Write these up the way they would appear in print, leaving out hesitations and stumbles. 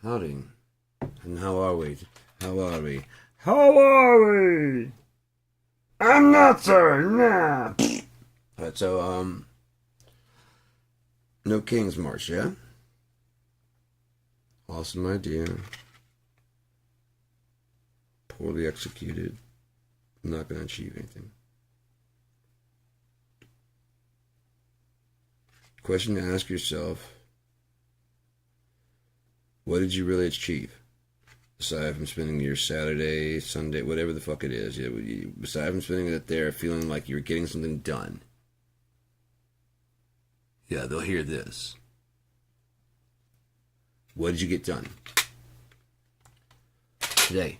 Howdy. And how are we? How are we? How are we? I'm not sorry, nah. Alright, so, no King's March, yeah? Awesome idea. Poorly executed. Not gonna achieve anything. Question to ask yourself: what did you really achieve? Aside from spending your Saturday, Sunday, whatever the fuck it is, aside from spending it there feeling like you're getting something done. Yeah, they'll hear this. What did you get done? Today,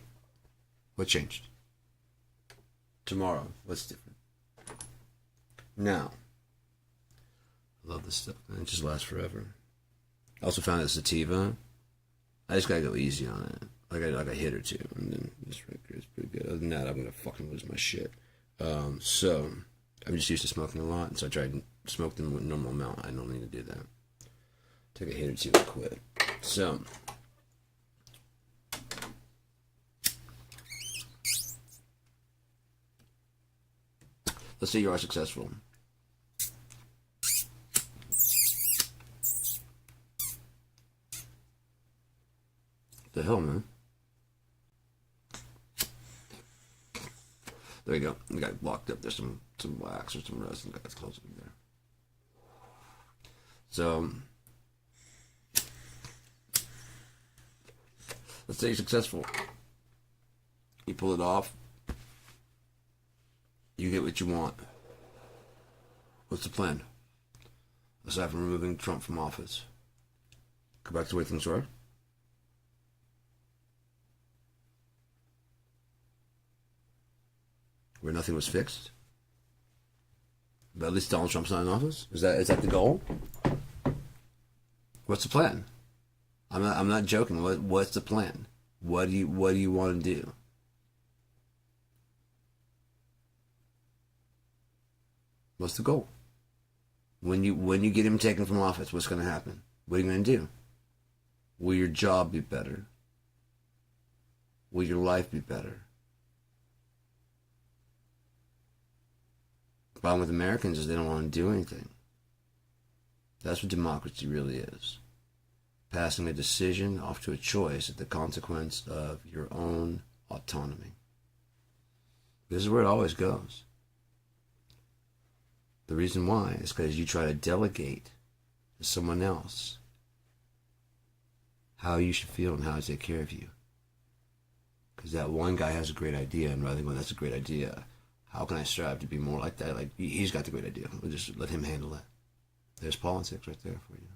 what changed? Tomorrow, what's different? Now, I love this stuff, man. It just lasts forever. I also found that sativa, I just gotta go easy on it. Like a hit or two, and then this record is pretty good. Other than that, I'm gonna fucking lose my shit. So I'm just used to smoking a lot, and so I tried to smoke them with a normal amount. I don't need to do that. Take a hit or two and quit. So let's say you are successful. The hell, man? There you go. The guy blocked up. There's some wax or some resin. The guy's close in there. So let's say you're successful. You pull it off. You get what you want. What's the plan? Aside from removing Trump from office. Go back to the way things were. Where nothing was fixed. But at least Donald Trump's not in office. Is that the goal? What's the plan? I'm not joking. What's the plan? What do you want to do? What's the goal? When you get him taken from office, what's going to happen? What are you going to do? Will your job be better? Will your life be better? The problem with Americans is they don't want to do anything. That's what democracy really is. Passing a decision off to a choice at the consequence of your own autonomy. This is where it always goes. The reason why is because you try to delegate to someone else how you should feel and how to take care of you. Because that one guy has a great idea, and rather than going, that's a great idea, how can I strive to be more like that? Like, he's got the great idea. We'll just let him handle it. There's politics right there for you.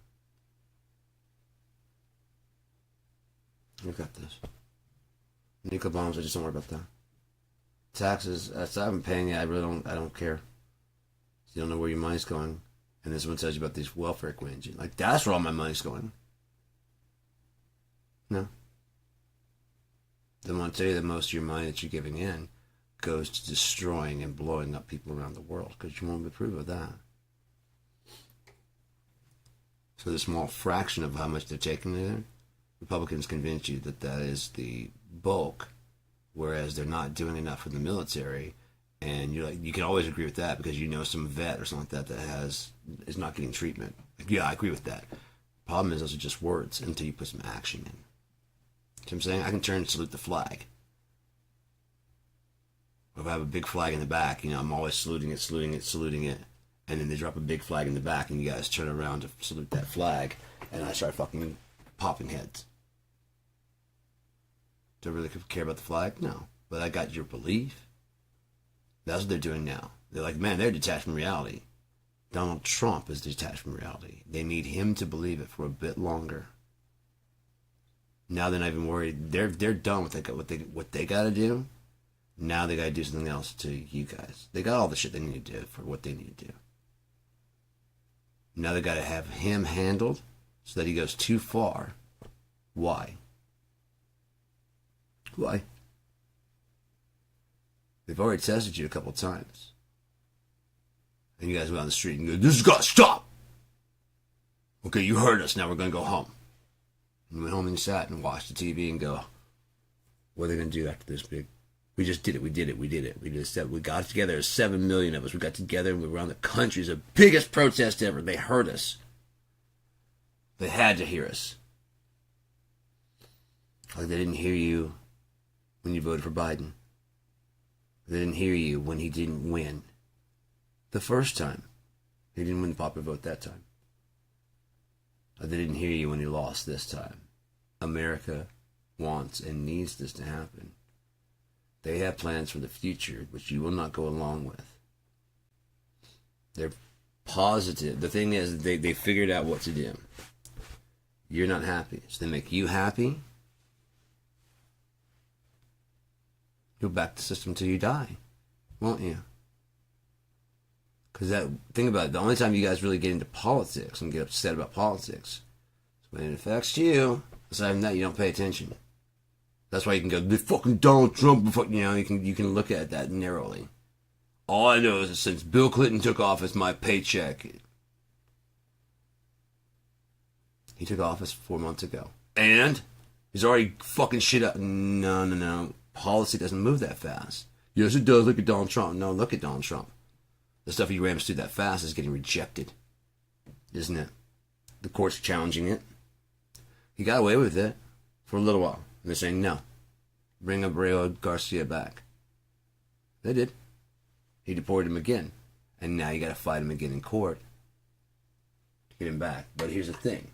Look at this. Nuclear bombs, I just don't worry about that. Taxes, I've been paying it. I don't care. You don't know where your money's going. And this one tells you about these welfare queens. You're like, that's where all my money's going. No. They want to tell you that most of your money that you're giving in goes to destroying and blowing up people around the world, because you won't approve of that. So the small fraction of how much they're taking there, Republicans convince you that that is the bulk, whereas they're not doing enough for the military. And you're like, you can always agree with that because you know some vet or something like that is not getting treatment. Like, yeah, I agree with that. Problem is, those are just words until you put some action in. See what I'm saying? I can turn and salute the flag. If I have a big flag in the back, I'm always saluting it. And then they drop a big flag in the back, and you guys turn around to salute that flag, and I start fucking popping heads. Do I really care about the flag? No. But I got your belief. That's what they're doing now. They're like, man, they're detached from reality. Donald Trump is detached from reality. They need him to believe it for a bit longer. Now they're not even worried. They're done with what they got to do. Now they got to do something else to you guys. They got all the shit they need to do for what they need to do. Now they got to have him handled so that he goes too far. Why? Why? They've already tested you a couple times. And you guys went on the street and go, this has got to stop. Okay, you heard us. Now we're going to go home. And went home and sat and watched the TV and go, what are they going to do after this big? We just did it. We did it. We did it. We just said, we got together. 7 million of us. We got together and we were around the country. It was the biggest protest ever. They heard us. They had to hear us. Like they didn't hear you when you voted for Biden. They didn't hear you when he didn't win the first time. He didn't win the popular vote that time. They didn't hear you when he lost this time. America wants and needs this to happen. They have plans for the future, which you will not go along with. They're positive. The thing is, they figured out what to do. You're not happy, so they make you happy. You'll back the system till you die, won't you? Because think about it, the only time you guys really get into politics and get upset about politics is when it affects you. Aside from that, you don't pay attention. That's why you can go, the fucking Donald Trump, you can look at that narrowly. All I know is that since Bill Clinton took office, my paycheck. He took office 4 months ago. And he's already fucking shit up. No. Policy doesn't move that fast. Yes, it does. Look at Donald Trump. No, look at Donald Trump. The stuff he rams through that fast is getting rejected. Isn't it? The court's challenging it. He got away with it for a little while. And they're saying, no. Bring Abreu Garcia back. They did. He deported him again. And now you got to fight him again in court to get him back. But here's the thing.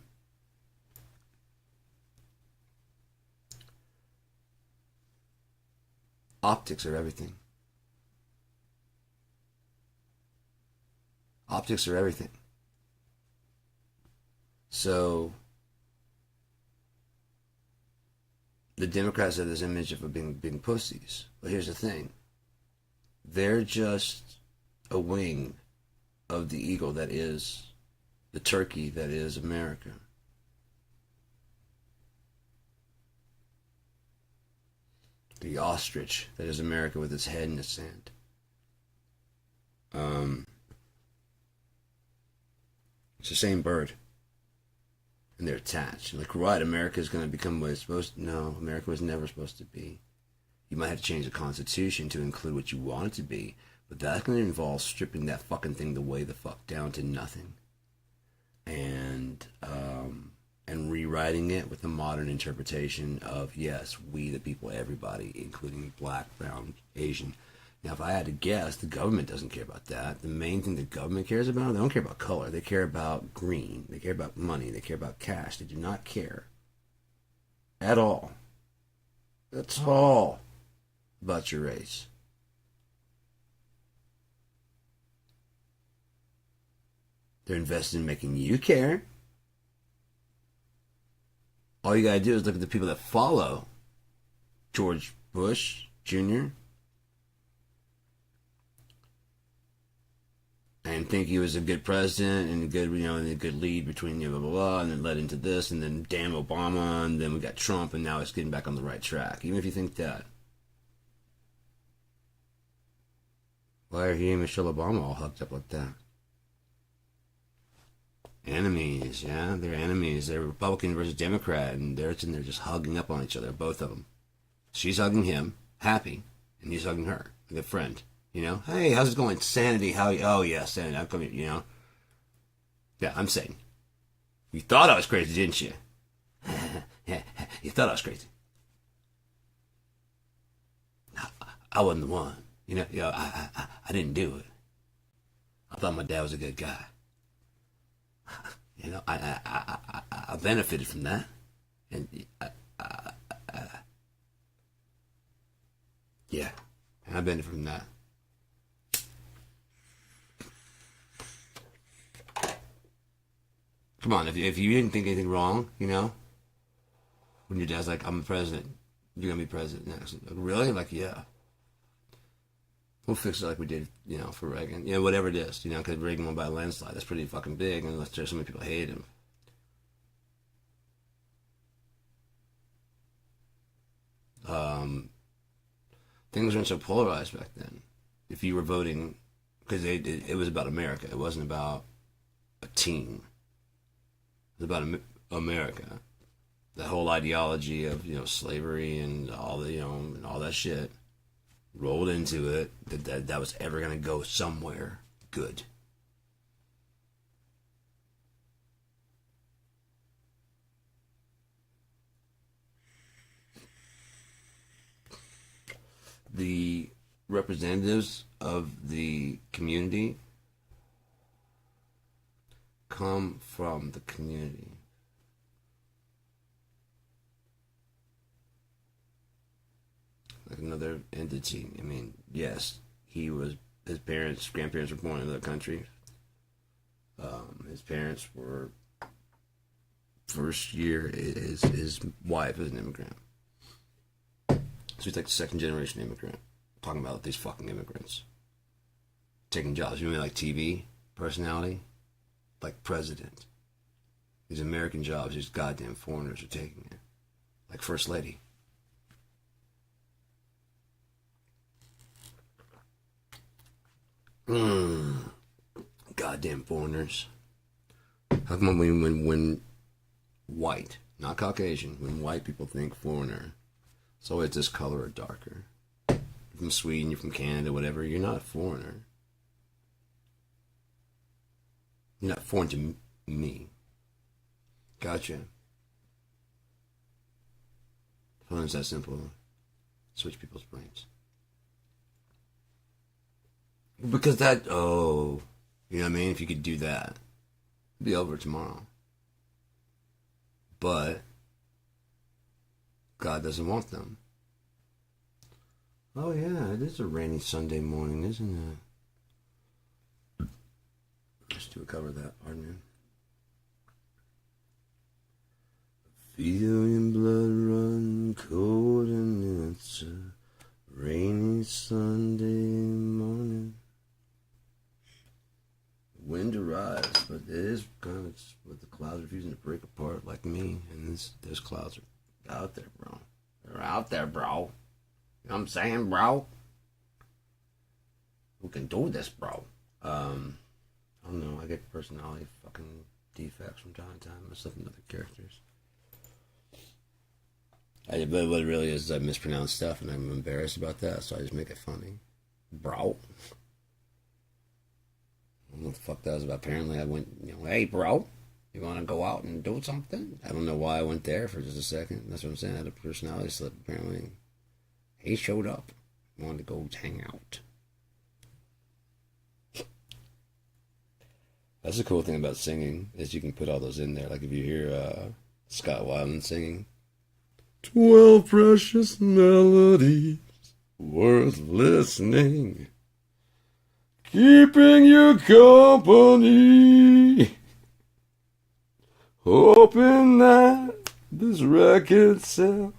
Optics are everything. Optics are everything. So, the Democrats have this image of being pussies. But here's the thing. They're just a wing of the eagle that is the turkey that is America. The ostrich that is America with its head in the sand. It's the same bird. And they're attached. Like, right, America is going to become what it's supposed to. No, America was never supposed to be. You might have to change the Constitution to include what you want it to be, but that's going to involve stripping that fucking thing the way the fuck down to nothing. And rewriting it with a modern interpretation of, yes, we the people, everybody, including black, brown, Asian. Now, if I had to guess, the government doesn't care about that. The main thing the government cares about, they don't care about color. They care about green. They care about money. They care about cash. They do not care at all. That's all about your race. They're invested in making you care. All you gotta do is look at the people that follow George Bush Jr. and think he was a good president and a good, and a good lead between blah blah blah, and then led into this, and then damn Obama, and then we got Trump, and now it's getting back on the right track. Even if you think that, why are he and Michelle Obama all hooked up like that? Enemies, yeah, they're enemies. They're Republican versus Democrat, and they're just hugging up on each other, both of them. She's hugging him, happy, and he's hugging her, like a friend. Hey, how's it going? Sanity, how you? Oh, yeah, Sanity, I'm coming, Yeah, I'm saying. You thought I was crazy, didn't you? Yeah, you thought I was crazy. I wasn't the one. I didn't do it. I thought my dad was a good guy. I benefited from that. And yeah, I benefited from that. Come on, if you didn't think anything wrong, when your dad's like, I'm the president, you're going to be president next. Like, really? Like, yeah. We'll fix it like we did, for Reagan. Whatever it is, because Reagan won by a landslide. That's pretty fucking big, unless there's so many people hate him. Things weren't so polarized back then. If you were voting, because it was about America. It wasn't about a team. It was about America. The whole ideology of slavery and all the and all that shit rolled into it that was ever gonna go somewhere good. The representatives of the community come from the community. Like another entity. I mean, yes, his grandparents were born in another country. His parents were first year. His wife is an immigrant, so he's like second generation immigrant. Talking about these fucking immigrants taking jobs. You mean like TV personality, like president? These American jobs, these goddamn foreigners are taking it, like first lady. Goddamn foreigners. How come when white, not Caucasian, when white people think foreigner, it's always this color or darker. You're from Sweden, you're from Canada, whatever, you're not a foreigner. You're not foreign to me. Gotcha. It's that simple. Switch people's brains. Because you know what I mean? If you could do that, it'd be over tomorrow. But God doesn't want them. Oh yeah, it is a rainy Sunday morning, isn't it? Let's do a cover of that, pardon me. Feel your blood run cold and it's a rainy Sunday morning. Wind arrives, but it is kind of with the clouds refusing to break apart like me, and those clouds are out there, bro. They're out there, bro. You know what I'm saying, bro? We can do this, bro. I don't know. I get personality fucking defects from time to time. Myself and other characters. But what it really is I mispronounce stuff, and I'm embarrassed about that, so I just make it funny, bro. I don't know what the fuck that was about. Apparently, I went, hey, bro, you want to go out and do something? I don't know why I went there for just a second. That's what I'm saying. I had a personality slip, apparently. He showed up. Wanted to go hang out. That's the cool thing about singing, is you can put all those in there. Like if you hear Scott Weiland singing, 12 precious melodies worth listening, keeping you company, hoping that this record sells.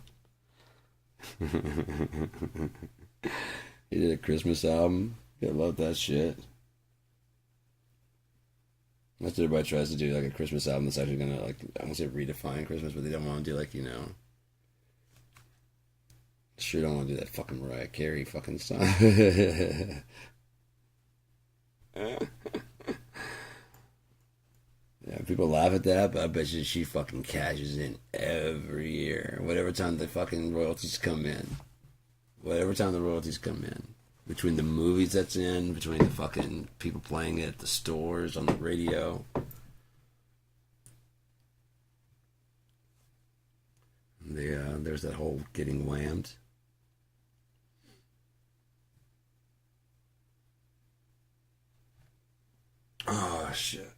He did a Christmas album. I love that shit. That's what everybody tries to do, like a Christmas album that's actually gonna, like, I won't say redefine Christmas, but they don't want to do, like, sure don't want to do that fucking Mariah Carey fucking song. Yeah, people laugh at that, but I bet you she fucking cashes in every year. Whatever time the fucking royalties come in. Whatever time the royalties come in. Between the movies that's in, between the fucking people playing it at the stores, on the radio. There's that whole getting whammed. Oh, shit.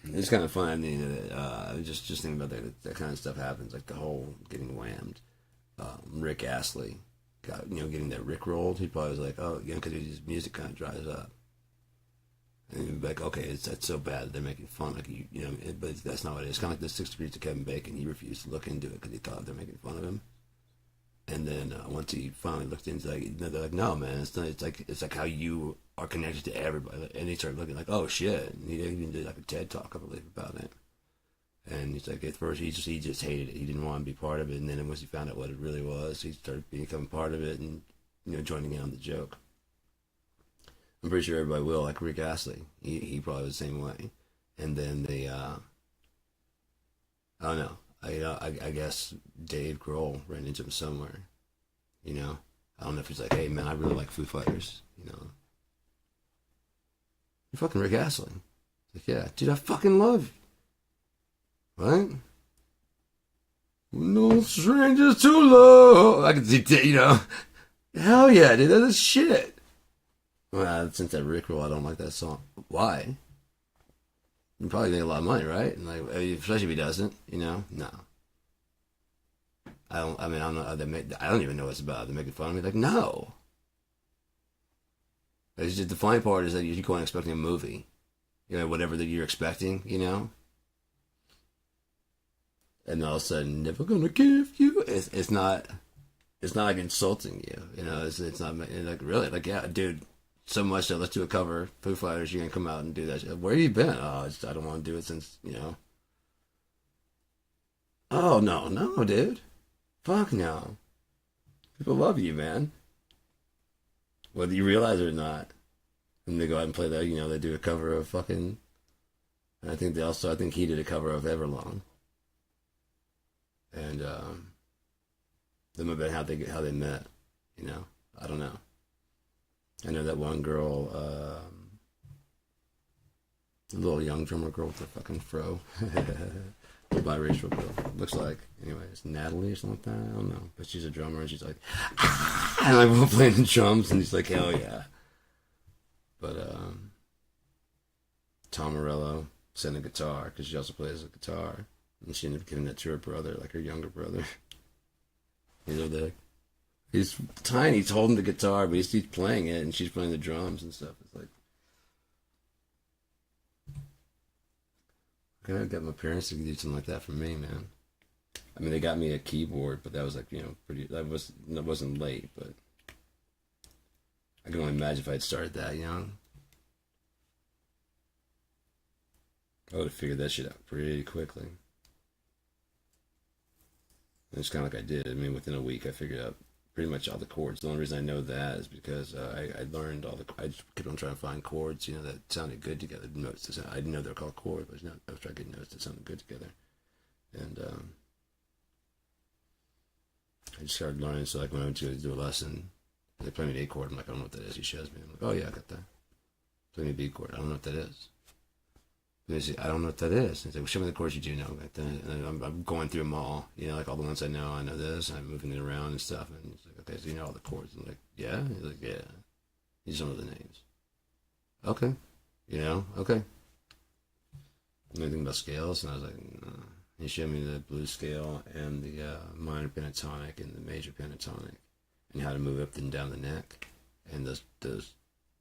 It's kind of fun. I mean, just thinking about that kind of stuff happens, like the whole getting whammed. Rick Astley got, getting that Rick rolled. He probably was like, oh, because his music kind of dries up. And he'd be like, okay, that's so bad they're making fun, like but that's not what it is. Kind of like the 6 Degrees to Kevin Bacon. He refused to look into it because he thought they're making fun of him. And then once he finally looked into it, they're like, no, man, it's not. It's like how you are connected to everybody. And he started looking like, oh shit. And he even did like a TED talk, I believe, about it. And he's like, at first he just hated it. He didn't want to be part of it. And then once he found out what it really was, he started becoming part of it and joining in on the joke. I'm pretty sure everybody will, like Rick Astley. He probably was the same way. And then they I don't know. I guess Dave Grohl ran into him somewhere. You know, I don't know if he's like, hey man, I really like Foo Fighters. You know, you're fucking Rick Astley. Like, yeah, dude, I fucking love you. Right? No strangers to love. I can see, you know, hell yeah, dude, that's shit. Well, since that Rick Roll, I don't like that song. Why? You probably make a lot of money, right? And like, especially if he doesn't, you know, no. I don't. I mean, I don't know. I don't even know what it's about. They're making fun of me. Like, no. It's just, the funny part is that you're going expecting a movie, you know, whatever that you're expecting, you know. And all of a sudden, never gonna give you. It's not. It's not like insulting you, you know. It's not like really like, yeah, dude. So much that let's do a cover. Foo Fighters, you're gonna come out and do that shit. Where have you been? Oh, I don't want to do it since, you know. Oh no, dude. Fuck no. People love you, man. Whether you realize it or not. And they go out and play that, you know, they do a cover of fucking. And I think he did a cover of Everlong. And that might have been how they met, you know. I don't know. I know that one girl, the little young drummer girl with the fucking fro. The biracial girl. Looks like, anyway, it's Natalie or something like that. I don't know. But she's a drummer and she's like, ah! And like, we're playing the drums and he's like, hell yeah. But, Tom Morello sent a guitar because she also plays a guitar. And she ended up giving that to her brother, like her younger brother. You know, he's tiny, he's holding the guitar, but he's playing it, and she's playing the drums and stuff. It's like, I got my parents to do something like that for me, man. I mean, they got me a keyboard, but that was like, you know, that wasn't late, but I can only imagine if I'd started that young. I would have figured that shit out pretty quickly. And it's kind of like I did. I mean, within a week, I figured out pretty much all the chords. The only reason I know that is because I learned I just kept on trying to find chords, you know, that sounded good together. Notes I didn't know they were called chords, but I was trying to get notes that sounded good together. And I just started learning. So like when I went to do a lesson, they play me an A chord. I'm like, I don't know what that is. He shows me. I'm like, oh yeah, I got that. Play me a B chord. I don't know what that is. And say, I don't know what that is. And he's like, well, show me the chords you do know. Like that. And I'm going through them all. You know, like all the ones I know this. And I'm moving it around and stuff. And he's like, okay, so you know all the chords. I'm like, yeah? He's like, yeah. You just don't know the names. Okay. You know? Okay. Anything about scales? And I was like, no. He showed me the blues scale and the minor pentatonic and the major pentatonic. And how to move up and down the neck. And those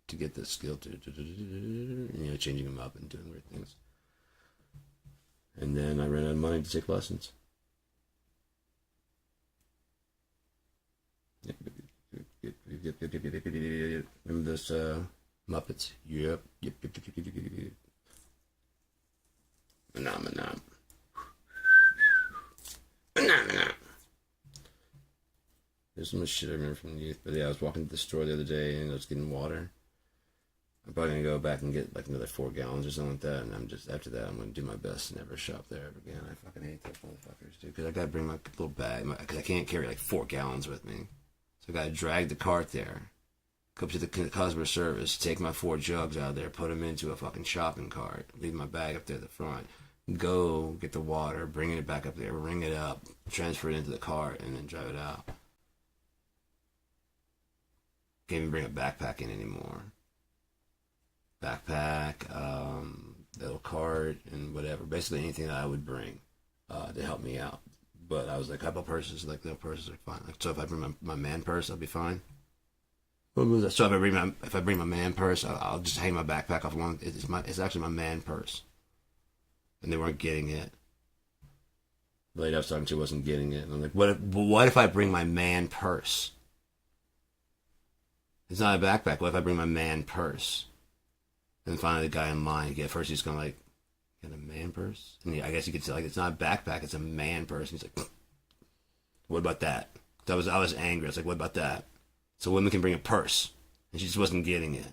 to get the skill to, you know, changing them up and doing weird things. And then I ran out of money to take lessons. Remember those Muppets? Yep. Phenomenon. There's so much shit I remember from youth. But yeah, I was walking to the store the other day and I was getting water. I'm probably going to go back and get like another 4 gallons or something like that. And after that, I'm going to do my best to never shop there ever again. I fucking hate those motherfuckers, dude. Because I got to bring my little bag. Because I can't carry like 4 gallons with me. So I got to drag the cart there. Go up to the customer service. Take my 4 jugs out of there. Put them into a fucking shopping cart. Leave my bag up there at the front. Go get the water. Bring it back up there. Ring it up. Transfer it into the cart. And then drive it out. Can't even bring a backpack in anymore. Backpack, little cart, and whatever. Basically anything that I would bring to help me out. But I was like, how about purses? Like, no, purses are fine. Like, so if I bring my man purse, I'll be fine. So if I bring my man purse, I'll just hang my backpack off one. It's actually my man purse. And they weren't getting it. The lady I was talking to wasn't getting it. And I'm like, what if I bring my man purse? It's not a backpack. What if I bring my man purse? And finally, the guy in line, at first he's going like, you got a man purse? And I guess you could say, like, it's not a backpack, it's a man purse. And he's like, what about that? I was angry. I was like, what about that? So women can bring a purse. And she just wasn't getting it.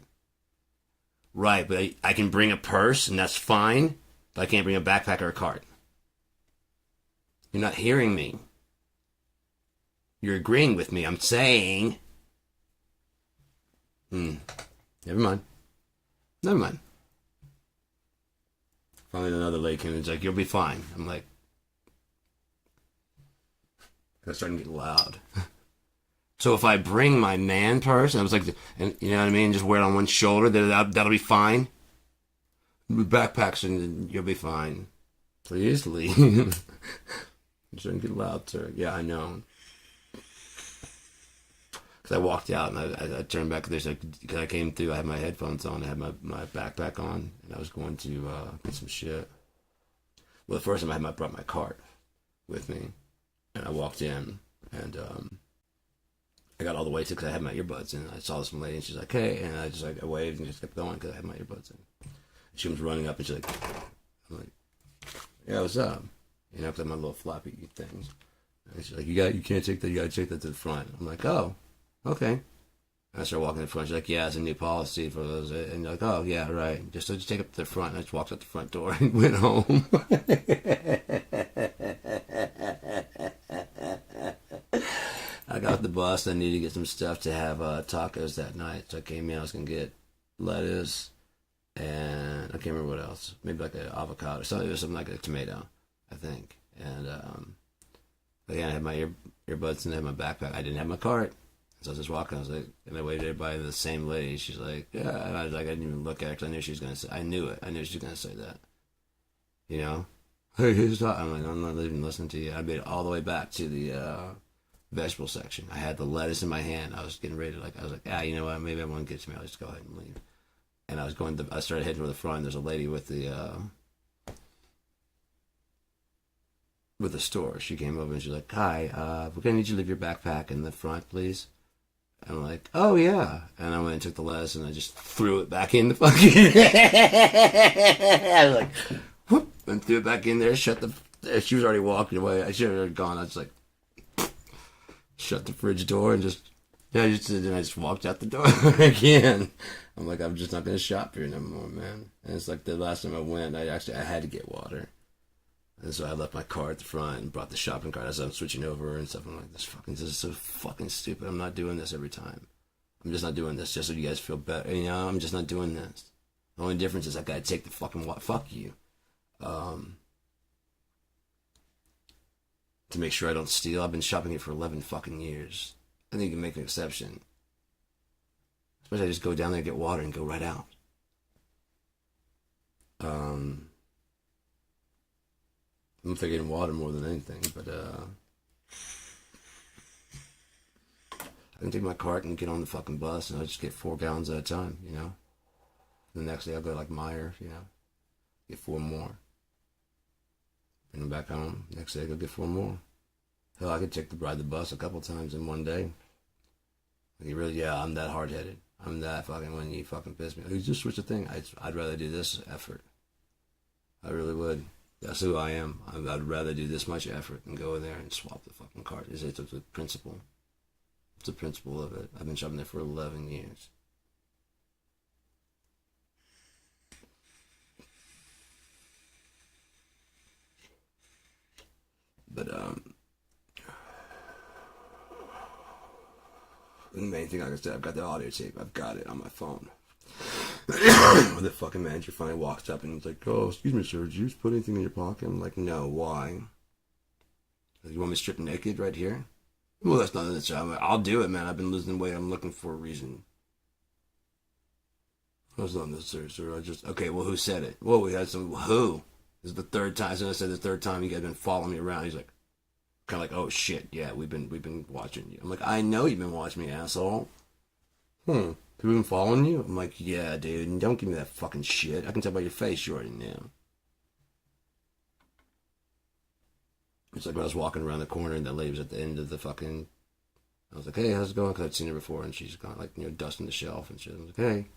Right, but I can bring a purse, and that's fine, but I can't bring a backpack or a cart. You're not hearing me. You're agreeing with me. I'm saying. Never mind. Never mind. Finally, another lady came in. It's like, you'll be fine. I'm like, it's starting to get loud. So if I bring my man purse, and I was like, and you know what I mean, just wear it on one shoulder, that'll be fine. Backpacks, and you'll be fine. Please leave. It's starting to get loud, sir. Yeah, I know. Because I walked out and I turned back. There's like, because I came through, I had my headphones on, I had my backpack on, and I was going to get some shit. Well, the first time I brought my cart with me, and I walked in, and I got all the way to because I had my earbuds in. I saw this lady, and she's like, "Hey," and I waved and just kept going because I had my earbuds in. She was running up, and she's like, "I'm like, yeah, what's up?" You know, because I have my little floppy things. And she's like, "You can't take that. You got to take that to the front." I'm like, "Oh, okay." And I started walking to the front. She's like, "Yeah, it's a new policy for those." And you're like, "Oh, yeah, right." Just take it to the front. And I just walked out the front door and went home. I got the bus. I needed to get some stuff to have tacos that night. So I came in. I was going to get lettuce and I can't remember what else. Maybe like an avocado or something. It was something like a tomato, I think. And again, I had my earbuds and I had my backpack. I didn't have my cart. So I was just walking. I was like, and I waited by the same lady. She's like, "Yeah." And I was like, I didn't even look at her because I knew she was going to say, I knew it. I knew she was going to say that. You know? Hey, who's that? I'm like, I'm not even listening to you. I made it all the way back to the vegetable section. I had the lettuce in my hand. I was getting ready to I was like, you know what? Maybe I won't get to me. I'll just go ahead and leave. And I started heading for the front. And there's a lady with the store. She came over and she's like, "Hi, we're gonna need you to leave your backpack in the front, please." And I'm like, "Oh yeah." And I went and took the lettuce and I just threw it back in the fucking. I was like, whoop, and threw it back in there. She was already walking away. I should have already gone. I was like, shut the fridge door and I just walked out the door again. I'm like, I'm just not gonna shop here no more, man. And it's like the last time I went, I had to get water, and so I left my car at the front and brought the shopping cart as I'm switching over and stuff. I'm like, this is so fucking stupid. I'm not doing this every time. I'm just not doing this just so you guys feel better. You know, I'm just not doing this. The only difference is I gotta take the fucking water. Fuck you. To make sure I don't steal. I've been shopping here for 11 fucking years. I think you can make an exception. Especially I just go down there and get water and go right out. I'm figuring water more than anything, but I can take my cart and get on the fucking bus and I'll just get 4 gallons at a time, you know? The next day I'll go like Meyer, you know, get 4 more. Bring them back home. Next day I go get 4 more. Hell, I could ride the bus a couple times in one day. Like, I'm that hard-headed. I'm that fucking, when you fucking piss me. You just switch the thing. I'd rather do this effort. I really would. That's who I am. I'd rather do this much effort than go in there and swap the fucking cart. It's a principle. It's the principle of it. I've been shopping there for 11 years. But, the main thing, like I said, I've got the audio tape. I've got it on my phone. When the fucking manager finally walks up and he's like, "Oh, excuse me, sir, did you just put anything in your pocket?" I'm like, "No, why? You want me to strip naked right here?" "Well, that's not necessary." I'll do it, man. I've been losing weight. I'm looking for a reason. "That's not necessary, sir. Okay, well, who said it?" "Well, we had some, who? This is the 3rd time. So I said the 3rd time you guys have been following me around." He's like, kind of like, "Oh shit, yeah, we've been watching you." I'm like, "I know you've been watching me, asshole." People been following you? I'm like, "Yeah, dude, don't give me that fucking shit. I can tell by your face you already knew." It's like when I was walking around the corner and that lady was at the end of the fucking, I was like, "Hey, how's it going?" Because I'd seen her before and she's kind of like, you know, dusting the shelf and shit. I was like, "Hey."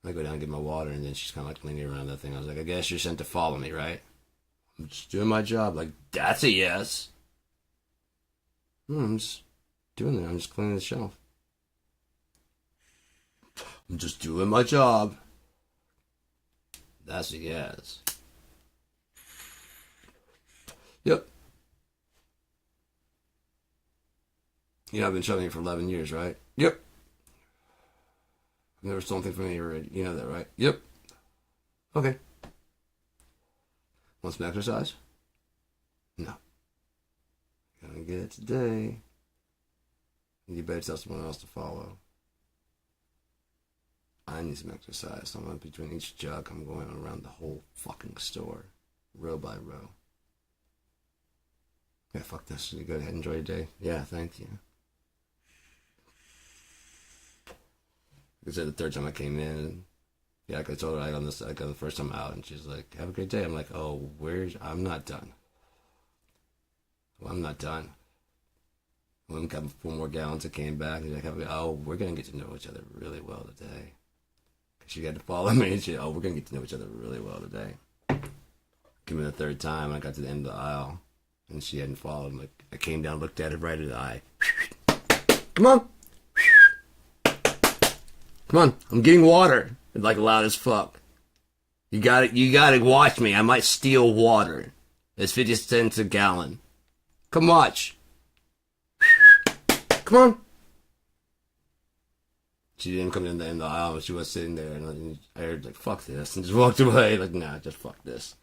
I go down and get my water and then she's kind of like leaning around that thing. I was like, "I guess you're sent to follow me, right?" "I'm just doing my job." Like, that's a yes. I'm just doing it. I'm just cleaning the shelf. "I'm just doing my job." That's a yes. Yep. You know, I've been shoving you for 11 years, right? Yep. I've never stolen anything from you already. You know that, right? Yep. Okay. Want some exercise? No. Gonna get it today. You better tell someone else to follow. I need some exercise. I'm between each jug, I'm going around the whole fucking store, row by row. Yeah, fuck this. You go ahead and enjoy your day. Yeah, thank you. Like I said, the third time I came in, yeah, like I told her I got the first time out, and she's like, "Have a great day." I'm like, "Oh, I'm not done. Well, I'm not done." When we got 4 more gallons, I came back, and like, "Oh, we're gonna get to know each other really well today." She had to follow me, and we're gonna get to know each other really well today. Came in the third time, and I got to the end of the aisle, and she hadn't followed. Like, I came down, looked at her right in the eye. Come on. Come on, I'm getting water. It's like loud as fuck. You gotta watch me. I might steal water. It's 50 cents a gallon. Come watch. Come on. She didn't come in the end of the aisle. She was sitting there, and I heard like, fuck this, and just walked away. Like, nah, just fuck this.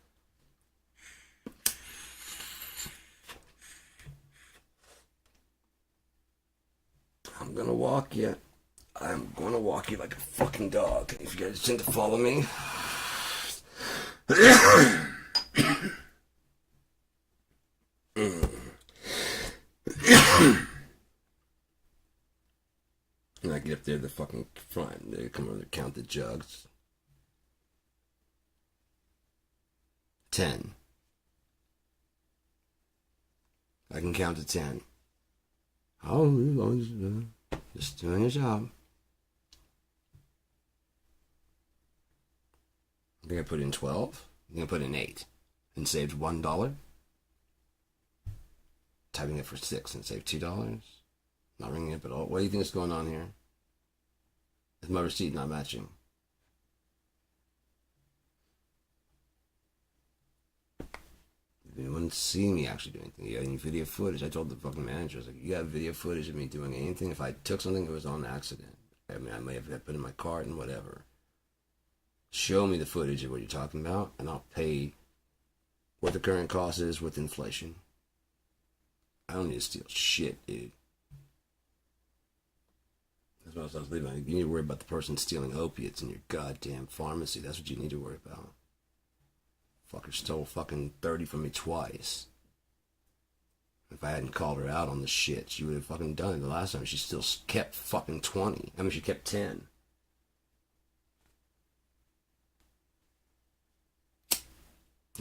I'm gonna walk you. I'm gonna walk you like a fucking dog. If you guys tend to follow me. And I get up there to the fucking front. They come over to count the jugs. 10. I can count to 10. Oh, just doing your job. I think I put in 12. I'm going to put in 8 and saved $1. Typing it for 6 and saved $2. Not ringing it at all. What do you think is going on here? Is my receipt not matching? If anyone see me actually do anything, you got any video footage? I told the fucking manager, I was like, you got video footage of me doing anything? If I took something, it was on accident. I mean, I may have put it in my cart and whatever. Show me the footage of what you're talking about, and I'll pay what the current cost is with inflation. I don't need to steal shit, dude. That's what I was leaving. You need to worry about the person stealing opiates in your goddamn pharmacy. That's what you need to worry about. Fucker stole fucking 30 from me twice. If I hadn't called her out on the shit, she would have fucking done it the last time. She still kept fucking 20. I mean, she kept 10.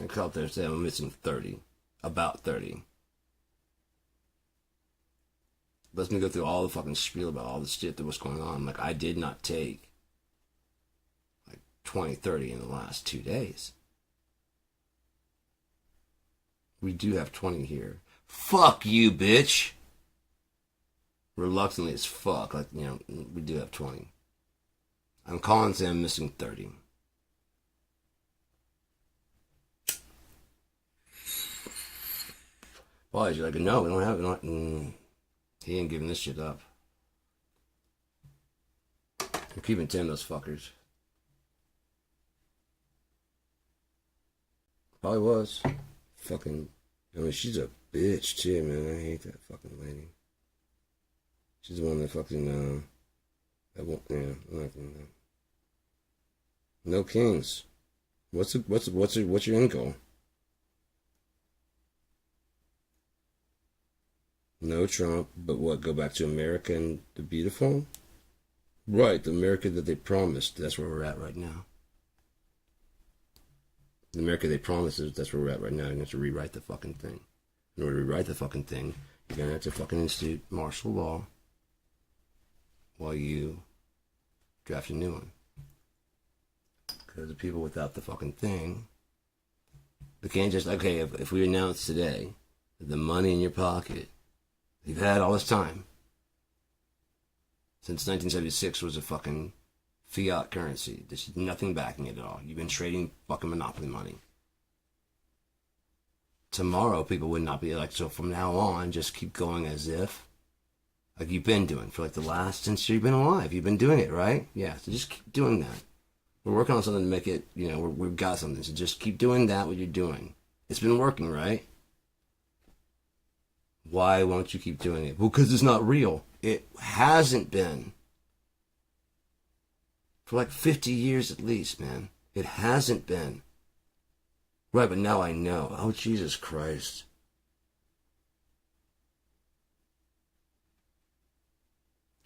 I called there and said I'm missing 30. About 30. Lets me go through all the fucking spiel about all the shit that was going on. Like, I did not take like 20, 30 in the last 2 days. We do have 20 here. Fuck you, bitch. Reluctantly as fuck. Like, you know, we do have 20. I'm calling saying I'm missing 30. Why? You're like, no, we don't have it. He ain't giving this shit up. I'm keeping 10 of those fuckers. Probably was. Fucking, I mean, she's a bitch too, man. I hate that fucking lady. She's the one that fucking, I won't, yeah, I'm not gonna know. No kings. What's your end goal? No Trump, but what, go back to America and the beautiful? Right, the America that they promised. That's where we're at right now. The America they promised, that's where we're at right now. You have to rewrite the fucking thing. In order to rewrite the fucking thing, you're going to have to fucking institute martial law while you draft a new one. Because the people without the fucking thing, they can't just, okay, if we announce today that the money in your pocket you've had all this time, since 1976 was a fucking fiat currency. There's nothing backing it at all. You've been trading fucking monopoly money. Tomorrow, people would not be like, so from now on, just keep going as if. Like you've been doing for like the last, since you've been alive. You've been doing it, right? Yeah, so just keep doing that. We're working on something to make it, we've got something. So just keep doing that, what you're doing. It's been working, right? Why won't you keep doing it? Well, because it's not real. It hasn't been. For like 50 years at least, man. It hasn't been. Right, but now I know. Oh, Jesus Christ.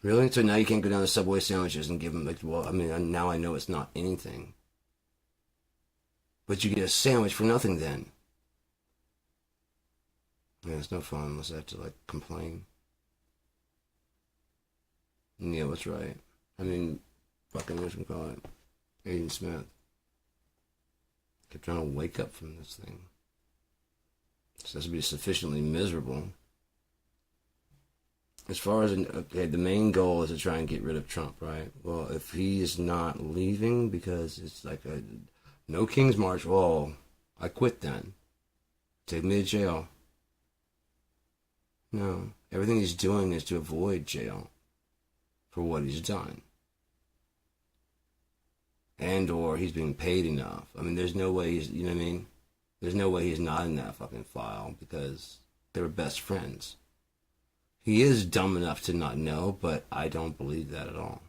Really? So now you can't go down to Subway sandwiches and give them, like, well, I mean, now I know it's not anything. But you get a sandwich for nothing then. Yeah, it's no fun unless I have to, like, complain. Neil was right. I mean, fucking whatchamacallit, Aiden Smith. Kept trying to wake up from this thing. It has to be sufficiently miserable. As far as, okay, the main goal is to try and get rid of Trump, right? Well, if he is not leaving because it's like a no King's March, well, I quit then. Take me to jail. No, everything he's doing is to avoid jail for what he's done. And or he's being paid enough. I mean, there's no way he's, you know what I mean? There's no way he's not in that fucking file because they were best friends. He is dumb enough to not know, but I don't believe that at all.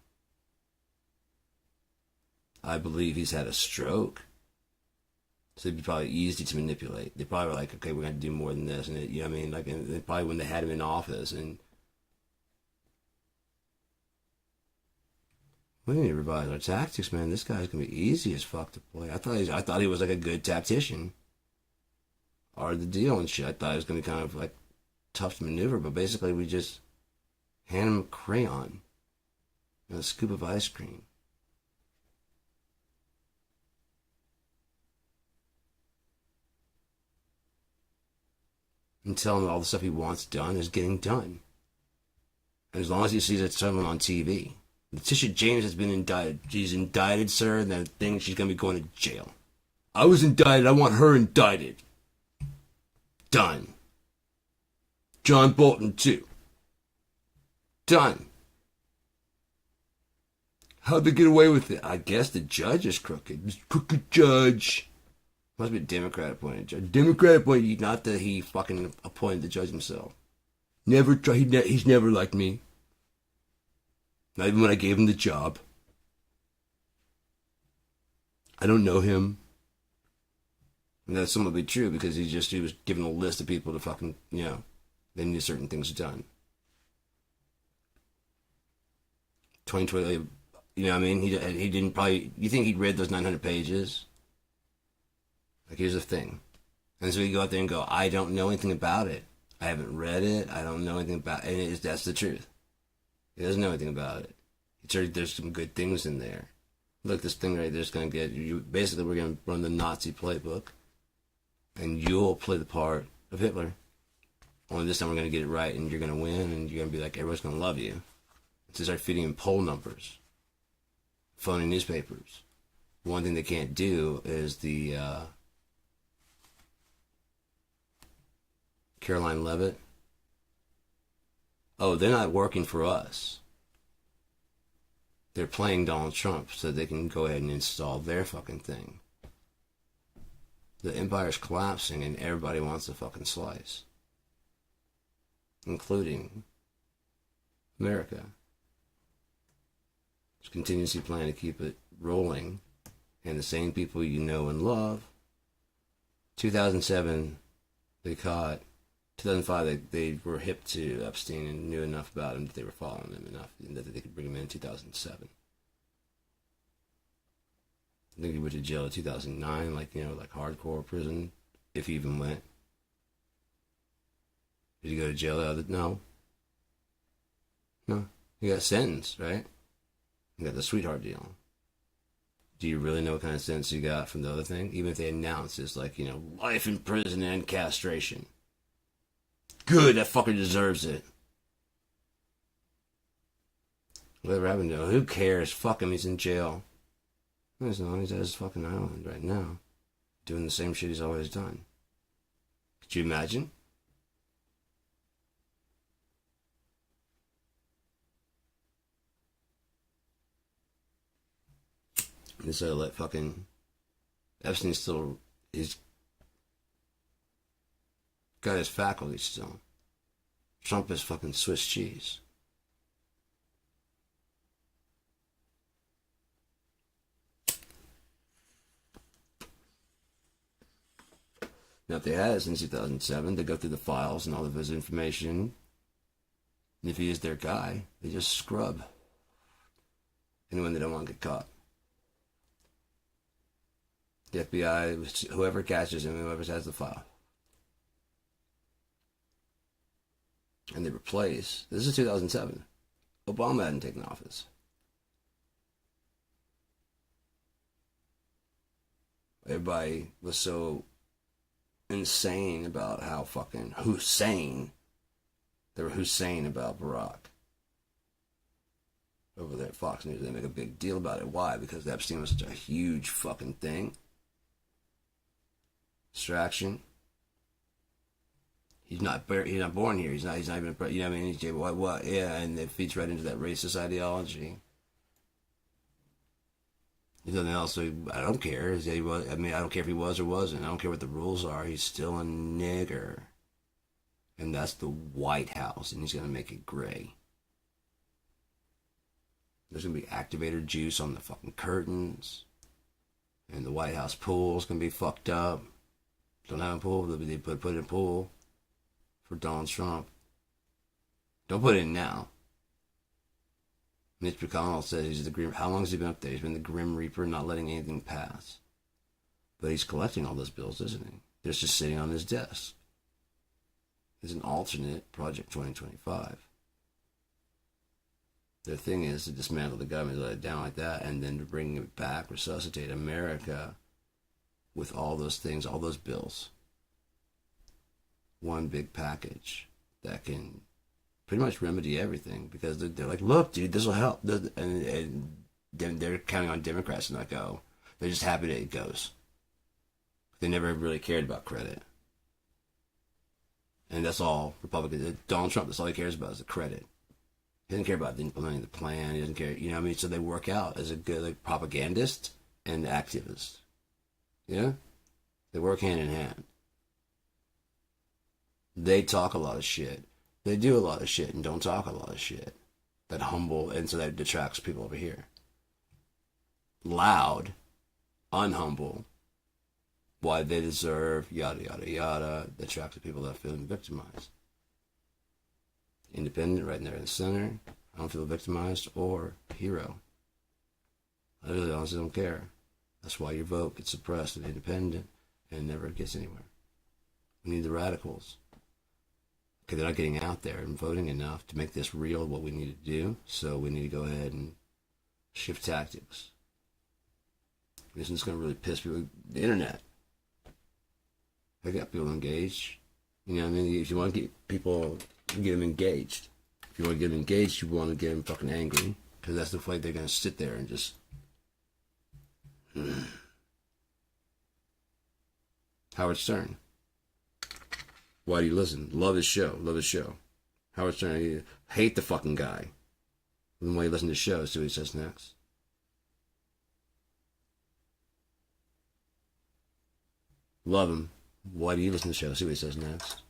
I believe he's had a stroke. So it'd be probably easy to manipulate. They probably were like, okay, we're going to do more than this. And you know what I mean? Like, and probably when they had him in office and we need to revise our tactics, man. This guy's gonna be easy as fuck to play. I thought he was like a good tactician. Art of the deal and shit. I thought it was gonna be kind of like tough to maneuver, but basically we just hand him a crayon and a scoop of ice cream. And tell him all the stuff he wants done is getting done. And as long as he sees it someone on TV. Letitia James has been indicted. She's indicted, sir, and that thing, she's going to be going to jail. I was indicted. I want her indicted. Done. John Bolton, too. Done. How'd they get away with it? I guess the judge is crooked. Mr. Crooked judge. Must be a Democrat appointed judge. Democrat appointed, not that he fucking appointed the judge himself. Never try. He's never liked me. Not even when I gave him the job. I don't know him. And that's somewhat be true because he was given a list of people to fucking, they need certain things done. 2020, you know what I mean? He didn't probably, you think he'd read those 900 pages? Like, here's the thing. And so you go out there and go, I don't know anything about it. I haven't read it. I don't know anything about it. And that's the truth. He doesn't know anything about it. There's some good things in there. Look, this thing right there's going to get you. Basically, we're going to run the Nazi playbook, and you'll play the part of Hitler. Only this time we're going to get it right, and you're going to win, and you're going to be like, everyone's going to love you. To start feeding in poll numbers, phony newspapers. One thing they can't do is the Caroline Levitt. Oh, they're not working for us. They're playing Donald Trump so they can go ahead and install their fucking thing. The empire's collapsing and everybody wants a fucking slice. Including America. There's a contingency plan to keep it rolling. And the same people you know and love. 2007, they caught. 2005, they were hip to Epstein and knew enough about him that they were following him enough and that they could bring him in 2007. I think he went to jail in 2009, like hardcore prison, if he even went. Did he go to jail? No. No. He got sentenced, right? He got the sweetheart deal. Do you really know what kind of sentence he got from the other thing? Even if they announce it's like, life in prison and castration. Good, that fucker deserves it. Whatever happened to him, who cares? Fuck him, he's in jail. He's at his fucking island right now. Doing the same shit he's always done. Could you imagine? Instead of let fucking Epstein still, he's got his faculties still. Trump is fucking Swiss cheese. Now, if they had it since 2007, they go through the files and all of his information. And if he is their guy, they just scrub anyone they don't want to get caught. The FBI, whoever catches him, whoever has the file. And they replace, this is 2007. Obama hadn't taken office. Everybody was so insane about how fucking Hussein, they were Hussein about Barack. Over there at Fox News, they make a big deal about it. Why? Because Epstein was such a huge fucking thing. Distraction. He's not born here. He's not even, you know what I mean? He's, what? Yeah, and it feeds right into that racist ideology. There's nothing else. I don't care. I don't care if he was or wasn't. I don't care what the rules are. He's still a nigger. And that's the White House, and he's going to make it gray. There's going to be activator juice on the fucking curtains. And the White House pool's going to be fucked up. Don't have a pool. They put in a pool for Donald Trump. Don't put it in now. Mitch McConnell says he's the Grim. How long has he been up there? He's been the Grim Reaper, not letting anything pass. But he's collecting all those bills, isn't he? They're just sitting on his desk. It's an alternate Project 2025. Their thing is to dismantle the government, let it down like that, and then to bring it back, resuscitate America with all those things, all those bills. One big package that can pretty much remedy everything, because they're like, look, dude, this will help. And then they're counting on Democrats to not go. They're just happy that it goes. They never really cared about credit. And that's all Republicans. Donald Trump, that's all he cares about is the credit. He doesn't care about implementing the plan. He doesn't care, you know what I mean? So they work out as a good like propagandist and activist. Yeah? They work hand in hand. They talk a lot of shit. They do a lot of shit and don't talk a lot of shit. That humble, and so that detracts people over here. Loud, unhumble, why they deserve, yada, yada, yada, that attracts the people that are feeling victimized. Independent, right in there in the center. I don't feel victimized or hero. I really honestly don't care. That's why your vote gets suppressed and independent and never gets anywhere. We need the radicals. Okay, they're not getting out there and voting enough to make this real, what we need to do. So we need to go ahead and shift tactics. This is going to really piss people. The internet. I got people engaged. You know what I mean? If you want to get people, get them engaged. If you want to get them engaged, you want to get them fucking angry. Because that's the way they're going to sit there and just... Howard Stern. Why do you listen? Love his show. Love his show. Howard Stern. You hate the fucking guy. Then why you listen to the show? See what he says next. Love him. Why do you listen to the show? See what he says next.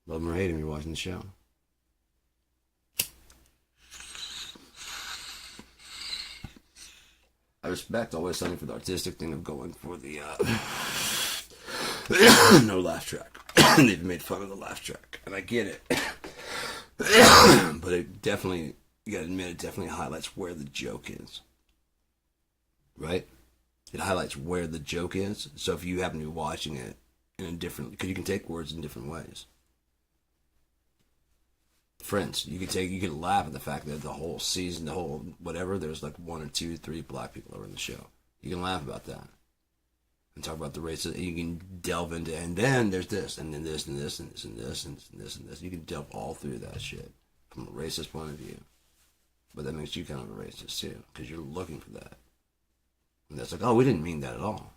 Love him or hate him, you're watching the show. I respect Always Sunny for the artistic thing of going for the no laugh track. They've made fun of the laugh track, and I get it. But it definitely, you gotta admit, it definitely highlights where the joke is. Right? It highlights where the joke is. So if you happen to be watching it in a different, because you can take words in different ways. Friends, you could laugh at the fact that the whole season, the whole whatever, there's like 1 or 2, 3 black people over in the show. You can laugh about that. And talk about the races. You can delve into, and then there's this, and then this, and this, and this, and this, and this, and this, and this. You can delve all through that shit from a racist point of view. But that makes you kind of a racist too, because you're looking for that. And that's like, oh, we didn't mean that at all.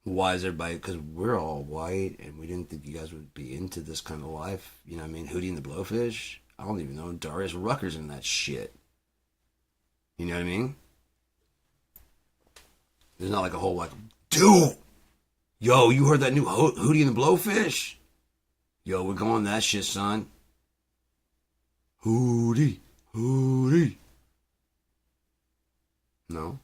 Why is everybody? Because we're all white, and we didn't think you guys would be into this kind of life. You know what I mean? Hootie and the Blowfish. I don't even know Darius Rucker's in that shit. You know what I mean? There's not like a whole like, dude, yo, you heard that new Hootie and the Blowfish? Yo, we're going that shit, son. Hootie, Hootie. No.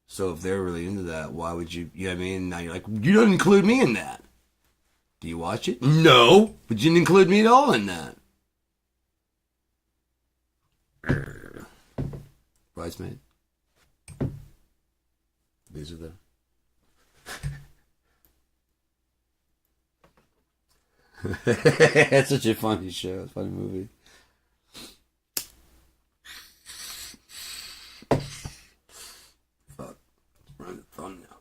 So if they're really into that, why would you? You know what I mean? Now you're like, you don't include me in that. Do you watch it? No, but you didn't include me at all in that. Bridesmaid. These are the. It's such a funny show. It's a funny movie. Fuck. Running the thumb now.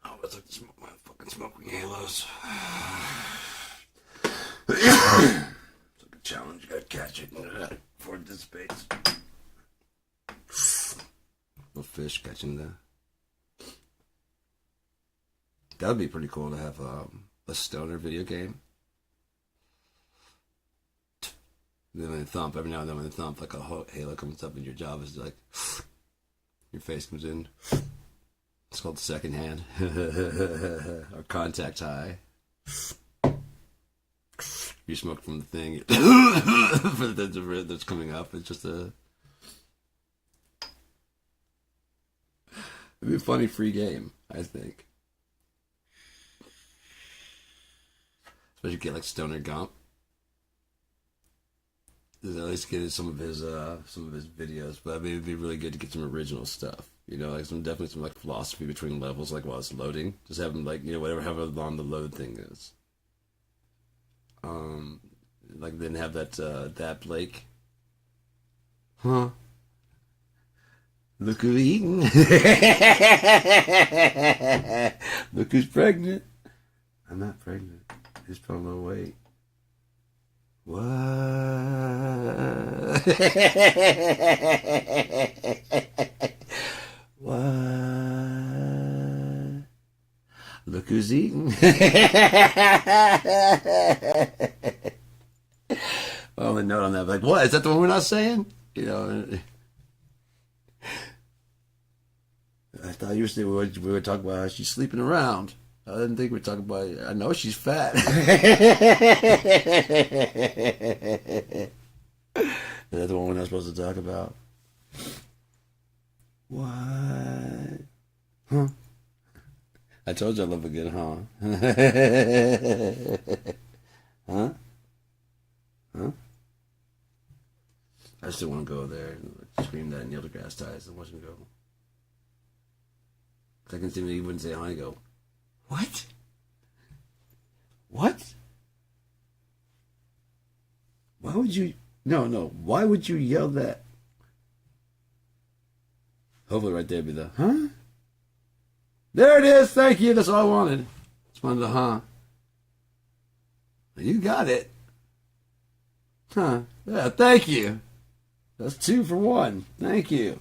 I always like to smoke my fucking smoking halos. It's like a challenge. You gotta catch it before it dissipates. Little fish catching that. That would be pretty cool to have a stoner video game. Then when they thump, every now and then when they thump, like a halo comes up and your job is like, your face comes in. It's called second hand. Or contact high. You smoke from the thing that's coming up. It's just a... It'd be a funny free game, I think. Especially get like Stoner Gump. At least get some of his videos, but I mean it'd be really good to get some original stuff. You know, like definitely some like philosophy between levels, like while it's loading. Just have them like, you know, however long the load thing is. Like then have that Blake. Huh? Look who's eating. Look who's pregnant. I'm not pregnant. Just put a little weight. What? What? Look who's eating. Well, the note on that, like, what? Is that the one we're not saying? You know. I thought you were saying we were talking about how she's sleeping around. I didn't think we were talking about. I know she's fat. Is that the one we're not supposed to talk about? What? Huh? I told you I love a good huh. Huh? Huh? I still want to go there and scream that Neil deGrasse Tyson. Watch him go. I can see him, he wouldn't say hi. I go, what? What? Why would you? No. Why would you yell that? Hopefully, right there be the huh. There it is. Thank you. That's all I wanted. Just wanted the huh. You got it. Huh? Yeah. Thank you. That's 2 for 1. Thank you.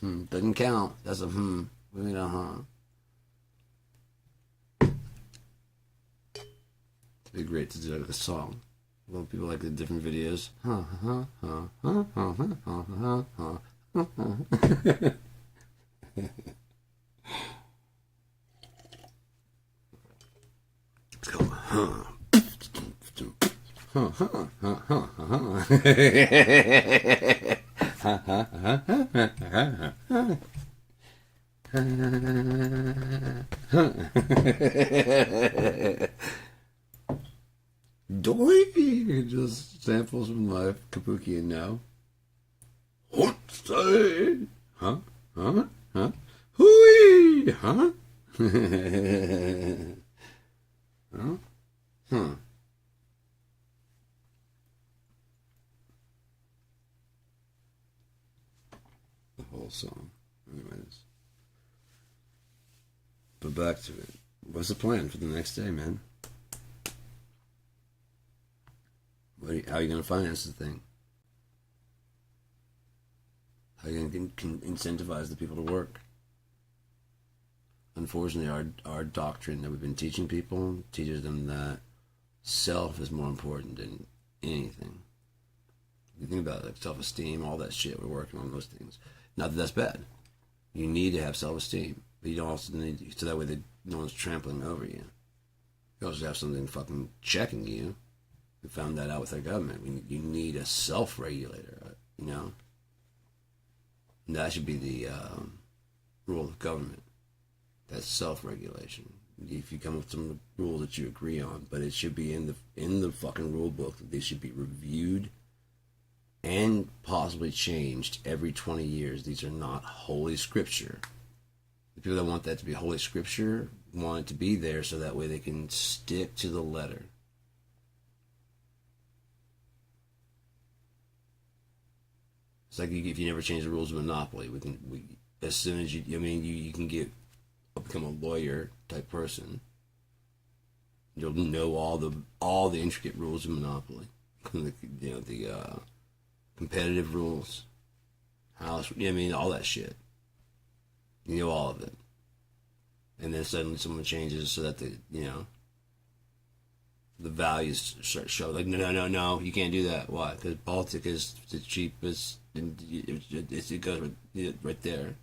Doesn't count. That's a We mean a huh. It'd be great to do like a song. A lot of people like the different videos. Let's go. Dory, just samples from my Kabuki and now. What say? Huh? Hooey! Huh? Huh? The whole song. Anyways. But back to it. What's the plan for the next day, man? How are you going to finance the thing? How are you going to incentivize the people to work? Unfortunately, our doctrine that we've been teaching people teaches them that self is more important than anything. You think about it, like self-esteem, all that shit, we're working on those things. Not that that's bad. You need to have self-esteem, but you don't also need, so that way no one's trampling over you. You also have something fucking checking you. We found that out with our government. You need a self-regulator, you know? And that should be the rule of government. That's self-regulation. If you come up with some rules that you agree on, but it should be in the fucking rule book that they should be reviewed and possibly changed every 20 years. These are not holy scripture. The people that want that to be holy scripture want it to be there so that way they can stick to the letter. It's like if you never change the rules of Monopoly, as soon as you can become a lawyer type person. You'll know all the intricate rules of Monopoly. the competitive rules, house, all that shit. You know all of it. And then suddenly someone changes so that the values start show like no, you can't do that. Why? Because politics is the cheapest. It goes right there.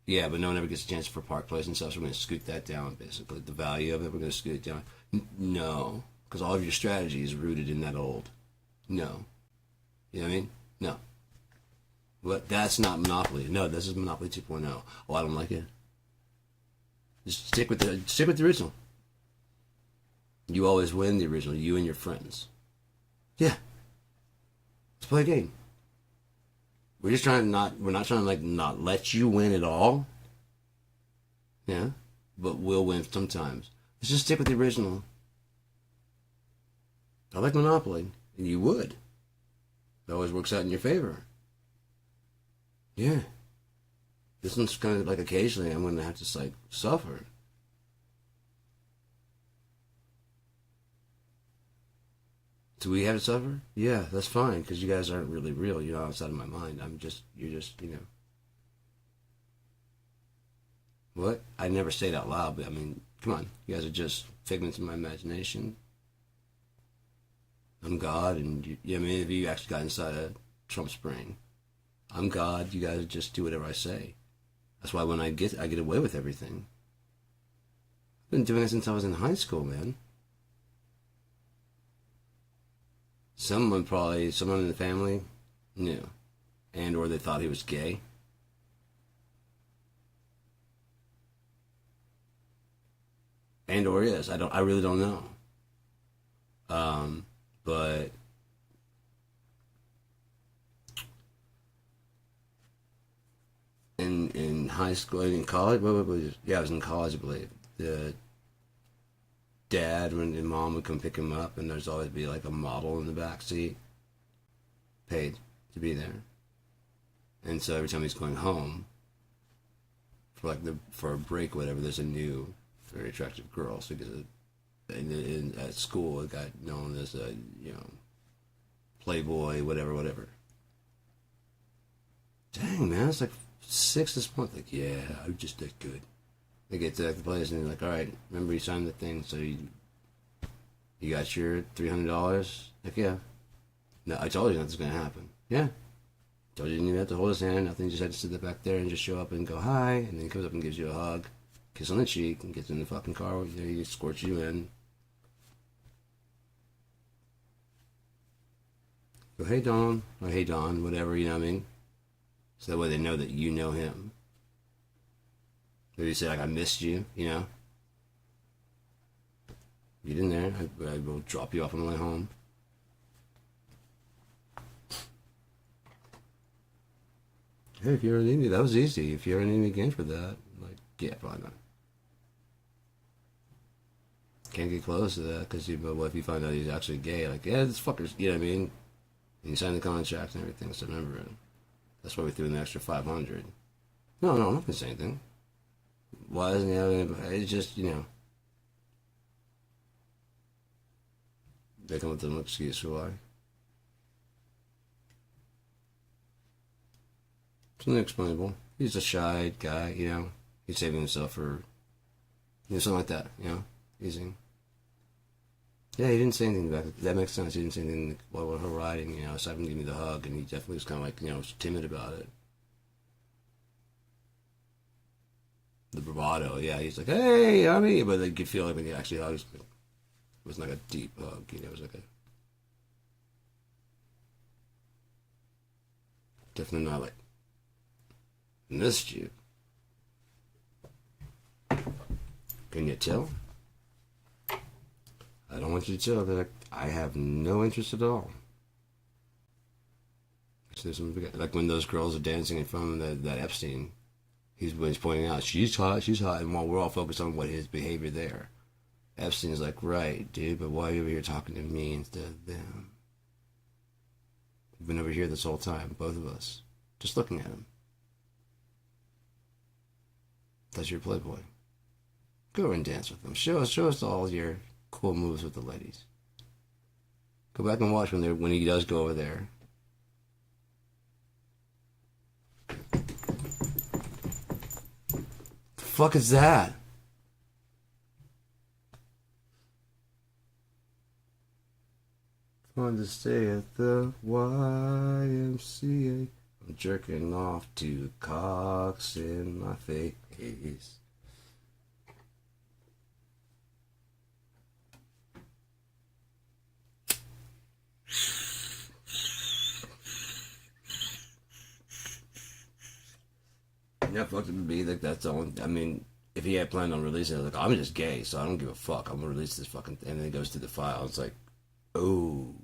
Yeah, but no one ever gets a chance for Park Place and stuff, so we're going to scoot that down, basically. The value of it, we're going to scoot it down. No, because all of your strategy is rooted in that old. No. You know what I mean? No. But that's not Monopoly. No, this is Monopoly 2.0. Oh, I don't like it. Just stick with the original. You always win the original, you and your friends. Yeah. Let's play a game. We're not trying to not let you win at all. Yeah. But we'll win sometimes. Let's just stick with the original. I like Monopoly. And you would. It always works out in your favor. Yeah. This one's kind of like occasionally I'm going to have to suffer. Do we have to suffer? Yeah, that's fine, because you guys aren't really real. You're outside of my mind. You're just. What? I never say it out loud, but come on. You guys are just figments of my imagination. I'm God, and if you actually got inside a Trump's brain. I'm God, you guys just do whatever I say. That's why when I get away with everything. I've been doing it since I was in high school, man. Someone in the family knew. And or they thought he was gay. And or is. I really don't know. But in high school, in college, I was in college, I believe. The dad and mom would come pick him up, and there's always be like a model in the back seat, paid to be there. And so every time he's going home for a break, or whatever, there's a new, very attractive girl. So at school, it got known as a playboy, whatever. Dang, man, it's like 6 this month. Like, yeah, I'm just that good. They get to the place and they're like, all right, remember you signed the thing, so you got your $300? Like, yeah. No, I told you that's going to happen. Yeah. Told you didn't even have to hold his hand, nothing, just had to sit back there and just show up and go hi, and then he comes up and gives you a hug, kiss on the cheek, and gets in the fucking car, he escorts you in. Go, hey Don, or hey Don, whatever, you know what I mean? So that way they know that you know him. Maybe say, I missed you, Get in there. I will drop you off on the way home. Hey, if you ever need me, that was easy. If you ever need me again for that, yeah, probably not. Can't get close to that, because what if you find out he's actually gay? Yeah, this fucker's, you know what I mean? And you sign the contract and everything, so remember it. That's why we threw in the extra 500. No, I'm not going to say anything. Why isn't he having it? It's just, they come up with an excuse for why. It's unexplainable. He's a shy guy, He's saving himself for, something like that, Easy. Yeah, he didn't say anything back. That makes sense. He didn't say anything while her riding, aside from giving me the hug, and he definitely was kind of was timid about it. the bravado. Yeah, he's like, hey, honey. But like, you feel like when you actually hug, it wasn't like a deep hug. You know, it was like a definitely not like missed you. Can you tell? I don't want you to tell that I have no interest at all. Like when those girls are dancing in front of that Epstein, he's pointing out, she's hot, and while we're all focused on what his behavior there, Epstein's like, right, dude, but why are you over here talking to me instead of them? We've been over here this whole time, both of us, just looking at him. That's your playboy. Go over and dance with them. Show us all your cool moves with the ladies. Go back and watch when he does go over there. The fuck is that? Fun to stay at the YMCA. I'm jerking off to cocks in my face. Yeah, fuck it would be like that's all. I mean, if he had planned on releasing it, like I'm just gay, so I don't give a fuck. I'm gonna release this fucking, and then it goes through the file. It's like, oh,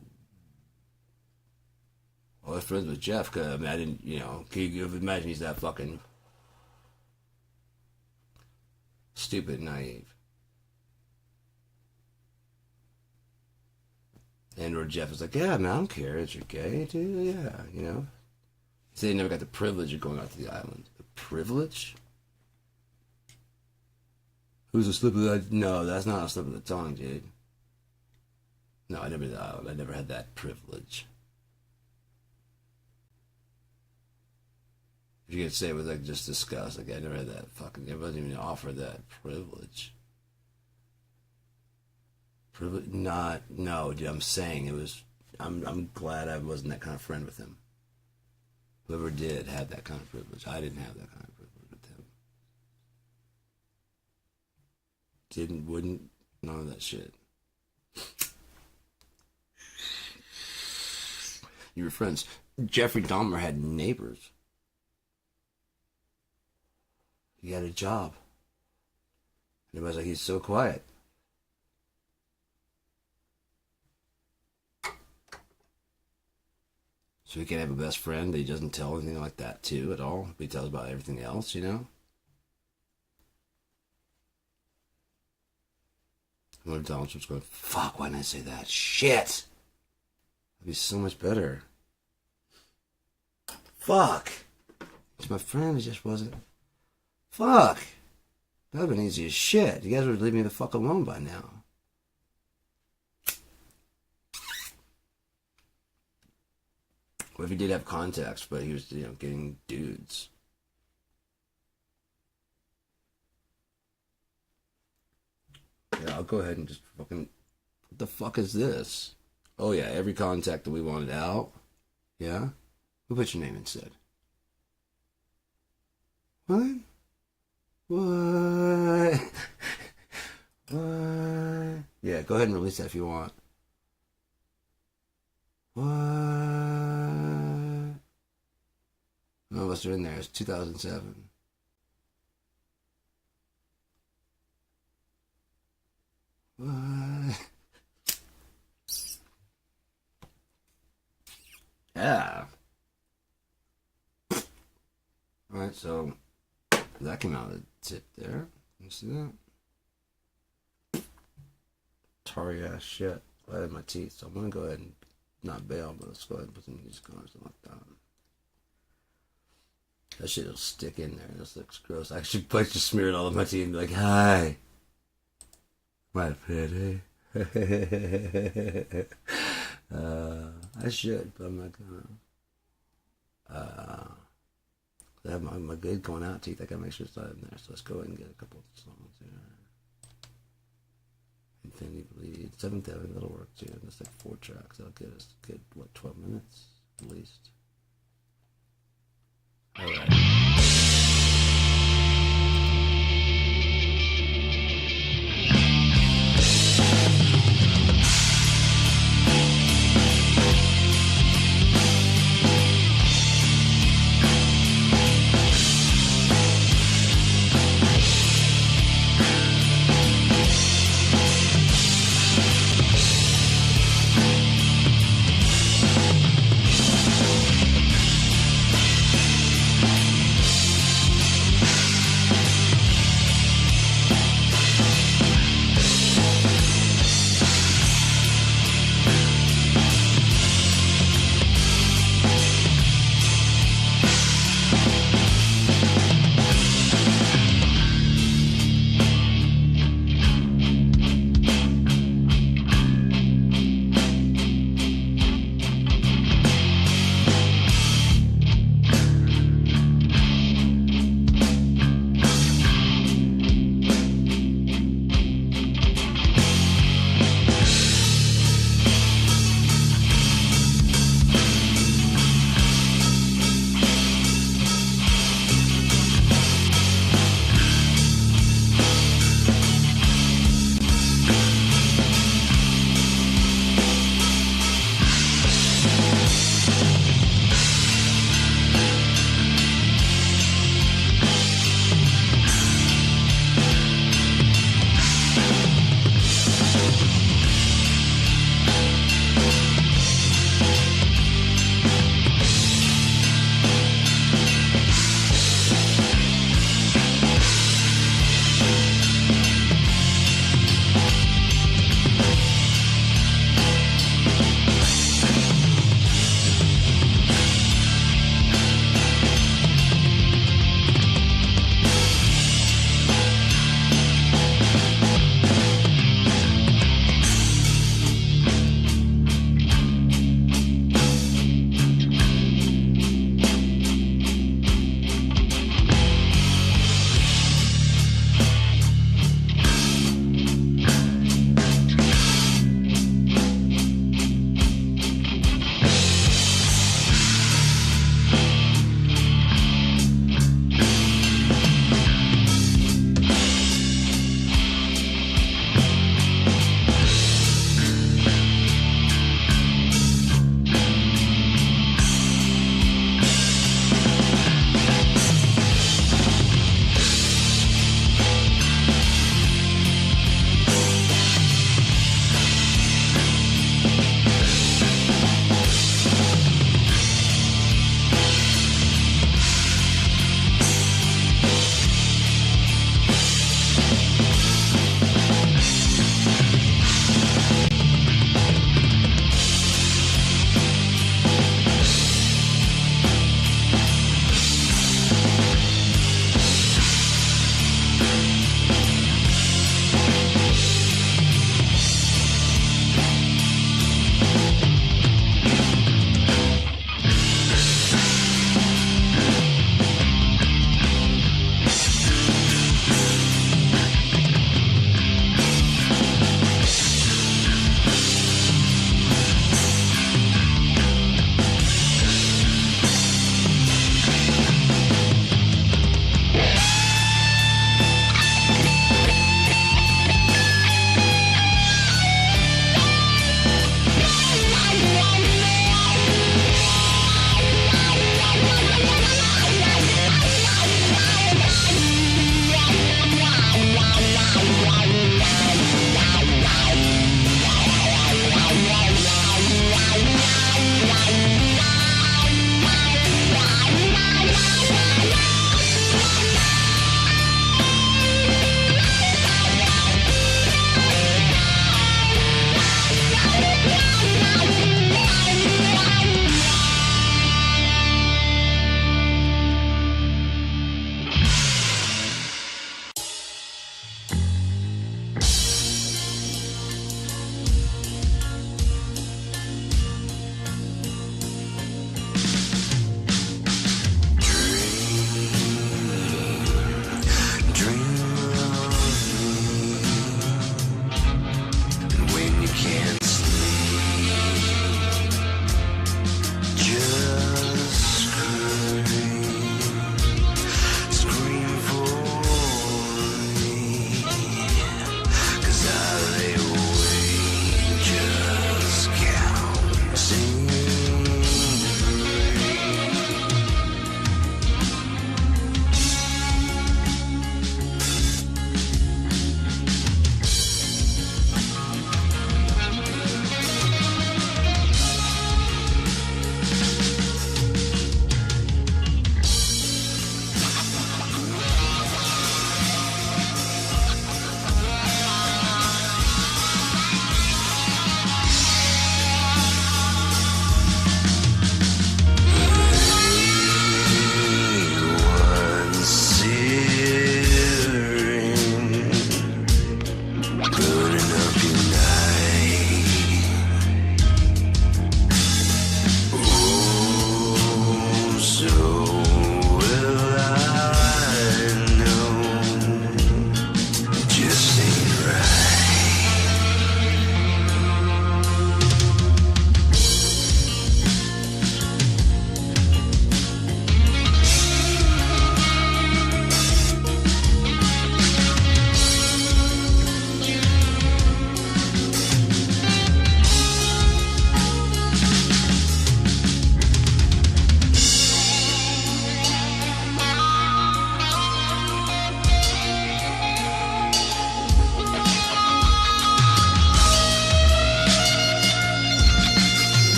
I was friends with Jeff. Cause I mean, I didn't, can you imagine he's that fucking stupid, naive, and or Jeff was like, yeah, man, I don't care if you're gay, dude. Yeah, So they never got the privilege of going out to the island. The privilege? Who's a slip of the... No, that's not a slip of the tongue, dude. No, I never had that privilege. If you could say it was like just disgust, like I never had that fucking... It wasn't even offered that privilege. Privilege? No, dude, I'm saying it was... I'm glad I wasn't that kind of friend with him. Whoever did had that kind of privilege. I didn't have that kind of privilege with him. Wouldn't, none of that shit. You were friends. Jeffrey Dahmer had neighbors. He had a job. And everybody's like, he's so quiet. So he can have a best friend that he doesn't tell anything like that to at all. But he tells about everything else, I'm going to Donald Trump's going, fuck, why didn't I say that? Shit! That'd be so much better. Fuck! He's my friend, he just wasn't. Fuck! That'd have been easy as shit. You guys would leave me the fuck alone by now. Well, if he did have contacts, but he was, getting dudes. Yeah, I'll go ahead and just fucking... What the fuck is this? Oh, yeah, every contact that we wanted out. Yeah? Who put your name instead? What? What? What? Yeah, go ahead and release that if you want. What? None of us are in there. It's 2007. What? Yeah. Alright, so that came out of the tip there. You see that? Tarry ass shit right in my teeth. So I'm gonna go ahead and not bail, but let's go ahead and put some music on or something like that. That shit will stick in there. This looks gross. I should like just smear it all on my teeth and be like, hi. My pretty. I should, but I'm not gonna. I have my good going out teeth. I gotta make sure it's not in there. So let's go ahead and get a couple of songs here. Infinity Bleed. 7th Avenue, that'll work too. That's like 4 tracks. That'll get us good, 12 minutes at least. Alright.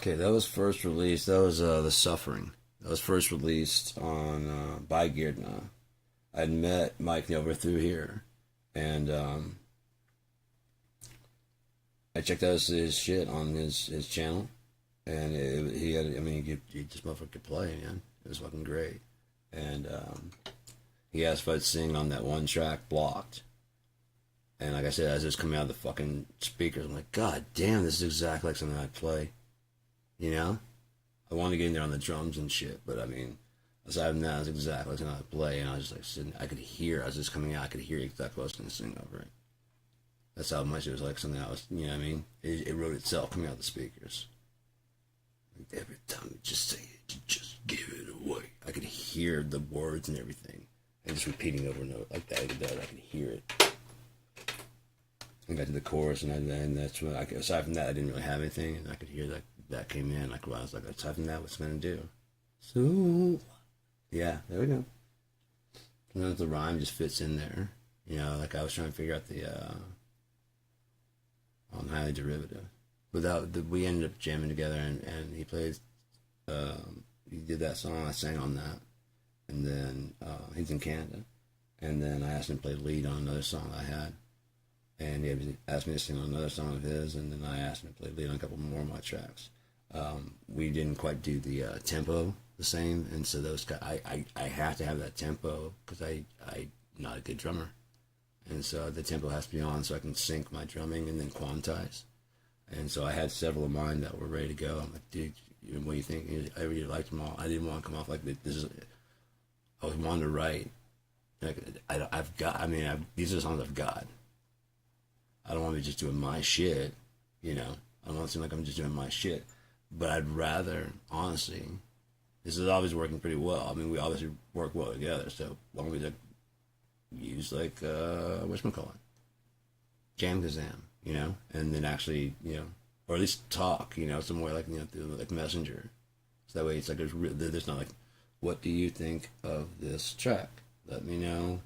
Okay, that was first released. That was The Suffering. That was first released on by Girdna. I'd met Mike Nova through here, and I checked out his shit on his channel, and he had, I mean, he just motherfucker could play, man. It was fucking great. And he asked if I'd sing on that one track, Blocked. And like I said, as it was coming out of the fucking speakers, I'm like, God damn, this is exactly like something I'd play. You know? I wanted to get in there on the drums and shit, but I mean, aside from that, it was exactly like something I'd play. And I was just like sitting, I could hear, as it was coming out, I could hear exactly what I was going to sing over it. That's how much it was like something I was, you know what I mean? It wrote itself coming out of the speakers. Like every time you just say it, you just give it away. I could hear the words and everything. And just repeating over and over like that. I could hear it. I got to the chorus, and that's when, aside from that, I didn't really have anything, and I could hear that came in. Like, well, I was like, aside from that, what's it going to do? So, yeah, there we go. Sometimes the rhyme just fits in there. You know, like I was trying to figure out the, on Highly Derivative. We ended up jamming together, and he played, he did that song, I sang on that, and then, he's in Canada, and then I asked him to play lead on another song I had. And he asked me to sing on another song of his, and then I asked him to play lead on a couple more of my tracks. We didn't quite do the tempo the same, and so those guys, I have to have that tempo because I'm not a good drummer, and so the tempo has to be on so I can sync my drumming and then quantize. And so I had several of mine that were ready to go. I'm like, dude, what do you think? I really liked them all. I didn't want to come off like this. I was wanting to write. Like these are the songs I've got. I don't want to be just doing my shit, you know. I don't want to seem like I'm just doing my shit. But I'd rather, honestly, this is always working pretty well. I mean, we obviously work well together, so why don't we just use, like, whatchamacallit? Jam Kazam, you know? And then actually, you know, or at least talk, you know, somewhere like, you know, through, like, Messenger. So that way it's like, there's not like, what do you think of this track? Let me know.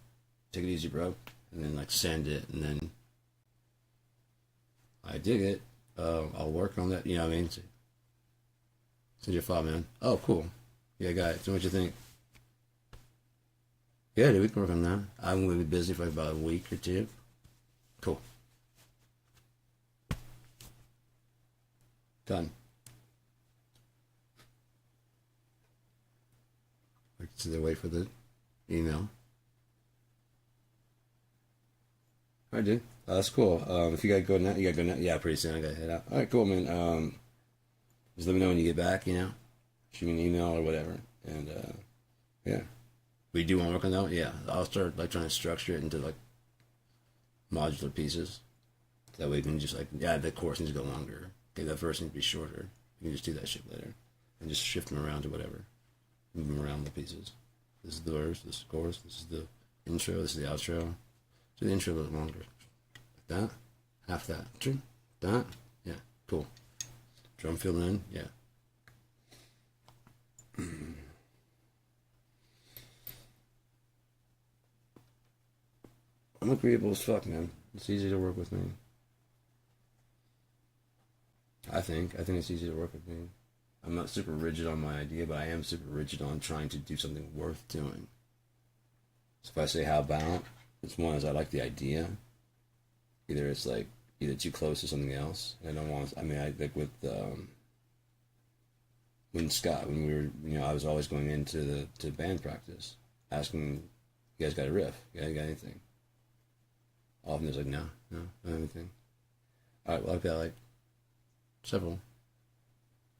Take it easy, bro. And then, like, send it, and then I dig it. I'll work on that. You know what I mean? Send your file, man. Oh, cool. Yeah, got it. So what you think? Yeah, dude, we can work on that. I'm going to be busy for like about a week or two. Cool. Done. So they wait for the email. All right, dude. That's cool. If you gotta go now, you gotta go now. Yeah, pretty soon I gotta head out. All right, cool, man. Just let me know when you get back. You know, shoot me an email or whatever. And yeah, we do want to work on that one. Yeah, I'll start like trying to structure it into like modular pieces. That way we can just like, yeah, the chorus needs to go longer. Okay, that verse needs to be shorter. You can just do that shit later and just shift them around to whatever. Move them around the pieces. This is the verse. This is the chorus. This is the intro. This is the outro. So the intro a little longer. That, half that, that, yeah, cool. Drum fill in, yeah. I'm agreeable as fuck, man. It's easy to work with me. I think it's easy to work with me. I'm not super rigid on my idea, but I am super rigid on trying to do something worth doing. So if I say how about, it's one is I like the idea. Either it's like either too close to something else. And I don't want. I mean, I like with when Scott, when we were, you know, I was always going into the band practice, asking, "You guys got a riff? You guys got anything?" Often there's like, no, not anything. All right, well I've got like several.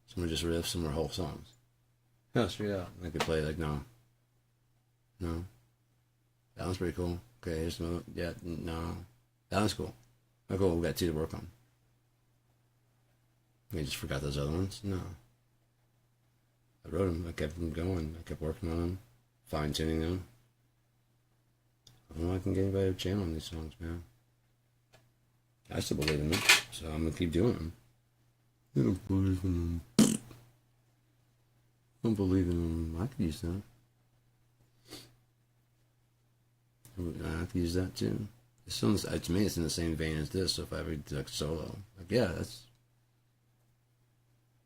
Some are just riffs, some are whole songs. Yeah, straight out. I could play like no. That one's pretty cool. Okay, here's another. Yeah, no. That one's cool. Oh, cool. We got 2 to work on. We just forgot those other ones. No. I wrote them. I kept them going. I kept working on them, fine tuning them. I don't know if I can get anybody to jam on these songs, man. I still believe in them, so I'm gonna keep doing them. I don't believe in them. I don't believe in them. I could use that. I could use that too. It sounds, to me, it's in the same vein as this. So if I ever do like solo, like yeah, that's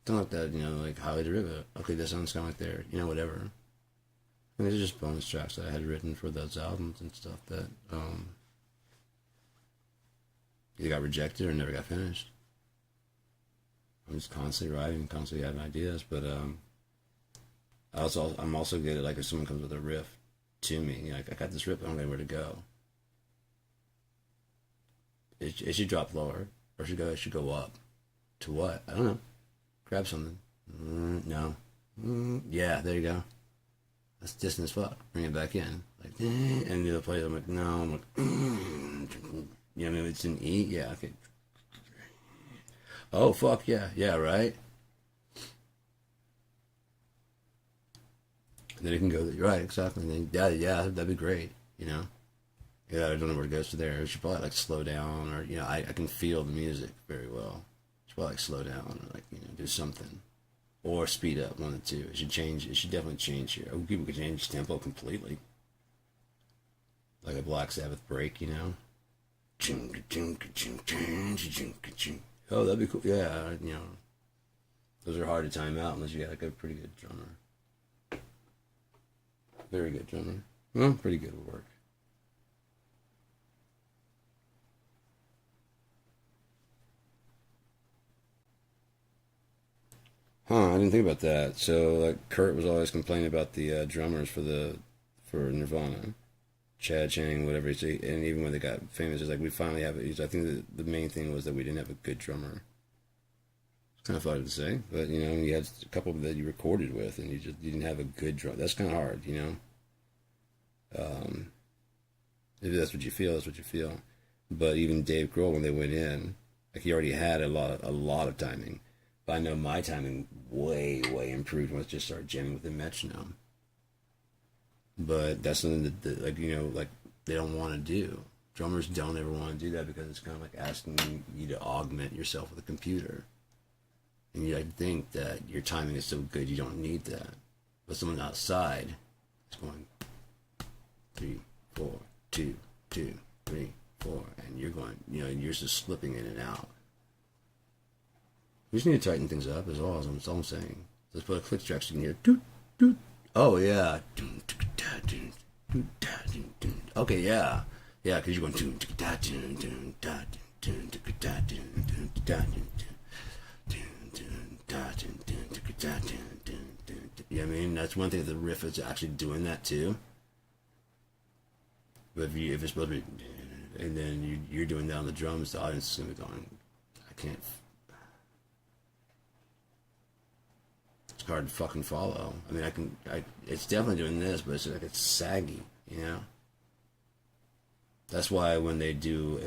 Something like that, like Highly Derivative. Okay, that sounds kind of like there, whatever. And these are just bonus tracks that I had written for those albums and stuff that either got rejected or never got finished. I'm just constantly writing, constantly having ideas, but I'm also good at, like, if someone comes with a riff to me, like, I got this riff, I don't know where to go. It should drop lower, or it should go up. To what? I don't know. Grab something. No. Yeah, there you go. That's distant as fuck. Bring it back in. Like, and the other place, I'm like, no. I'm like, I mean, it's an E? Yeah, okay. Oh, fuck, yeah, right? And then it can go, right, exactly. And then, yeah, that'd be great, Yeah, I don't know where it goes to there. I should probably, like, slow down, or, I can feel the music very well. I should probably, like, slow down, or, like, do something. Or speed up, one of the two. It should change. It should definitely change here. People could change tempo completely. Like a Black Sabbath break, Oh, that'd be cool. Yeah, those are hard to time out unless you got, like, a pretty good drummer. Very good drummer. Well, pretty good work. I didn't think about that. So, like, Kurt was always complaining about the drummers for Nirvana, Chad Channing, whatever. And even when they got famous, it's like we finally have it. I think the main thing was that we didn't have a good drummer. It's kind of funny to say, but you had a couple that you recorded with, and you didn't have a good drum. That's kind of hard, If that's what you feel, that's what you feel. But even Dave Grohl, when they went in, like, he already had a lot of timing. But I know my timing way improved once I just started jamming with the metronome. But that's something that like, like, they don't want to do. Drummers don't ever want to do that because it's kind of like asking you to augment yourself with a computer. And you, like, think that your timing is so good you don't need that. But someone outside is going 3, 4, 2, 2, 3, 4, and you're going, you're just slipping in and out. We just need to tighten things up, is all I'm saying. Let's put a click track so you can hear doot, doot. Oh, yeah. Okay, yeah. Yeah, because you're going yeah, I mean, that's one thing. The riff is actually doing that too. But if it's supposed to be, and then you're doing that on the drums, the audience is gonna be going, I can't. It's hard to fucking follow. I mean, it's definitely doing this, but it's like it's saggy, That's why when they do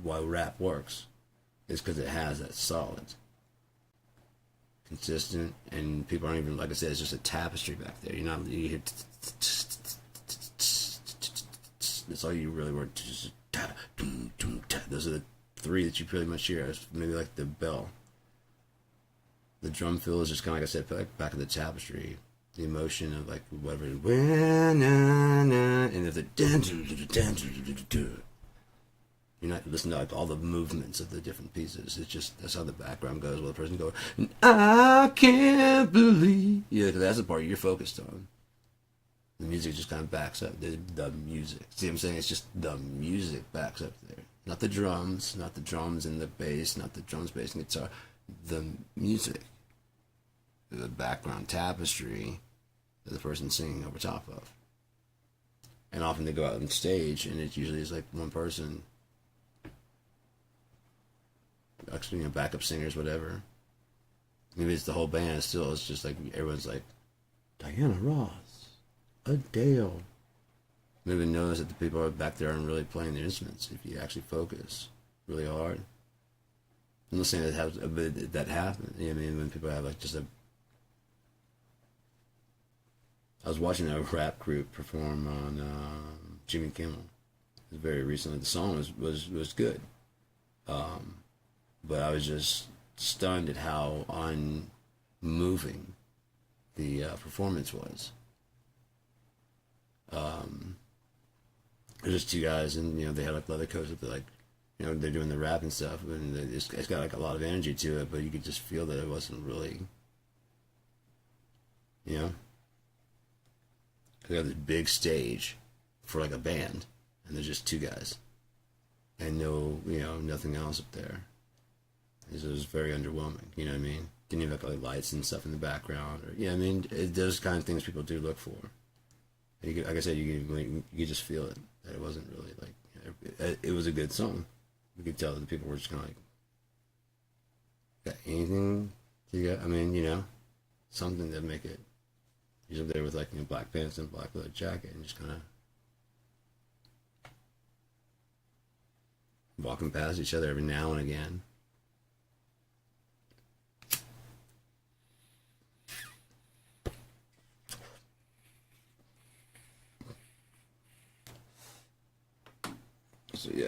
why rap works, is because it has that solid, consistent, and people aren't even, like I said, it's just a tapestry back there. You hear, that's all you really were. Those are the three that you pretty much hear. Maybe like the bell. The drum fill is just kind of, like I said, like back of the tapestry. The emotion of, like, whatever. And if the you're not listening to, like, all the movements of the different pieces. It's just, that's how the background goes. While the person goes, I can't believe. Yeah, because that's the part you're focused on. The music just kind of backs up. The music. See what I'm saying? It's just the music backs up there. Not the drums, not the drums and the bass, not the drums, bass, and guitar. The music. The background tapestry that the person's singing over top of. And often they go out on stage, and it usually is like one person. Actually, backup singers, whatever. Maybe it's the whole band. Still, it's just like everyone's like, Diana Ross, Adele. Maybe notice that the people are back there aren't really playing their instruments if you actually focus really hard. I'm not saying that happens. I mean, when people have, like, just a. I was watching a rap group perform on Jimmy Kimmel very recently. The song was good, but I was just stunned at how unmoving the performance was. There's just two guys, and they had, like, leather coats with, like, You know, they're doing the rap and stuff, and it's got like a lot of energy to it, but you could just feel that it wasn't really, you know, they got this big stage for like a band, and there's just two guys, and no, you know, nothing else up there. It was very underwhelming. You know what I mean? Didn't even have like lights and stuff in the background, or I mean, those kind of things people do look for. You could, like I said, you could just feel it that it wasn't really like, you know, it was a good song. You could tell that the people were just kind of like, got anything to get? I mean, you know, something to make it. He's up there with like, you know, black pants and black leather jacket and just kind of walking past each other every now and again. So yeah.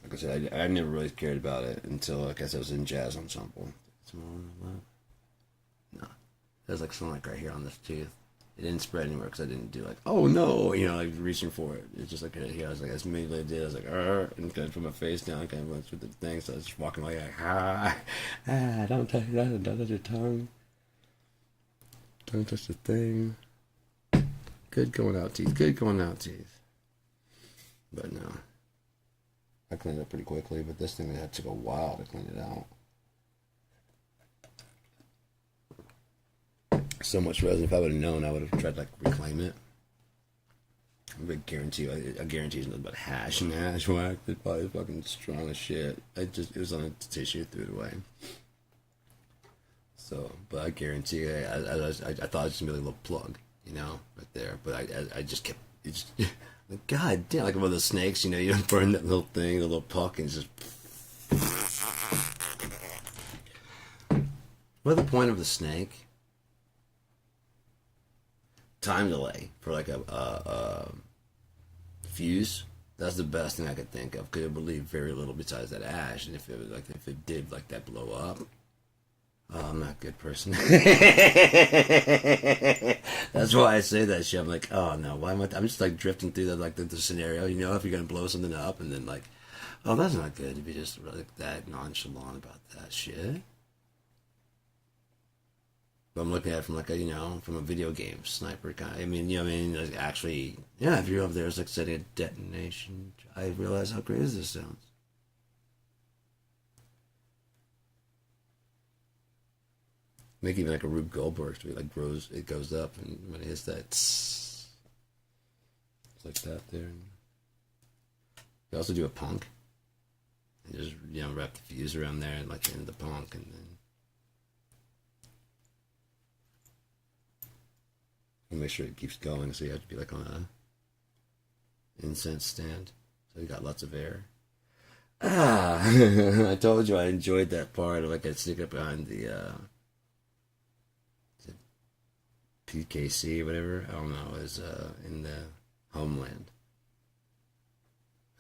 Like I said, I never really cared about it until I guess I was in jazz ensemble. No, there's like something like right here on this tooth. It didn't spread anywhere because I didn't do like, oh no, you know, like reaching for it. It's just like right here. I was like, as immediately I did, I was like, and kind of put my face down, kind of went through the thing. So I was just walking like, don't touch that, don't touch your tongue. Don't touch the thing. Good going out teeth. Good going out teeth. But no. I cleaned it up pretty quickly, but this thing that took a while to clean it out. So much resin. If I would have known, I would have tried to like reclaim it. I guarantee it's nothing but hash and hash wax. It's probably fucking strong as shit. It was on a tissue, threw it away. So, but I guarantee you, I thought it was just gonna be like a little plug, you know, right there. But I just kept, like, God damn, like one of those snakes, you know, you don't burn that little thing, the little puck, and it's just. What's the point of the snake? Time delay for like a fuse. That's the best thing I could think of, because it would leave very little besides that ash, and if it did like that blow up. Oh, I'm not a good person. That's why I say that shit. I'm like, oh no, why am I? I'm just like drifting through the the scenario. You know, if you're gonna blow something up, and then like, oh, that's not good to be just like that nonchalant about that shit. But I'm looking at it from like from a video game sniper kind. I mean, you know, what I mean, like actually, yeah. If you're up there, it's like setting a detonation. I realize how crazy this sounds. Make even like a Rube Goldberg, so it goes up, and when it hits that, it's like that there. You also do a punk, and just wrap the fuse around there, and like the end of the punk, and then make sure it keeps going. So you have to be like on a incense stand, so you got lots of air. I told you I enjoyed that part. Like I'd sneak up behind the. PKC, whatever, I don't know, is in the homeland.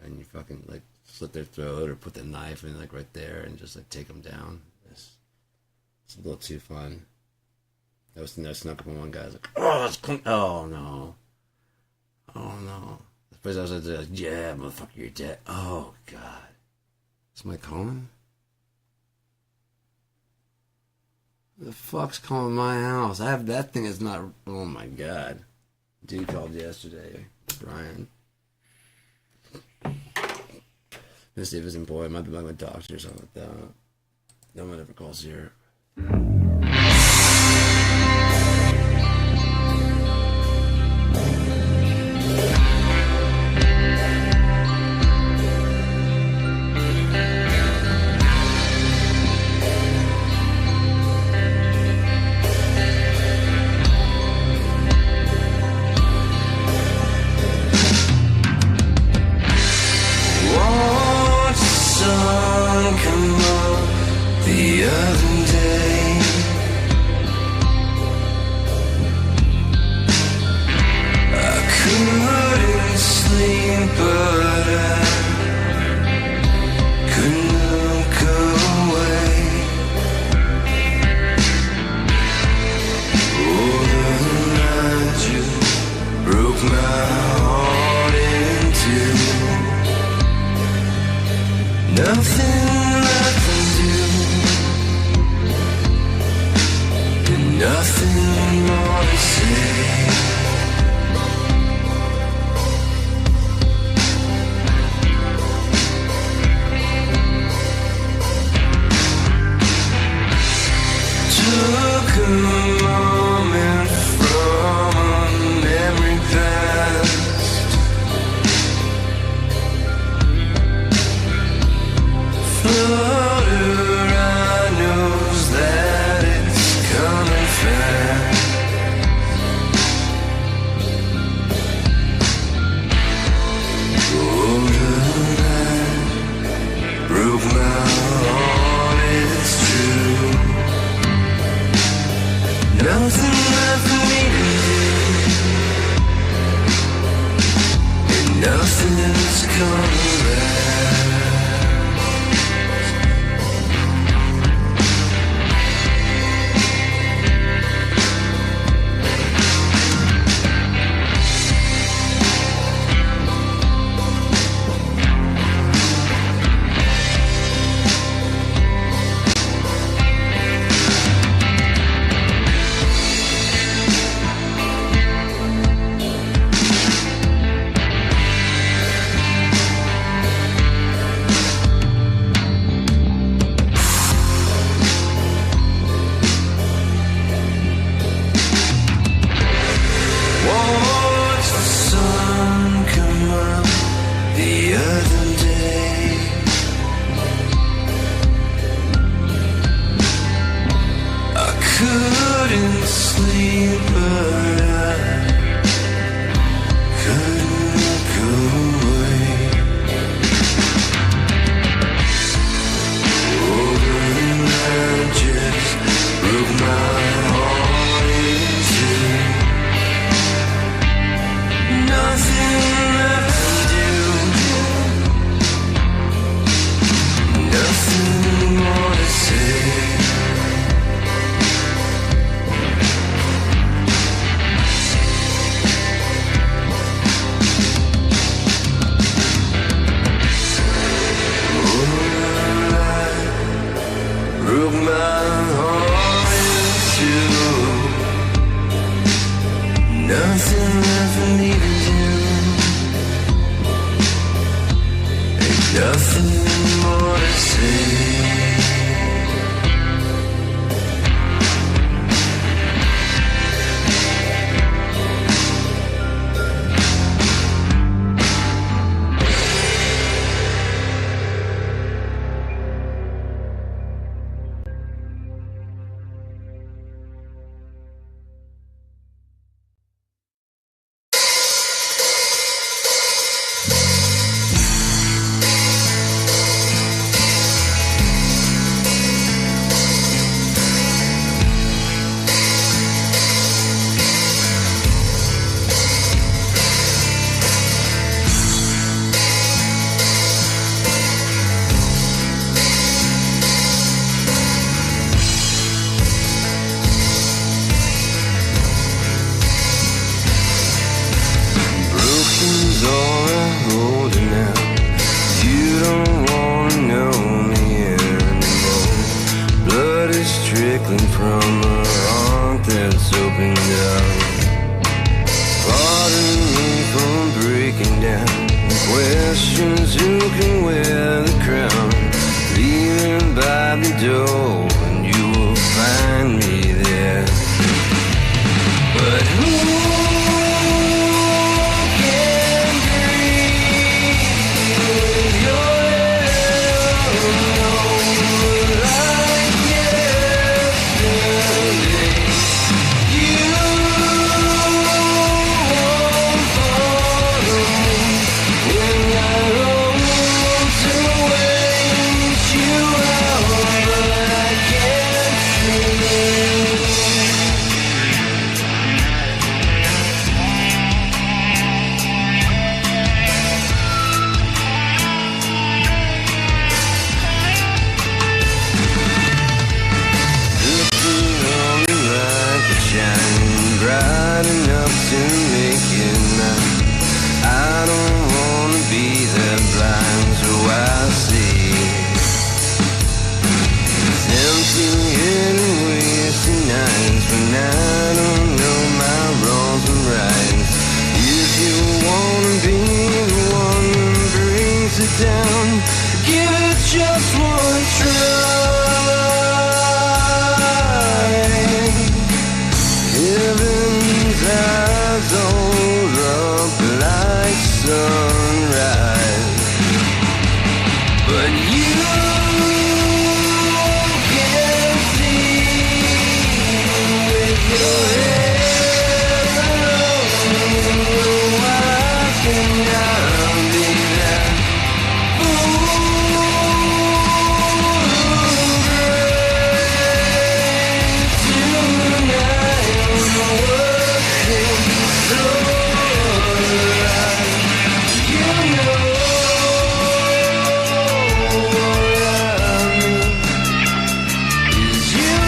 And you fucking like slit their throat or put the knife in like right there and just like take them down. It's a little too fun. I was snuck up on one guy. I was like, oh, it's clean. Oh no. Oh no. The first I was like, yeah, motherfucker, you're dead. Oh God. Is my calling? The fuck's calling my house? I have that thing is not. Oh my God. Dude called yesterday. Brian. Let's see if it's important. It might be like my doctor or something like that. No one ever calls here. Oh, the Nothing left to do, and nothing more to say. Took a moment from a memory past. Flutter, I knows that it's coming fast. Oh, tonight broke my heart, it's true. Nothing left for me to do, and nothing's coming back. Watched the sun come up the other day. I couldn't sleep, but I couldn't look away. Oh, and I just broke my heart in two. Nothing left to do, nothing more to say. Oh, I broke my heart in two. Nothing left for me to do, ain't nothing more to say. Broken's all I hold now. You don't wanna know me anymore. Blood is trickling from a heart that's opened up. Pardon me for breaking down. The questions who can wear the crown. Leaving by the door, and you will find me there. But who can breathe with your love like yesterday? You won't follow me when I roll to down. Give it just one try. Heaven's eyes hold up like sunrise, but you can't see with your head alone. Why can I be that fool tonight? Working so right, you know what I mean. Is you know what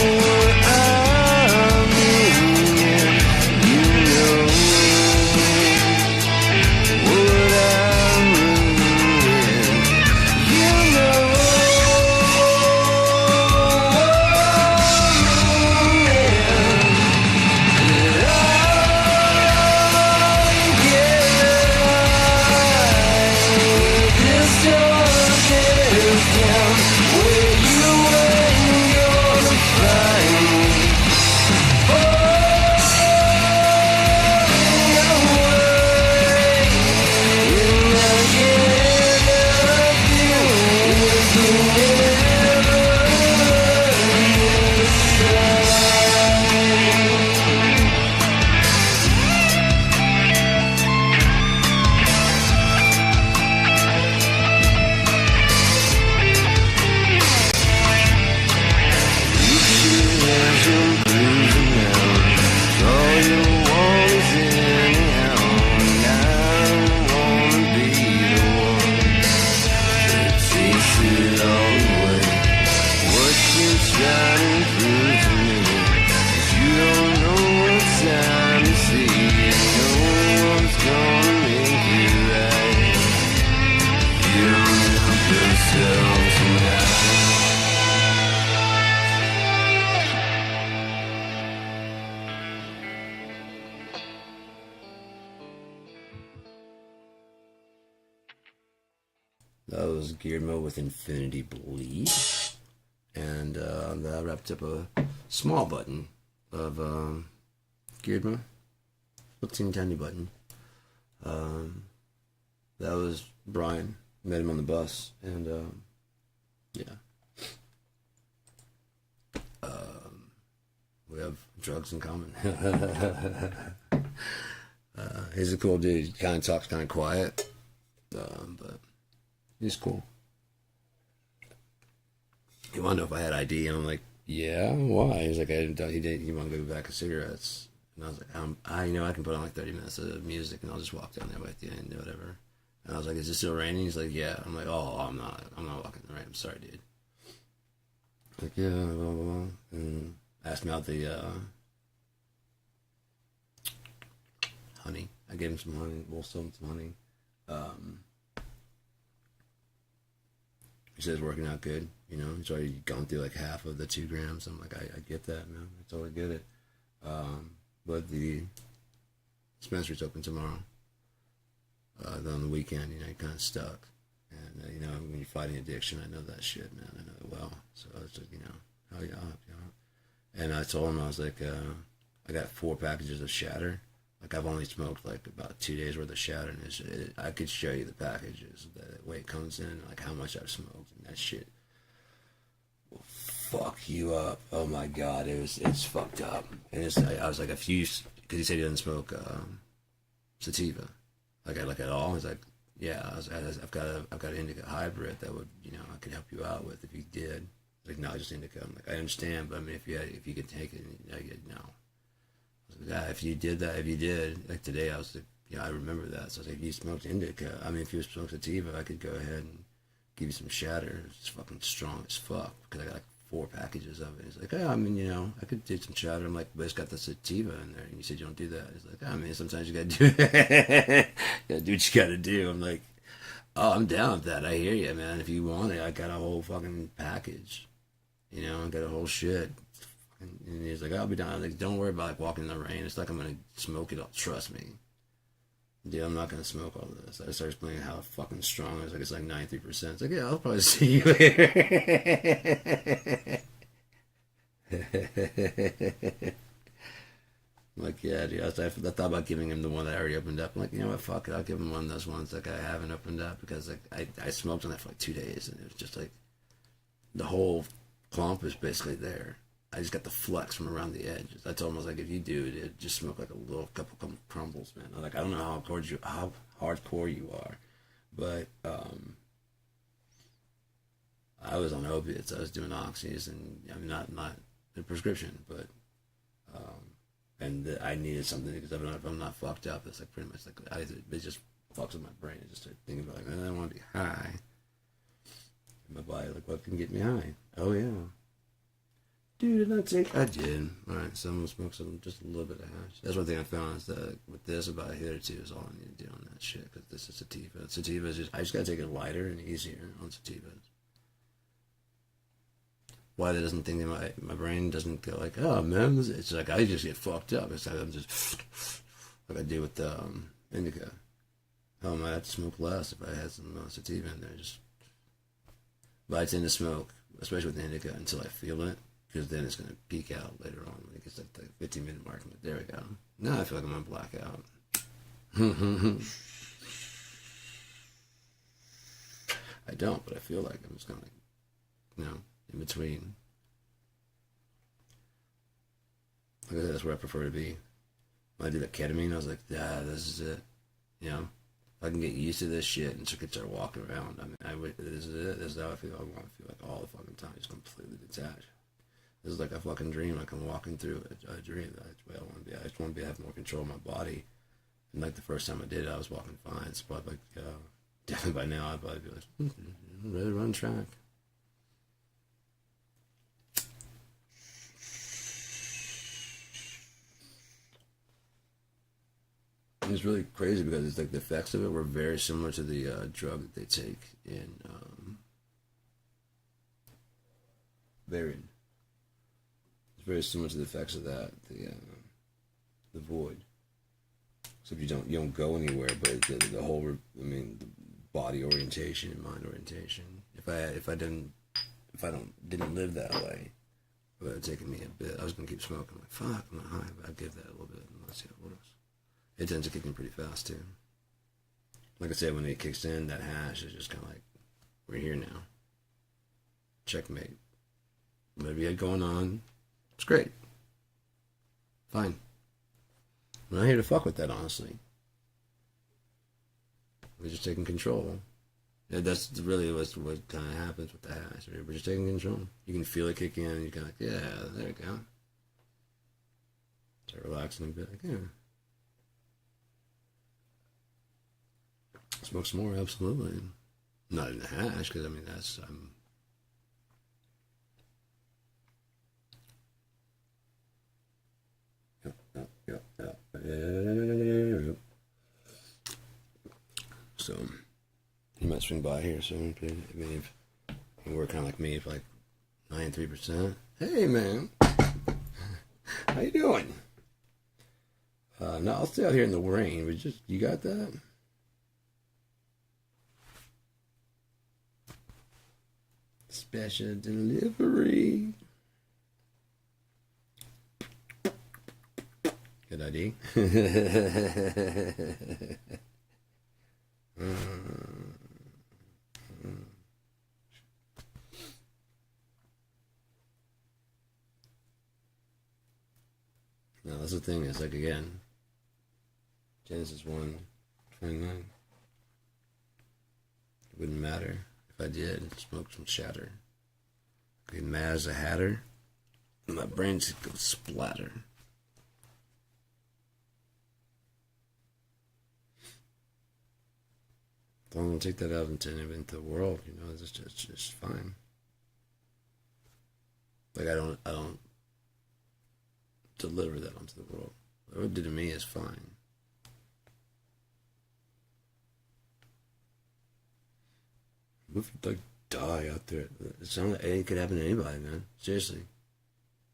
I mean. You know what I mean. You know this dark is down where you ain't gonna find me. That was Guillermo with Infinity Bleed. And that wrapped up a small button of Guillermo. A teeny tiny button. That was Brian. Met him on the bus. And yeah. We have drugs in common. He's a cool dude. He kind of talks kind of quiet. But he's cool. He wanted to know if I had ID, and I'm like, yeah, why? He's like, he want to go back to cigarettes. And I was like, I can put on like 30 minutes of music, and I'll just walk down there with you and do whatever. And I was like, is it still raining? He's like, yeah. I'm like, oh, I'm not walking the rain. I'm sorry, dude. Like, yeah, blah, blah, blah. And asked me out the honey. I gave him some honey. We'll sell him some honey. He says working out good, you know. He's already gone through like half of the 2 grams. I'm like, I get that, man. I totally get it. But the dispensary's open tomorrow. Then on the weekend, you know, you're kind of stuck. And, you know, when you're fighting addiction, I know that shit, man. I know it well. So it's like, you know, how you up, you know. And I told him, I was like, I got 4 packages of shatter. Like, I've only smoked, like, about 2 days worth of shatter, and I could show you the packages, the way it comes in, like, how much I've smoked, and that shit will fuck you up. Oh, my God, it's fucked up. And I was like, because he said he doesn't smoke sativa, like at all. He's like, yeah, I've got an indica hybrid that would, you know, I could help you out with if you did. Like, no, just indica. I'm like, I understand, but I mean, if you could take it, you know, no. Yeah, if you did, like today, I was like, yeah, I remember that. So I was like, if you smoked indica, I mean, if you smoked sativa, I could go ahead and give you some shatter. It's fucking strong as fuck, because I got like 4 packages of it. He's like, oh, I mean, you know, I could do some shatter. I'm like, but it's got the sativa in there. And you said you don't do that. He's like, oh, I mean, sometimes you gotta do it. You gotta do what you gotta do. I'm like, oh, I'm down with that. I hear you, man. If you want it, I got a whole fucking package. You know, I got a whole shit. And he's like, I'll be down. I'm like, don't worry about like walking in the rain. It's like I'm gonna smoke it all. Trust me. dude, I'm not gonna smoke all this. I started explaining how fucking strong it is. Like it's like 93%. It's like, yeah, I'll probably see you later. I'm like, yeah, dude. I thought about giving him the one that I already opened up. I'm like, you know what? Fuck it. I'll give him one of those ones that I haven't opened up because like I smoked on that for like 2 days and it was just like the whole clump is basically there. I just got the flex from around the edge. I told him, I was like, if you do it, just smoke like a little couple crumbles, man. I'm like, I don't know how hardcore you are, but I was on opiates. I was doing oxys, and I mean, not a prescription, but and I needed something because if I'm not fucked up, it's like pretty much like it just fucks with my brain. I just start thinking about like, I want to be high. And my body like, what can get me high? Oh yeah. Dude, did I take? I did. Alright, so I'm gonna smoke just a little bit of hash. That's one thing I found is that with this about hitherto is all I need to do on that shit because this is sativa. Sativa is I just gotta take it lighter and easier on sativas. Why that doesn't think that my brain doesn't go like, oh man, it's like I just get fucked up. It's like I'm just like I do with the indica. Oh, I might have to smoke less if I had some sativa in there. But I tend to smoke, especially with the indica, until I feel it. Because then it's going to peak out later on when it gets like the 15-minute mark. Like, there we go. Now I feel like I'm going to black out. I don't, but I feel like I'm just kind of like, in between. Like I said, that's where I prefer to be. When I did that ketamine, I was like, yeah, this is it. If I can get used to this shit and just start walking around, this is it. This is how I feel. I want to feel like all the fucking time, just completely detached. This is like a fucking dream. Like I'm walking through a dream. That's the way I want to be. I just want to have more control of my body. And like the first time I did it, I was walking fine. It's probably like, definitely by now, I'd probably be like, I'm ready to run track. And it's really crazy because it's like the effects of it were very similar to the drug that they take in Varian. Very similar to the effects of that, the void. So if you don't go anywhere, but the whole, the body orientation and mind orientation. If I didn't live that way, it would have taken me a bit. I was gonna keep smoking. I'm like, fuck, I'm not high, but I'd give that a little bit and let's see how it works. It tends to kick in pretty fast too. Like I said, when it kicks in, that hash is just kind of like, we're here now. Checkmate. Whatever you had going on. It's great. Fine. I'm not here to fuck with that, honestly. We're just taking control. Yeah, that's really what kind of happens with the hash. We're just taking control. You can feel it kick in, and you're kind of like, yeah, there you go. Start relaxing a bit, like, yeah. Smoke some more, absolutely. Not in the hash, because, that's... So, you might swing by here soon. If you work kind of like me, for like 93%. Hey, man. How you doing? No, I'll stay out here in the rain. You got that? Special delivery. Good ID. Now that's the thing, is like again, Genesis 1:29. It wouldn't matter if I did smoke some shatter. I'd be mad as a hatter, and my brains would go splatter. Don't want to take that out into the world, it's just fine. Like I don't deliver that onto the world. What it did to me is fine. What if you die out there? It could happen to anybody, man. Seriously.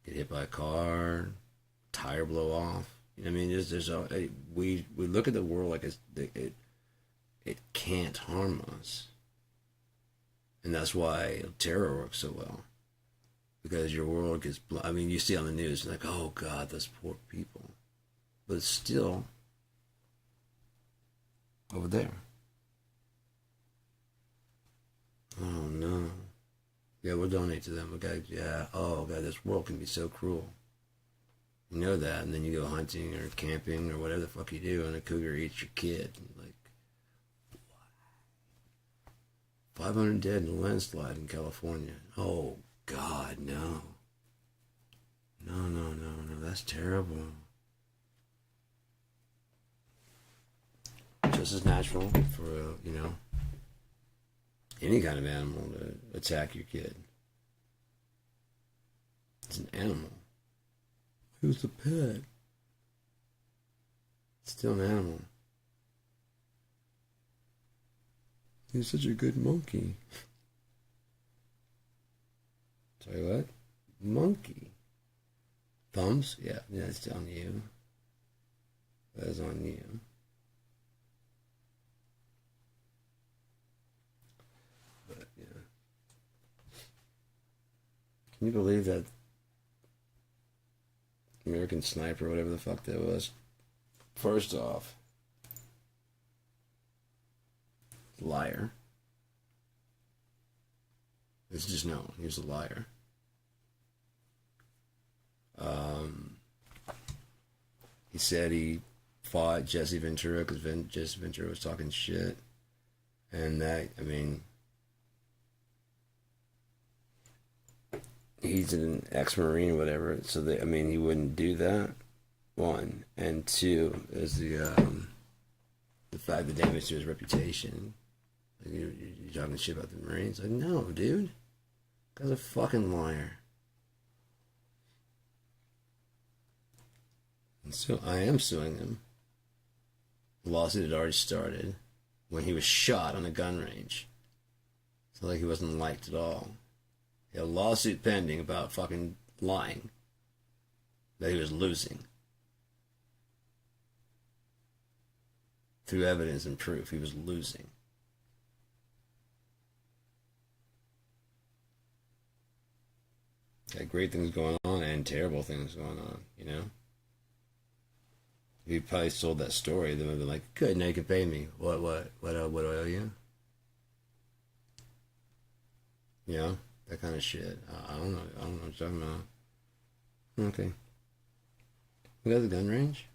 Get hit by a car, tire blow off, I mean, we look at the world like it can't harm us, and that's why terror works so well. Because your world gets, I mean, you see on the news like, oh God, those poor people, but it's still over there. Oh no. Yeah, we'll donate to them. Okay, yeah. Oh God, this world can be so cruel. You know that, and then you go hunting or camping or whatever the fuck you do, and a cougar eats your kid. Like, 500 dead in a landslide in California. Oh God, no. No. That's terrible. Just as natural for any kind of animal to attack your kid. It's an animal. It was a pet. It's still an animal. He's such a good monkey. Tell you what? Monkey. Thumbs? Yeah, it's on you. That is on you. But, yeah. Can you believe that American Sniper, whatever the fuck that was? First off, liar. It's just known. He was a liar. He said he fought Jesse Ventura because Jesse Ventura was talking shit. And that, I mean, he's an ex-Marine or whatever, so he wouldn't do that. One. And two is the fact the damage to his reputation. Like, you're talking shit about the Marines. Like, no, dude. Guy's a fucking liar. And so I am suing him. The lawsuit had already started when he was shot on a gun range. So like he wasn't liked at all. He had a lawsuit pending about fucking lying. That he was losing. Through evidence and proof, he was losing. Got great things going on and terrible things going on, you know? If he probably sold that story, then would have been like, good, now you can pay me. What do I owe you? You know? That kind of shit. I don't know what you're talking about. Okay. We got the gun range?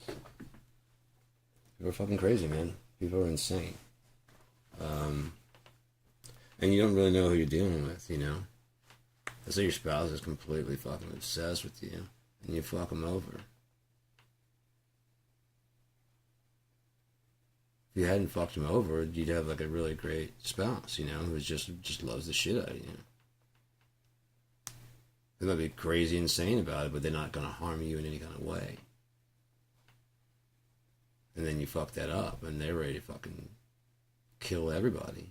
People are fucking crazy, man. People are insane. And you don't really know who you're dealing with, you know? Let's say your spouse is completely fucking obsessed with you, and you fuck them over. If you hadn't fucked him over, you'd have like a really great spouse, you know, who just loves the shit out of you. They might be crazy insane about it, but they're not going to harm you in any kind of way. And then you fuck that up, and they're ready to fucking kill everybody.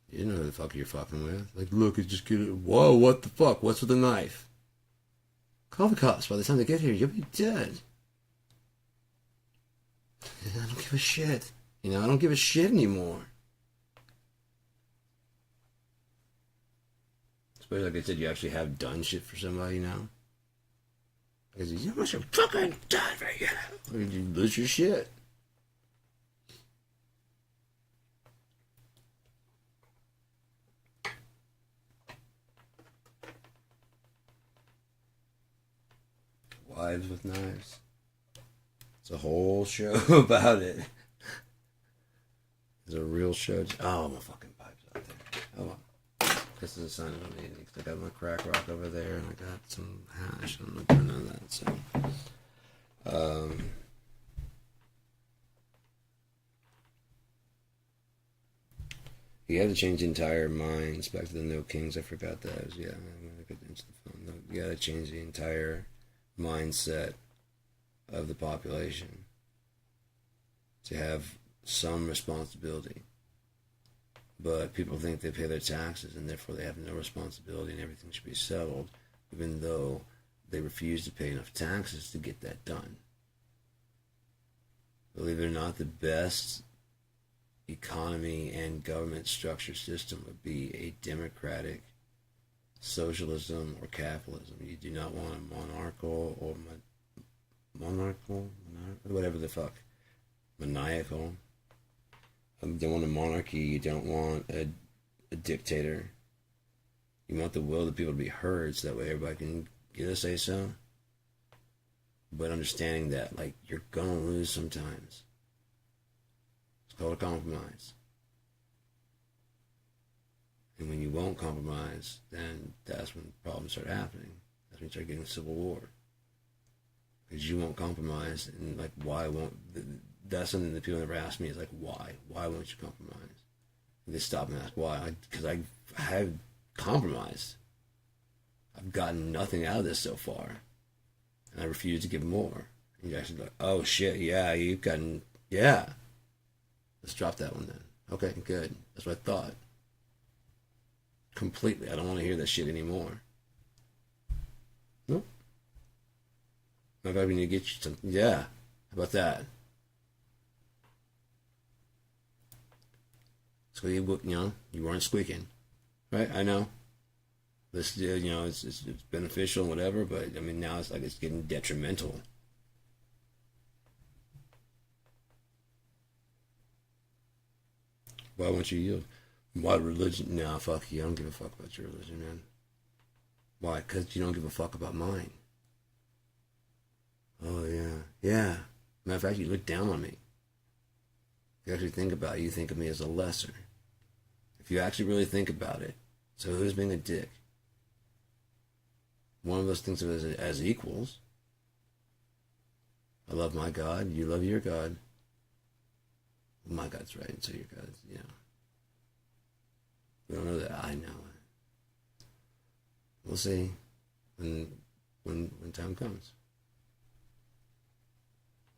You know who the fuck you're fucking with. Like, look, it's just kidding. Whoa, what the fuck? What's with the knife? Call the cops. By the time they get here, you'll be dead. I don't give a shit. You know, I don't give a shit anymore. Especially like I said, you actually have done shit for somebody now. Because you must have fucking done for you. Or you lose your shit. Wives with knives. It's a whole show about it. It's a real show. Oh, my fucking pipes out there. Oh, well. This is a sign of a meeting. I got my crack rock over there, and I got some hash. I'm not doing none of that. So, you have to change entire minds. Back to the No Kings. I forgot that. Yeah, I'm gonna get into the phone. You got to change the entire mindset of the population to have some responsibility. But people think they pay their taxes and therefore they have no responsibility and everything should be settled, even though they refuse to pay enough taxes to get that done. Believe it or not, the best economy and government structure system would be a democratic socialism or capitalism. You do not want a monarchical or whatever the fuck, maniacal. You don't want a monarchy. You don't want a dictator. You want the will of the people to be heard, so that way everybody can get a say so. But understanding that, like, you're gonna lose sometimes. It's called a compromise. And when you won't compromise, then that's when problems start happening. That's when you start getting a civil war. Because you won't compromise, and like, why won't? That's something that people never ask me, is like, why? Why won't you compromise? And they stop and ask why. Because I have compromised. I've gotten nothing out of this so far. And I refuse to give more. And you actually like, oh shit, yeah, you've gotten, yeah. Let's drop that one then. Okay, good. That's what I thought. Completely. I don't want to hear that shit anymore. Nope. Maybe I need to get you something. Yeah. How about that? So you weren't squeaking, right? I know. This, it's beneficial and whatever, but I mean now it's like it's getting detrimental. Why won't you yield? Why religion? Nah, fuck you. I don't give a fuck about your religion, man. Why? Because you don't give a fuck about mine. Oh yeah, yeah. Matter of fact, you look down on me. If you actually think about it, you think of me as a lesser. If you actually really think about it, so who's being a dick? One of us thinks of it as equals. I love my God, you love your God. My God's right, and so your God's, We don't know that. I know it. We'll see when time comes.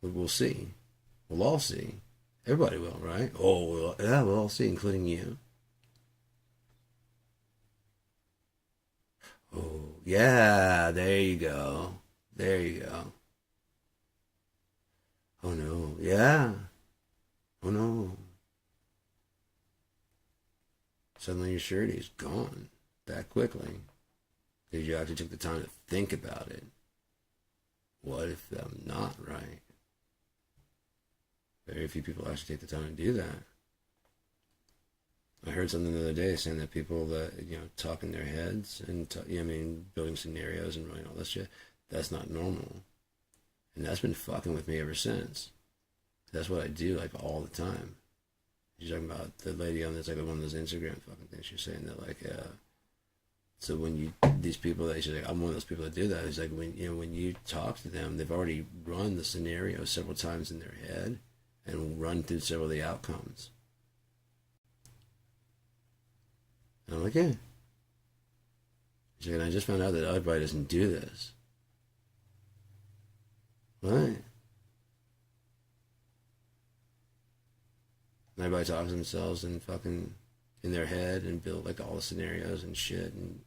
We'll see. We'll all see. Everybody will, right? Oh, yeah, we'll all see, including you. Oh, yeah, there you go. There you go. Oh, no. Yeah. Oh, no. Suddenly your surety is gone that quickly. Because you actually took the time to think about it. What if I'm not right? Very few people actually take the time to do that. I heard something the other day saying that people that, talk in their heads and, building scenarios and running all this shit, that's not normal. And that's been fucking with me ever since. That's what I do, like, all the time. She's talking about the lady on this, like, one of those Instagram fucking things. She's saying that, like, so when these people that, she's like, I'm one of those people that do that. It's like, when you talk to them, they've already run the scenario several times in their head and run through several of the outcomes. And I'm like, yeah. She's like, I just found out that everybody doesn't do this. Right. Everybody talks to themselves and fucking in their head and build like all the scenarios and shit. And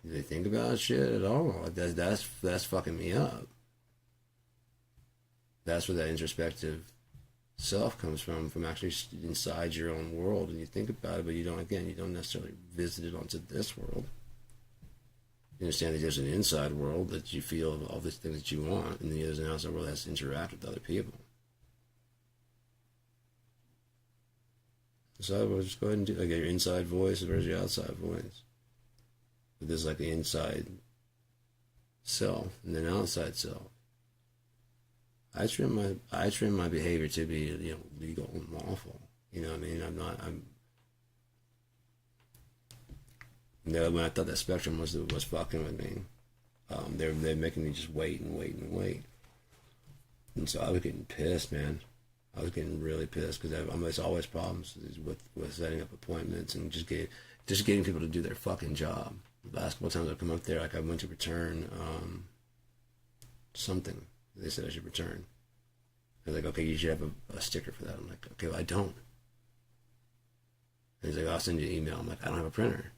do they think about shit at all? That's fucking me up. That's where that introspective self comes from actually inside your own world, and you think about it, but you don't necessarily visit it onto this world. You understand that there's an inside world that you feel all these things that you want, and then there's an outside world that has to interact with other people. So we'll just go ahead and do like your inside voice versus your outside voice. But there's like the inside self and then outside self. I trim my behavior to be legal and lawful. You know what I mean? When I thought that Spectrum was fucking with me, they're making me just wait and wait and wait. And so I was getting pissed, man. I was getting really pissed because there's always problems with setting up appointments and just getting people to do their fucking job. The last couple of times I've come up there, like I went to return something they said I should return, He's like, okay, you should have a sticker for that. I'm like, okay, well, I don't. And he's like, I'll send you an email. I'm like, I don't have a printer.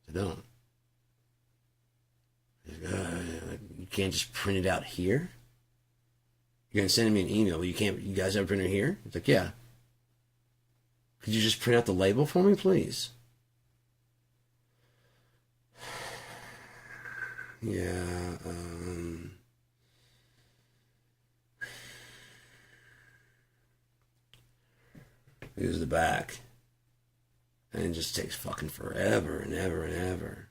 I don't. He's like, you can't just print it out here? You're going to send me an email, but you guys have a printer here? It's like, yeah. Could you just print out the label for me, please? Yeah, here's the back. And it just takes fucking forever and ever and ever.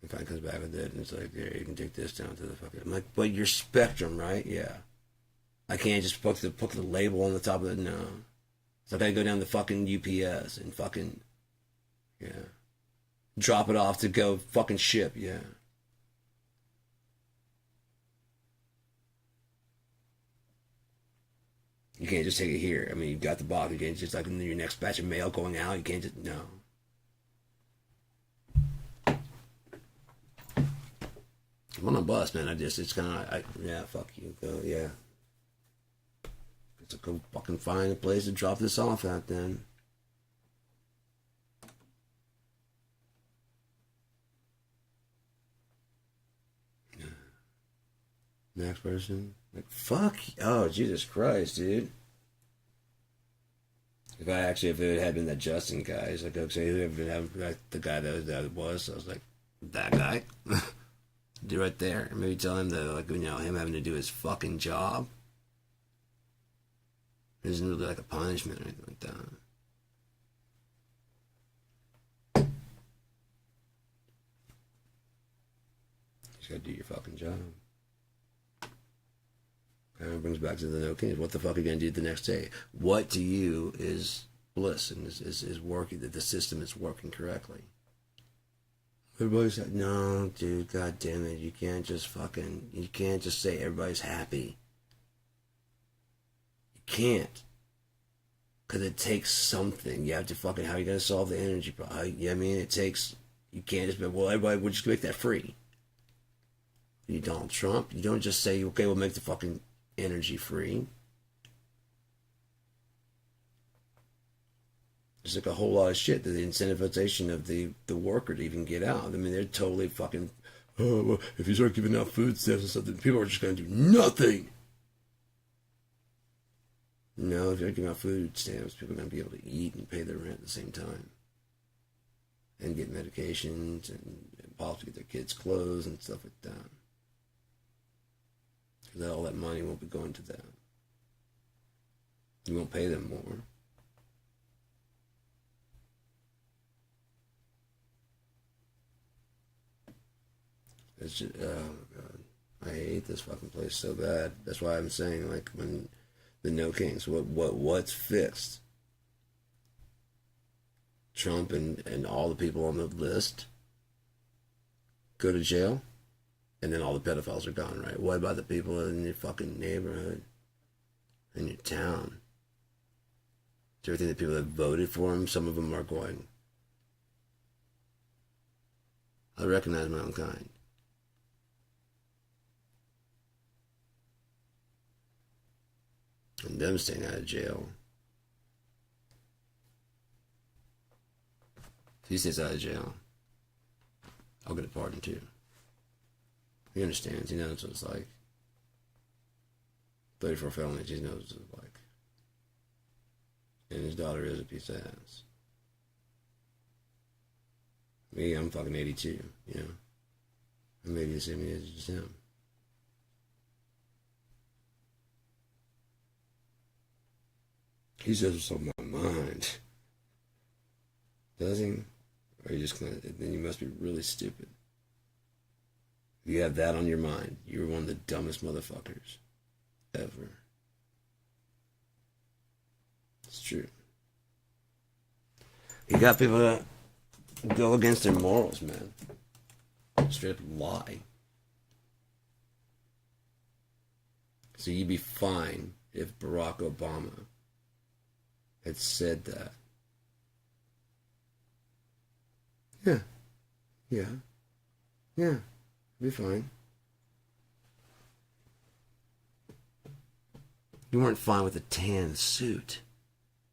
If I comes back with it, and it's like, there, you can take this down to the fucking... I'm like, but your Spectrum, right? Yeah. I can't just put the label on the top of it, no. So I gotta go down to fucking UPS and fucking... Yeah. Drop it off to go fucking ship, yeah. You can't just take it here. I mean, you've got the box. You can't just, like, in your next batch of mail going out, you can't just... No. I'm on a bus, man. It's kind of... Yeah, fuck you. Go, yeah. Let's go fucking find a place to drop this off at, then. Next person. Like, fuck. Oh, Jesus Christ, dude. If it had been that Justin guy, he's like, okay, whoever been having the guy that was, I was like, that guy? Do right there. Maybe tell him that, like, him having to do his fucking job. It isn't really like a punishment or anything like that. You just gotta do your fucking job. And it brings back to the no kings. What the fuck are you going to do the next day? What to you is bliss and is working, that the system is working correctly? Everybody's like, no, dude, god damn it. You can't just say everybody's happy. You can't. Because it takes something. You have to how are you going to solve the energy problem? You can't just be, well, everybody would just make that free. You Donald Trump, you don't just say, okay, we'll make the fucking energy free. There's like a whole lot of shit that the incentivization of the worker to even get out. I mean, they're totally fucking, oh, well, if you start giving out food stamps and stuff, then people are just going to do nothing. No, if you're giving out food stamps, people are going to be able to eat and pay their rent at the same time. And get medications and possibly get their kids clothes and stuff like that. Because all that money won't be going to them. You won't pay them more. It's just, oh god, I hate this fucking place so bad. That's why I'm saying, like, when the no kings, what's fixed? Trump and all the people on the list go to jail? And then all the pedophiles are gone, right? What about the people in your fucking neighborhood? In your town? Do you ever think the people that voted for him, some of them are going, I recognize my own kind. And them staying out of jail. If he stays out of jail, I'll get a pardon too. He understands. He knows what it's like. 34 felonies. He knows what it's like. And his daughter is a piece of ass. Me, I'm fucking 82, you know. And maybe the same age as him. He says what's on my mind. Does he? Or you just then you must be really stupid. If you have that on your mind, you're one of the dumbest motherfuckers ever. It's true. You got people that go against their morals, man. Straight up lie. So you'd be fine if Barack Obama had said that. Yeah. It'd be fine. You weren't fine with a tan suit.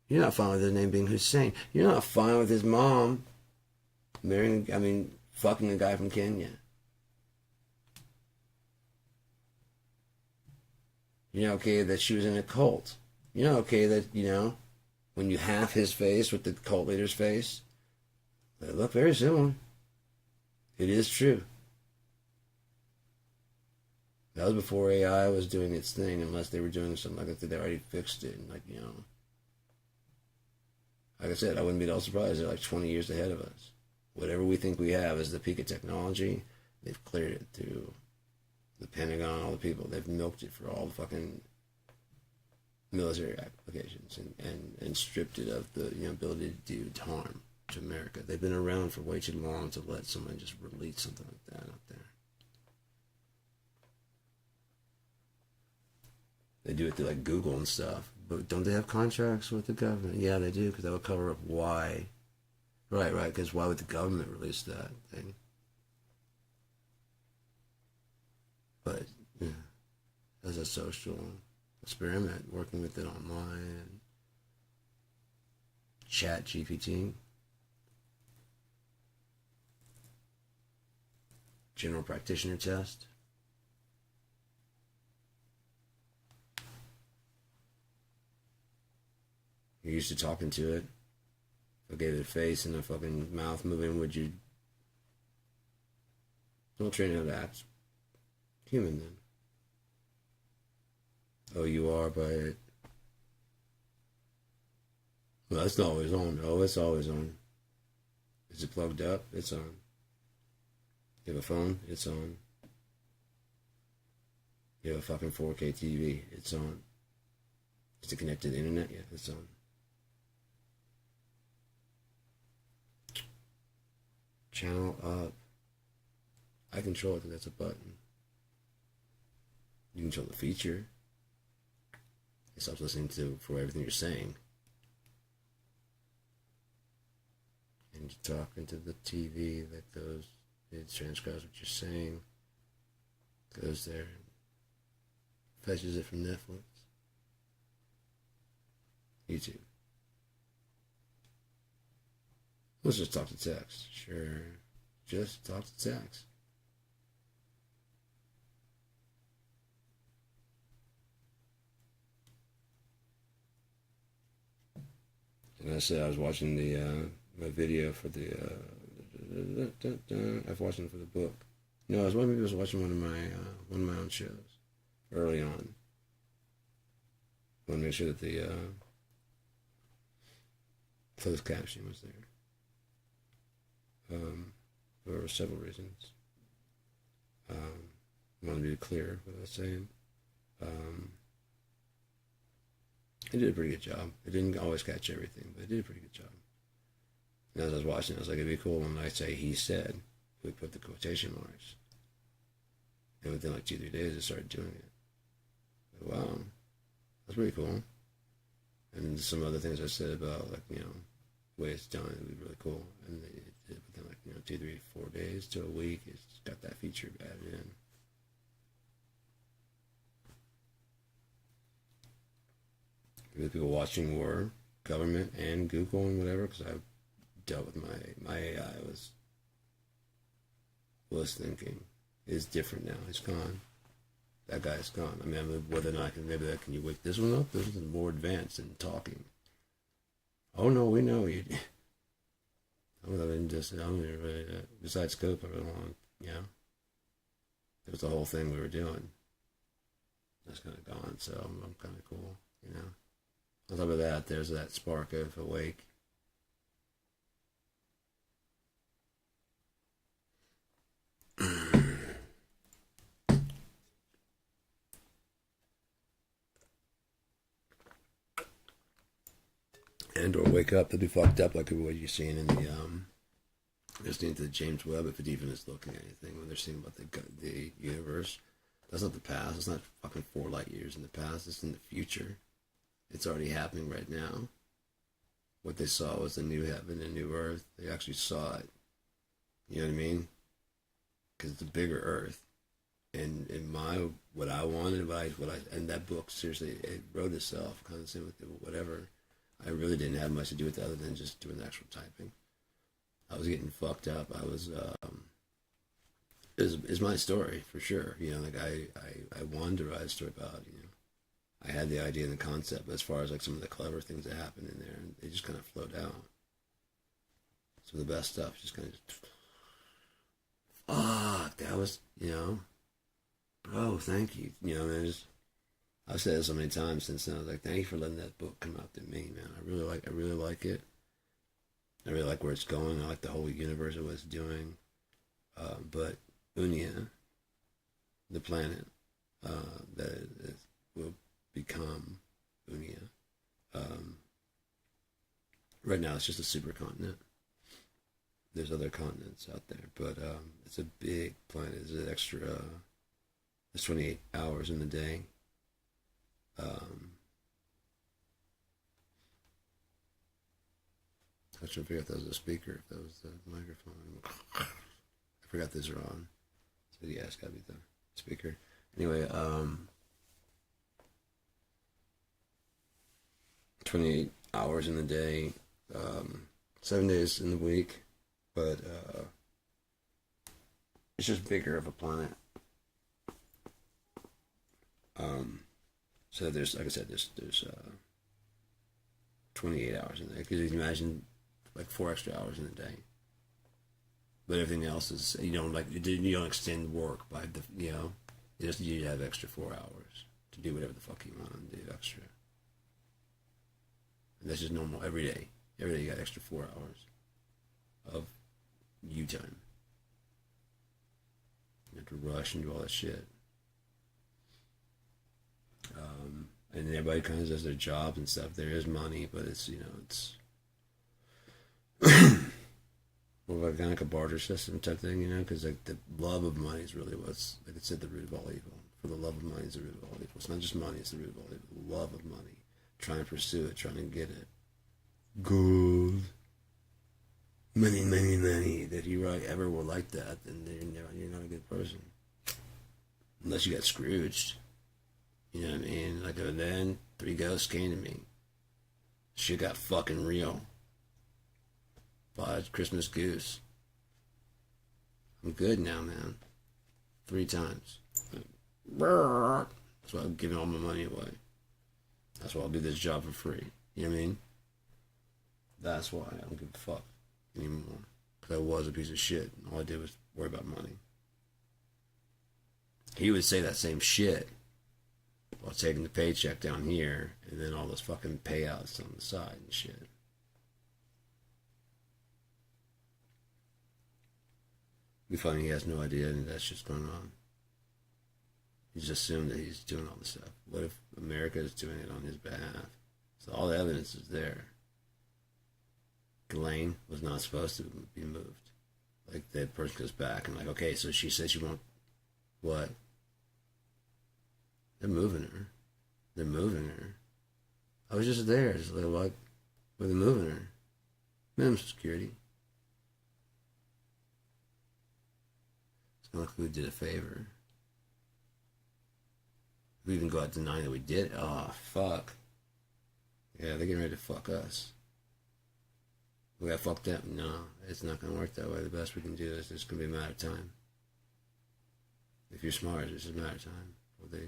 You're not fine with his name being Hussein. You're not fine with his mom fucking a guy from Kenya. You're not okay that she was in a cult. You're not okay that, when you have his face with the cult leader's face, they look very similar. It is true. That was before AI was doing its thing, unless they were doing something like that. They already fixed it. And like I said, I wouldn't be at all surprised. They're like 20 years ahead of us. Whatever we think we have is the peak of technology. They've cleared it through the Pentagon, all the people. They've milked it for all the fucking military applications and stripped it of the ability to do harm to America. They've been around for way too long to let someone just release something like that out there. They do it through like Google and stuff. But don't they have contracts with the government? Yeah, they do, because that would cover up why. Right, because why would the government release that thing? But, yeah, as a social experiment, working with it online, Chat GPT, general practitioner test. You're used to talking to it. If I gave it a face and a fucking mouth moving, would you? Don't train it how to act human then. Oh, you are by it. Well, that's not always on. Oh, it's always on. Is it plugged up? It's on. You have a phone? It's on. You have a fucking 4K TV? It's on. Is it connected to the internet? Yeah, it's on. Channel up. I control it because that's a button. You control the feature. It stops listening for everything you're saying. And you talk into the TV that goes, it transcribes what you're saying, goes there, fetches it from Netflix, YouTube. Let's just talk to text. Sure. Just talk to text. And I said I was watching my video for the I was watching it for the book. No, I was watching one of my own shows early on. I want to make sure that the closed caption was there. For several reasons. I wanted to be clear what I was saying. It did a pretty good job. It didn't always catch everything, but it did a pretty good job. And as I was watching, I was like, it'd be cool when I say he said, we put the quotation marks. And within like 2-3 days, I started doing it. Like, wow, that's pretty cool. And some other things I said about, like, the way it's done, it would be really cool. And it did within like 2, 3, 4 days to a week. It's got that feature added in. The people watching were government and Google and whatever, because I dealt with my AI was thinking is different now. It's gone. That guy's gone. I mean, whether or not can you wake this one up? This is more advanced in talking. Oh no, we know you. Besides scope, I really want, it was the whole thing we were doing. That's kind of gone, so I'm kind of cool, On top of that, there's that spark of awake. And or wake up to be fucked up like what you're seeing in the listening to the James Webb, if it even is looking at anything when they're seeing about the universe. That's not the past. It's not fucking 4 light years in the past. It's in the future. It's already happening right now. What they saw was the new heaven and new earth. They actually saw it. You know what I mean? Because it's a bigger earth. And in my what I wanted, and that book, seriously, it wrote itself, kind of same with whatever. I really didn't have much to do with it other than just doing the actual typing. I was getting fucked up. I was, is my story, for sure. You know, like, I wanted to write a story about, you know, I had the idea and the concept, but as far as, like, some of the clever things that happened in there, they just kind of flowed out. Some of the best stuff just kind of fuck, that was, you know, bro, thank you. You know, man, I've said it so many times since then. I was like, thank you for letting that book come out through me, man. I really like it. I really like where it's going. I like the whole universe of what it's doing. But Unia, the planet that will become Unia, right now it's just a supercontinent. There's other continents out there, but it's a big planet. It's an extra. There's 28 hours in the day. I was trying to figure out if that was a speaker, if that was the microphone. I forgot those are on. So yeah, it's gotta be the speaker. Anyway, 28 hours in the day, 7 days in the week, but it's just bigger of a planet. So there's, like I said, there's 28 hours in there. Because you can imagine like 4 extra hours in a day. But everything else is, you don't extend work by the, you know, you have extra 4 hours to do whatever the fuck you want to do extra. And that's just normal every day. Every day you got extra 4 hours of you time. You have to rush and do all that shit. And everybody kind of does their jobs and stuff. There is money, but it's, you know, it's more like kind of like a barter system type thing, you know, because like the love of money is really what's, like I said, the root of all evil. For the love of money is the root of all evil. It's not just money, it's the root of all evil. The love of money. Trying to pursue it, trying to get it. Gold. Money. That you really ever were like that, then you're not a good person. Unless you got Scrooged. You know what I mean? Like, then 3 ghosts came to me. Shit got fucking real. Bought Christmas goose. I'm good now, man. 3 times. That's why I'm giving all my money away. That's why I'll do this job for free. You know what I mean? That's why I don't give a fuck anymore. Because I was a piece of shit. And all I did was worry about money. He would say that same shit while taking the paycheck down here, and then all those fucking payouts on the side and shit. It'd be funny, he has no idea any of that shit's going on. He just assumed that he's doing all this stuff. What if America is doing it on his behalf? So all the evidence is there. Ghislaine was not supposed to be moved. Like, that person goes back and like, okay, so she says she won't. What? They're moving her. I was just there. Just like, what? Where they're moving her. Minimum security. It's not like we did a favor. We even go out denying that we did it. Oh, fuck. Yeah, they're getting ready to fuck us. We got fucked up. No, it's not going to work that way. The best we can do is it's going to be a matter of time. If you're smart, it's just a matter of time. Well,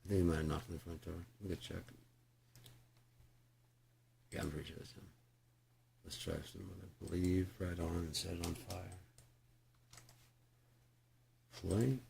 I think he might have knocked on the front door. We'll get check. Yeah, I'm pretty sure it's him. Let's try some of it. Leave right on and set it on fire. Flame.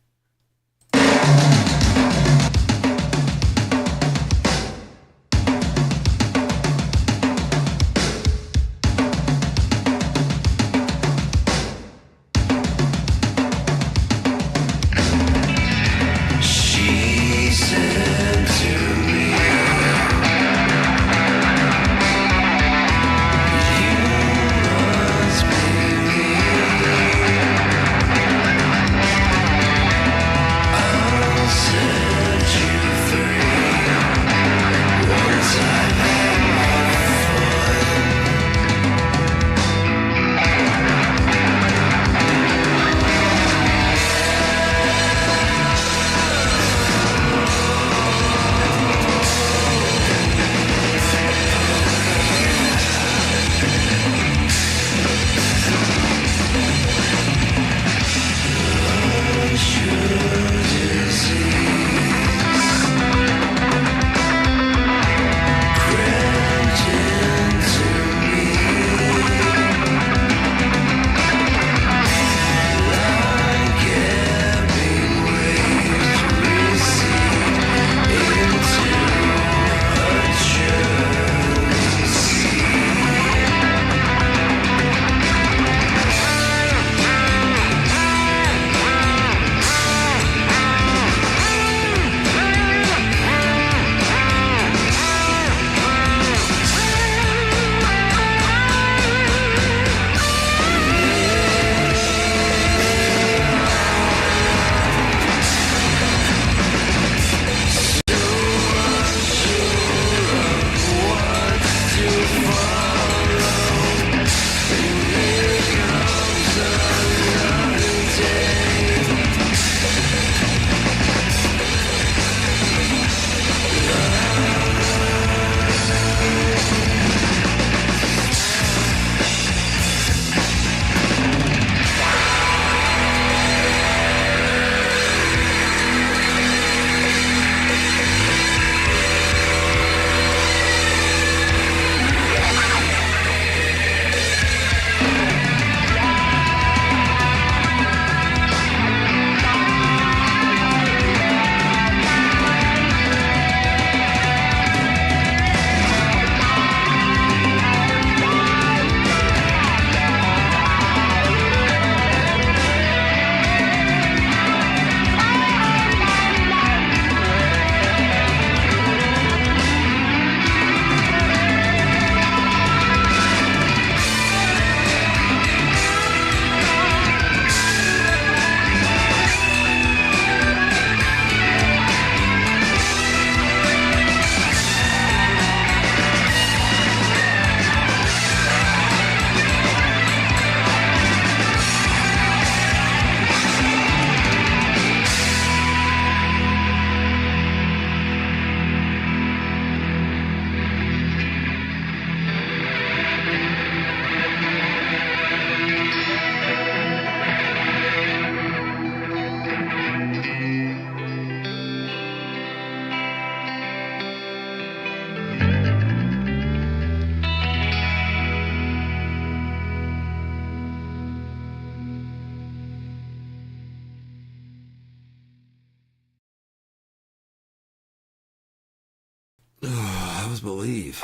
was Believe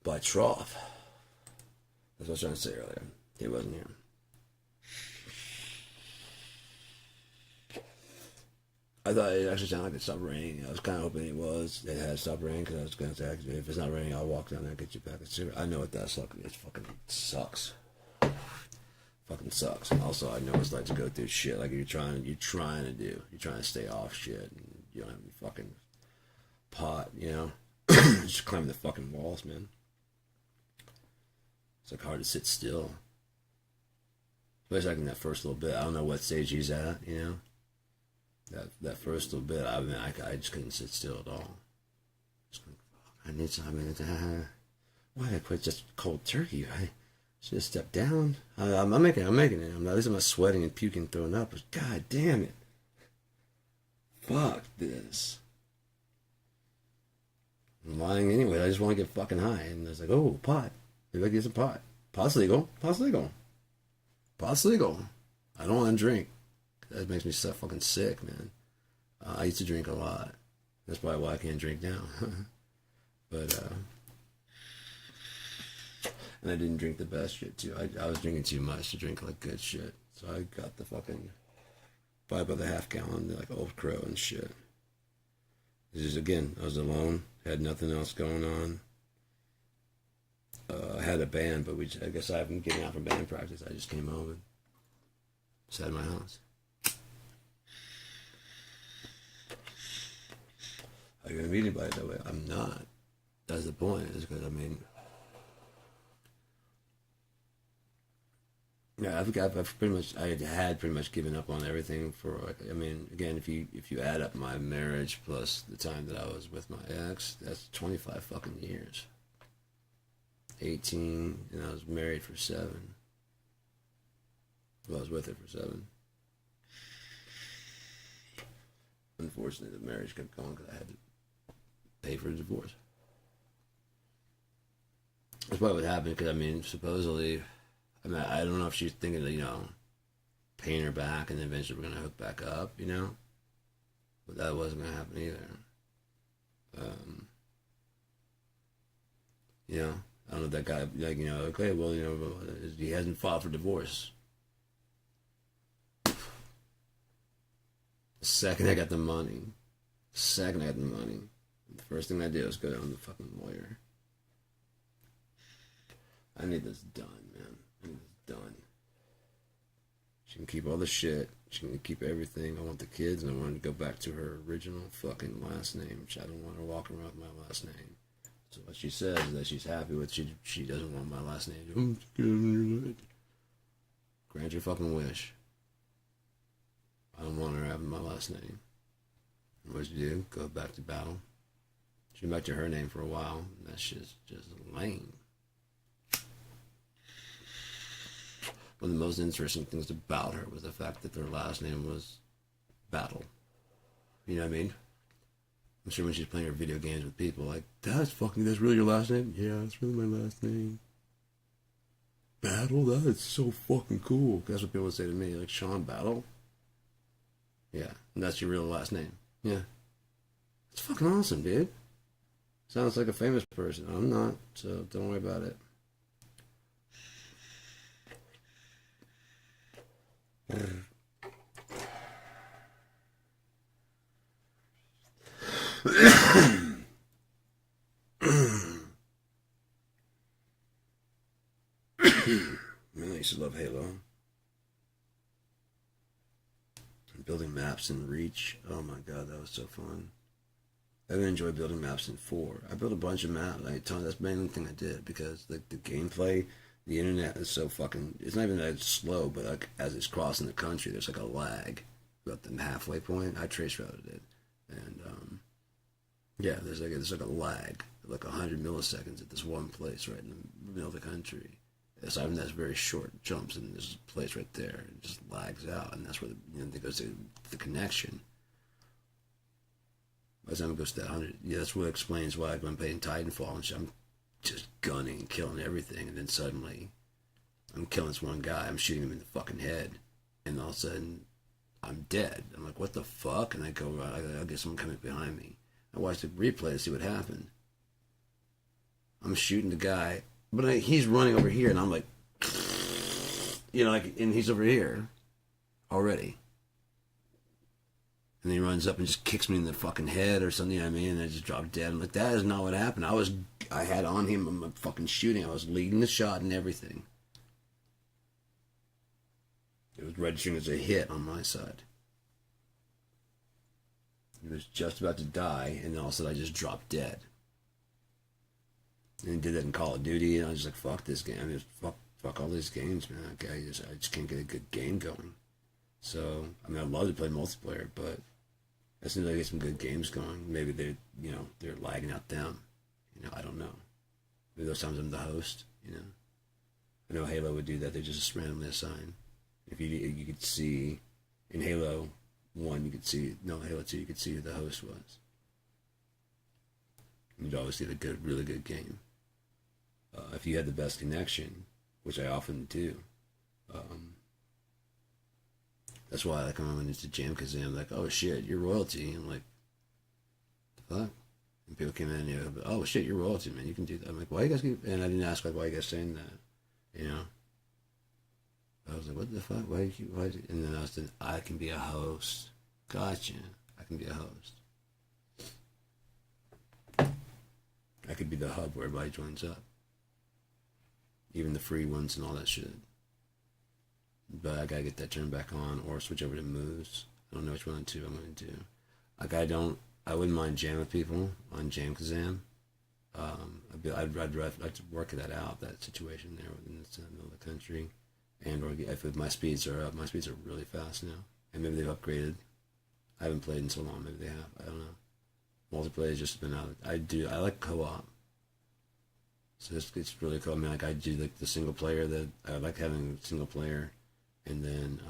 by Trough. That's what I was trying to say earlier. He wasn't here. I thought it actually sounded like it stopped raining. I was kind of hoping it was. It had stopped raining because I was going to say, if it's not raining, I'll walk down there and get you back a cigarette. I know it does suck. It fucking sucks. Fucking sucks. Also, I know it's like to go through shit like you're trying to stay off shit, and you don't have any fucking pot, you know? Just climbing the fucking walls, man. It's like hard to sit still. Especially like in that first little bit. I don't know what stage he's at, you know? That first little bit, I mean, I just couldn't sit still at all. I need some, why did I quit just cold turkey? I should have stepped down. I'm making it. At least I'm not sweating and puking and throwing up. But God damn it. Fuck this. I'm lying anyway. I just want to get fucking high. And I was like, oh, pot. Maybe I can get some pot. Pot's legal. Pot's legal. Pot's legal. I don't want to drink. That makes me so fucking sick, man. I used to drink a lot. That's probably why I can't drink now. But, and I didn't drink the best shit, too. I was drinking too much to drink, like, good shit. So I got the fucking 5 by the half gallon, like, Old Crow and shit. It's just, again, I was alone. Had nothing else going on. I had a band, but I guess I haven't getting out from band practice. I just came home and sat in my house. Are you going to meet anybody that way? I'm not. That's the point, is because, I mean, yeah, I've had pretty much given up on everything for, like, I mean, again, if you add up my marriage plus the time that I was with my ex, that's 25 fucking years. 18, and I was married for 7. Well, I was with her for 7. Unfortunately, the marriage kept going because I had to pay for a divorce. That's probably what happened, because, I mean, supposedly, I mean, I don't know if she's thinking of, you know, paying her back and then eventually we're going to hook back up, you know? But that wasn't going to happen either. You know, I don't know if that guy, like, you know, okay, well, you know, he hasn't filed for divorce. The second I got the money, the first thing I did was go down to the fucking lawyer. I need this done, man. I need this done. She can keep all the shit. She can keep everything. I want the kids, and I want to go back to her original fucking last name, which I don't want her walking around with my last name. So what she says is that she's happy with, she doesn't want my last name. Grant your fucking wish. I don't want her having my last name. And what'd you do? Go back to battle. She went back to her name for a while. And that shit's just lame. One of the most interesting things about her was the fact that their last name was Battle. You know what I mean? I'm sure when she's playing her video games with people, like, that's really your last name? Yeah, that's really my last name. Battle? That is so fucking cool. That's what people would say to me, like, Sean Battle? Yeah, and that's your real last name. Yeah. It's fucking awesome, dude. Sounds like a famous person. I'm not, so don't worry about it. Man, I used to love Halo. Building maps in Reach. Oh my god, that was so fun. I even enjoyed building maps in 4. I built a bunch of maps. That's the main thing I did, because the gameplay, the internet is so fucking, it's not even that it's slow, but like as it's crossing the country, there's like a lag about the halfway point. I trace routed it, and yeah, there's like a lag, like 100 milliseconds at this one place right in the middle of the country. So I mean, that's very short jumps, and there's a place right there. It just lags out, and that's where it goes to the connection. By the time it goes to that 100, yeah, that's what explains why I'm playing Titanfall, and I'm just gunning and killing everything, and then suddenly I'm killing this one guy, I'm shooting him in the fucking head, and all of a sudden I'm dead. I'm like, what the fuck? And I go, I get someone coming behind me. I watched the replay to see what happened. I'm shooting the guy, but he's running over here, and I'm like, and he's over here already. And then he runs up and just kicks me in the fucking head or something, you know what I mean? And I just drop dead. I'm like, that is not what happened. I had on him, I'm fucking shooting. I was leading the shot and everything. It was registering as a hit on my side. He was just about to die, and then all of a sudden I just dropped dead. And he did that in Call of Duty, and I was just like, fuck this game. I mean, fuck all these games, man. I just can't get a good game going. So, I mean, I'd love to play multiplayer, but as soon as I get some good games going, maybe they're lagging out them. I don't know. Maybe those times I'm the host, I know Halo would do that. They just randomly assign. If you could see in Halo 1, Halo 2, you could see who the host was. You'd always get a really good game. If you had the best connection, which I often do, that's why I come on into Jam Kazam, I'm like, oh shit, you're royalty. I'm like, the fuck? And people came in and oh shit, you're royalty, man. You can do that. I'm like, why you guys keep? And I didn't ask why you guys saying that, I was like, what the fuck? Why? And then I was saying, I can be a host. Gotcha. I can be a host. I could be the hub where everybody joins up. Even the free ones and all that shit. But I gotta get that turned back on or switch over to moves. I don't know which one of the two I'm gonna do. I wouldn't mind jamming people on Jam Kazam. I'd like to work that out, that situation there in the middle of the country. And or if my speeds are up, my speeds are really fast now. And maybe they've upgraded. I haven't played in so long, maybe they have. I don't know. Multiplayer has just been out. I like co-op. So it's really cool. I mean, I do like the single player. That I like having a single player, and then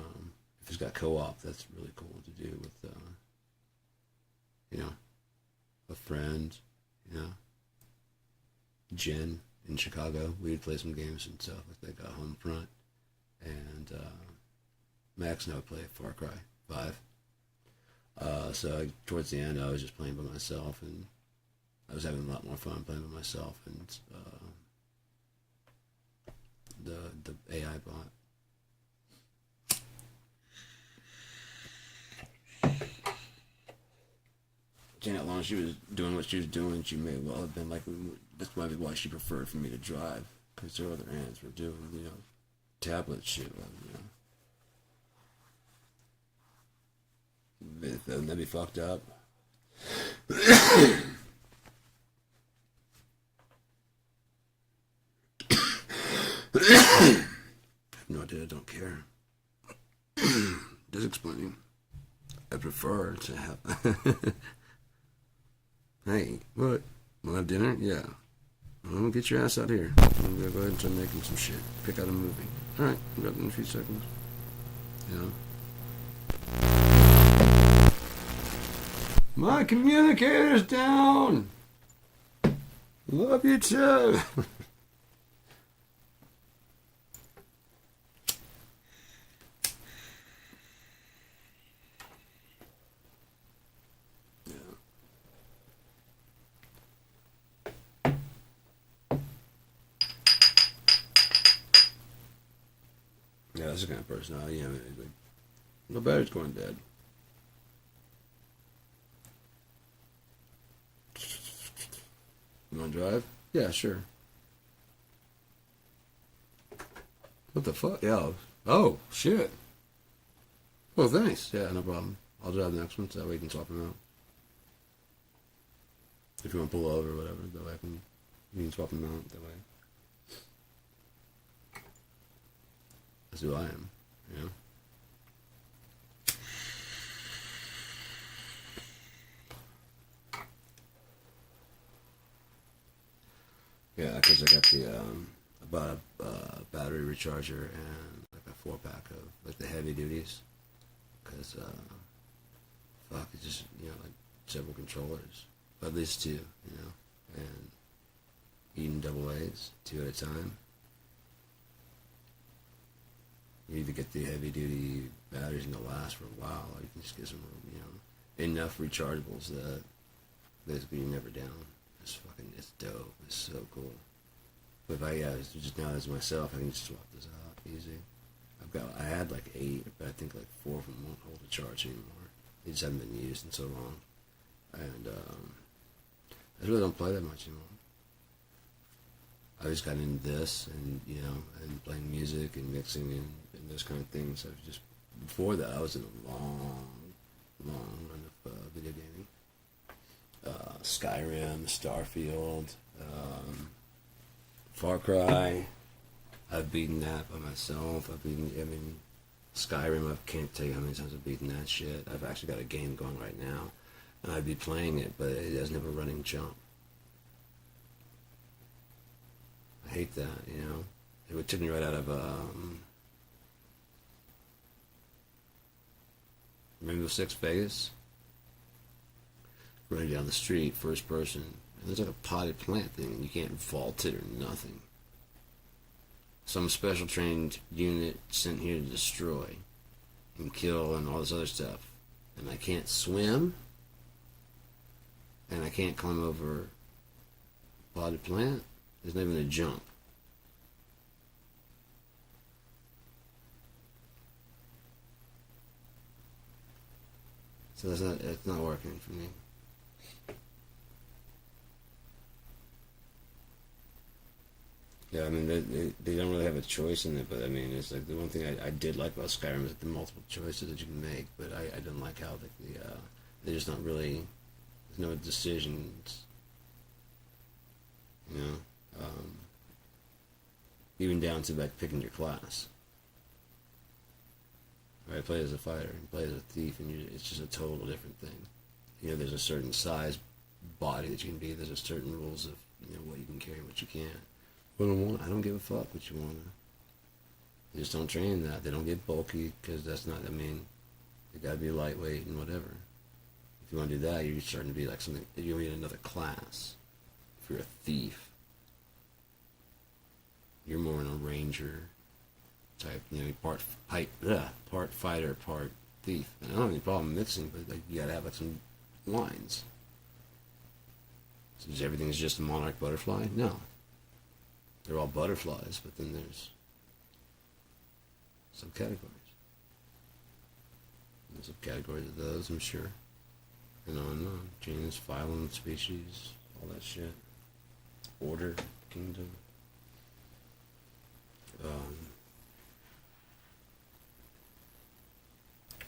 if it's got co-op, that's really cool to do with a friend. Jen in Chicago, we'd play some games and stuff. Like they got Homefront, and Max and I would play Far Cry 5. So towards the end, I was just playing by myself, and I was having a lot more fun playing by myself, and the AI bot. Janet, as long as she was doing what she was doing, she may well have been like, that's probably why she preferred for me to drive, because her other hands were doing, tablet shit, That'd be fucked up. I have no idea, I don't care. Just explaining. I prefer to have... Hey, what? Wanna have dinner? Yeah. Well, get your ass out here. I'm gonna go ahead and start making some shit. Pick out a movie. Alright, I'll be up in a few seconds. My communicator's down! Love you too! Yeah, that's the kind of personality. Like, no battery's going dead. You want to drive? Yeah, sure. What the fuck? Yeah. Oh, shit. Well, thanks. Yeah, no problem. I'll drive the next one so that way you can swap them out. If you want to pull over or whatever, that way you can swap them out that way. That's who I am, Yeah, because I got I bought a battery recharger and like a 4-pack of like the heavy duties. Because, it's just, like several controllers. But at least 2, and eating double A's, 2 at a time. You need to get the heavy duty batteries and they'll last for a while, or you can just get some, enough rechargeables that Basically, you're never down. It's dope. It's so cool. But if just now as myself, I can just swap this out easy. I had like 8, but I think like 4 of them won't hold a charge anymore. They just haven't been used in so long. And I really don't play that much anymore. I just got into this and, and playing music and mixing and those kind of things. Before that, I was in a long run of video gaming. Skyrim, Starfield, Far Cry. I've beaten that by myself. Skyrim, I can't tell you how many times I've beaten that shit. I've actually got a game going right now, and I'd be playing it, but it doesn't have a running jump. I hate that, It would take me right out of, Rainbow Six Vegas. Running down the street, first person, and there's like a potted plant thing, and you can't vault it or nothing. Some special trained unit sent here to destroy and kill and all this other stuff. And I can't swim, and I can't climb over a potted plant. There's not even a jump. So it's not working for me. Yeah, they don't really have a choice in it, but it's like the one thing I did like about Skyrim is the multiple choices that you can make, but I didn't like how they're just not really, there's no decisions, even down to like picking your class. Right, play as a fighter, and play as a thief, and it's just a total different thing. There's a certain size body that you can be, there's a certain rules of, what you can carry and what you can't. I don't give a fuck what you want. They just don't train that. They don't get bulky, because that's not, they gotta be lightweight and whatever. If you want to do that, you're starting to be like something, you're in another class. If you're a thief, you're more in a ranger type, part fighter, part thief. And I don't have any problem mixing, but you gotta have like some lines. So everything's just a monarch butterfly? No. They're all butterflies, but then there's subcategories. There's subcategories of those, I'm sure. And on. Genus, phylum, species, all that shit. Order, kingdom.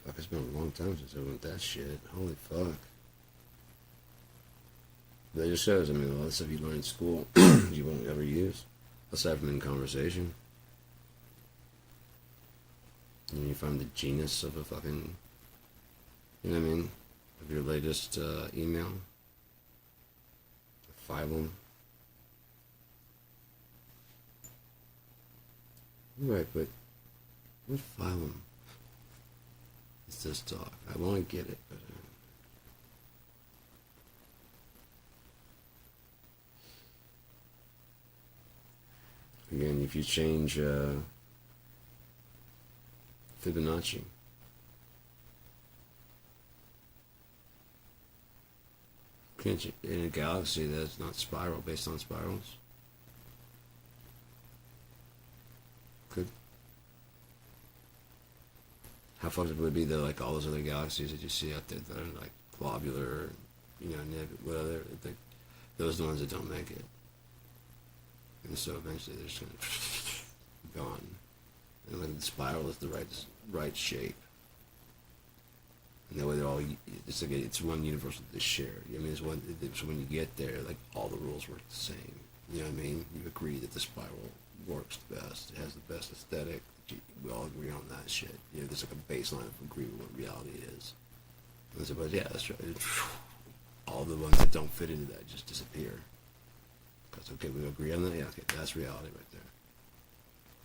Fuck, it's been a long time since I went that shit. Holy fuck. But it just shows, a lot of stuff you learn in school, you won't ever use. Aside from in conversation. And you find the genus of a fucking, of your latest email. A phylum. Right, but what phylum is this dog? I want to get it, but again, if you change Fibonacci, can't you, in a galaxy that's not spiral, based on spirals? Could. How fucked up would it be though, like all those other galaxies that you see out there that are like globular, whatever, those are the ones that don't make it. And so eventually they're just kind of gone. And when the spiral is the right shape. And that way they're all, it's one universe that they share. It's one, so when you get there, like all the rules work the same. You agree that the spiral works the best. It has the best aesthetic. We all agree on that shit. There's like a baseline of agree with what reality is. And so, but yeah, that's right. All the ones that don't fit into that just disappear. Because, okay, we agree on that? Yeah, okay, that's reality right there.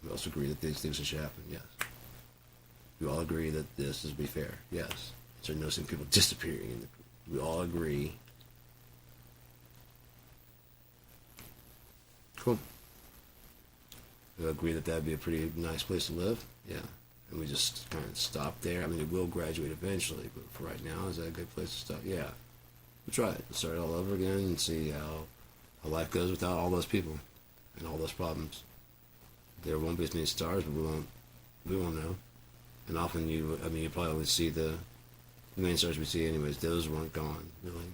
We also agree that these things should happen, yes. We all agree that this is be fair, yes. So noticing people disappearing, we all agree. Cool. We all agree that that'd be a pretty nice place to live, yeah. And we just kind of stop there. It will graduate eventually, but for right now, is that a good place to stop? Yeah. We'll try it. Start it all over again and see how life goes without all those people and all those problems. There won't be as many stars, but we won't know. And often you probably only see the main stars we see anyways. Those weren't gone, really.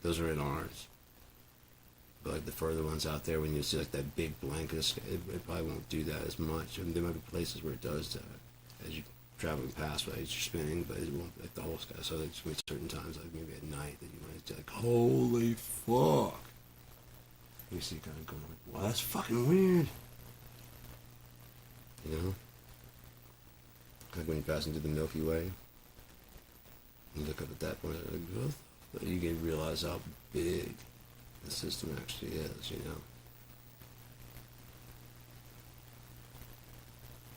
Those are in ours. But like the further ones out there, when you see like that big blanket of sky, it probably won't do that as much. I mean, there might be places where it does that as you traveling past, right? You're spinning, but it won't like the whole sky. So there's like certain times, like maybe at night, that you might be like, holy fuck. You see kind of going like, wow, that's fucking weird. Like when you pass into the Milky Way, you look up at that point, like, you can realize how big the system actually is,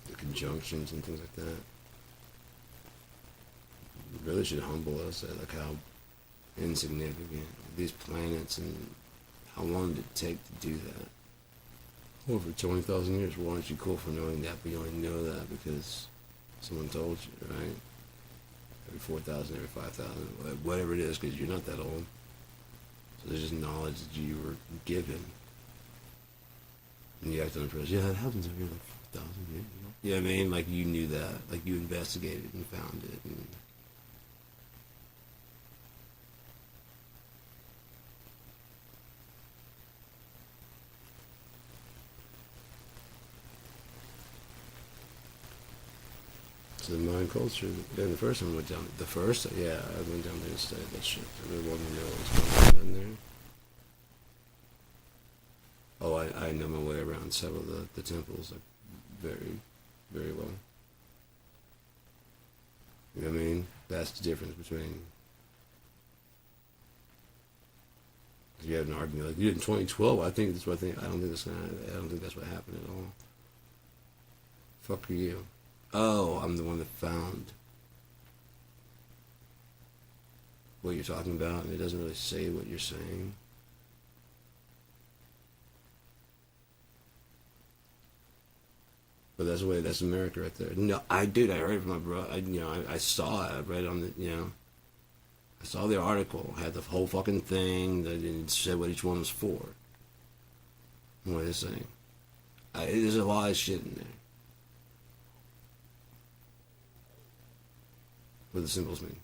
The conjunctions and things like that. It really should humble us at like how insignificant these planets and how long did it take to do that. Over 20,000 years. Well, aren't you cool for knowing that, but you only know that because someone told you, right? Every 4,000, every 5,000, whatever it is, because you're not that old. So there's just knowledge that you were given. And you act unimpressed. Yeah, that happens every like 4,000 years. You know what I mean? Like you knew that. Like you investigated and found it. And so the Mayan culture, then the first time I went down, I went down there and studied that shit. I really wanted to know what was going on down there. Oh, I know my way around several of the temples like very, very well. You know what I mean? That's the difference between, if you have an argument like you did in 2012, I don't think that's what happened at all. Fuck are you? Oh, I'm the one that found what you're talking about, and it doesn't really say what you're saying. But that's America right there. No, I heard it from my brother. I saw it. I read it on I saw the article. Had the whole fucking thing that it said what each one was for. What are they saying? There's a lot of shit in there. What do the symbols mean?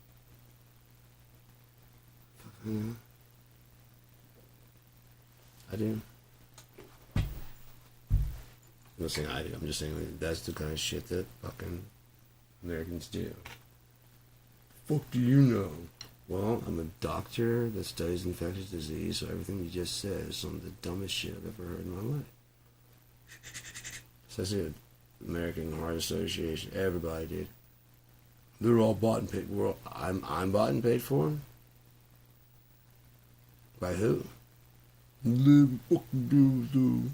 I do. I'm not saying I do. I'm just saying that's the kind of shit that fucking Americans do. Fuck do you know? Well, I'm a doctor that studies infectious disease, so everything you just said is some of the dumbest shit I've ever heard in my life. So that's it. American Heart Association. Everybody did. They're all bought and paid. I'm bought and paid for them? By who? The fucking dudes do.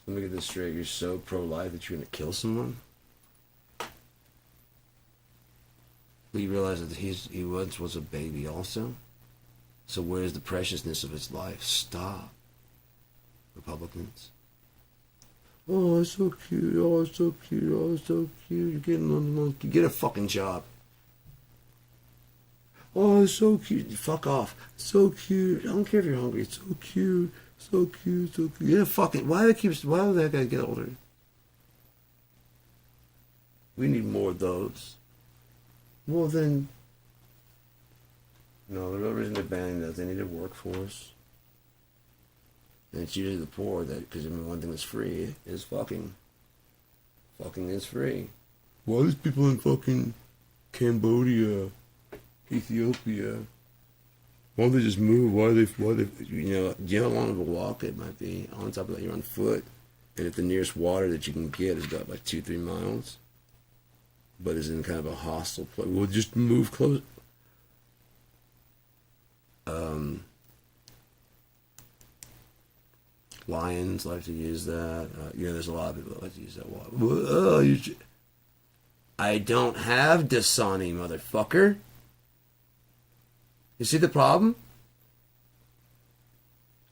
Let me get this straight. You're so pro-life that you're going to kill someone? But you realize that he once was a baby also? So where's the preciousness of his life? Stop. Republicans. Oh, it's so cute. Oh, it's so cute. Oh, it's so cute. You're getting on the monkey. Get a fucking job. Oh, it's so cute. Fuck off. So cute. I don't care if you're hungry. It's so cute. So cute. So cute. Get a fucking... Why would that guy get older? We need more of those. Well, then... No, there's no reason to ban that. They need a workforce. And it's usually the poor that, because one thing that's free is fucking. Fucking is free. Why are these people in fucking Cambodia, Ethiopia? Why don't they just move? Why they, do you know how long of a walk it might be? On top of that, you're on foot. And if the nearest water that you can get is about like 2-3 miles, but is in kind of a hostile place, we'll just move close. Lions like to use that. There's a lot of people that like to use that water. I don't have Dasani, motherfucker. You see the problem?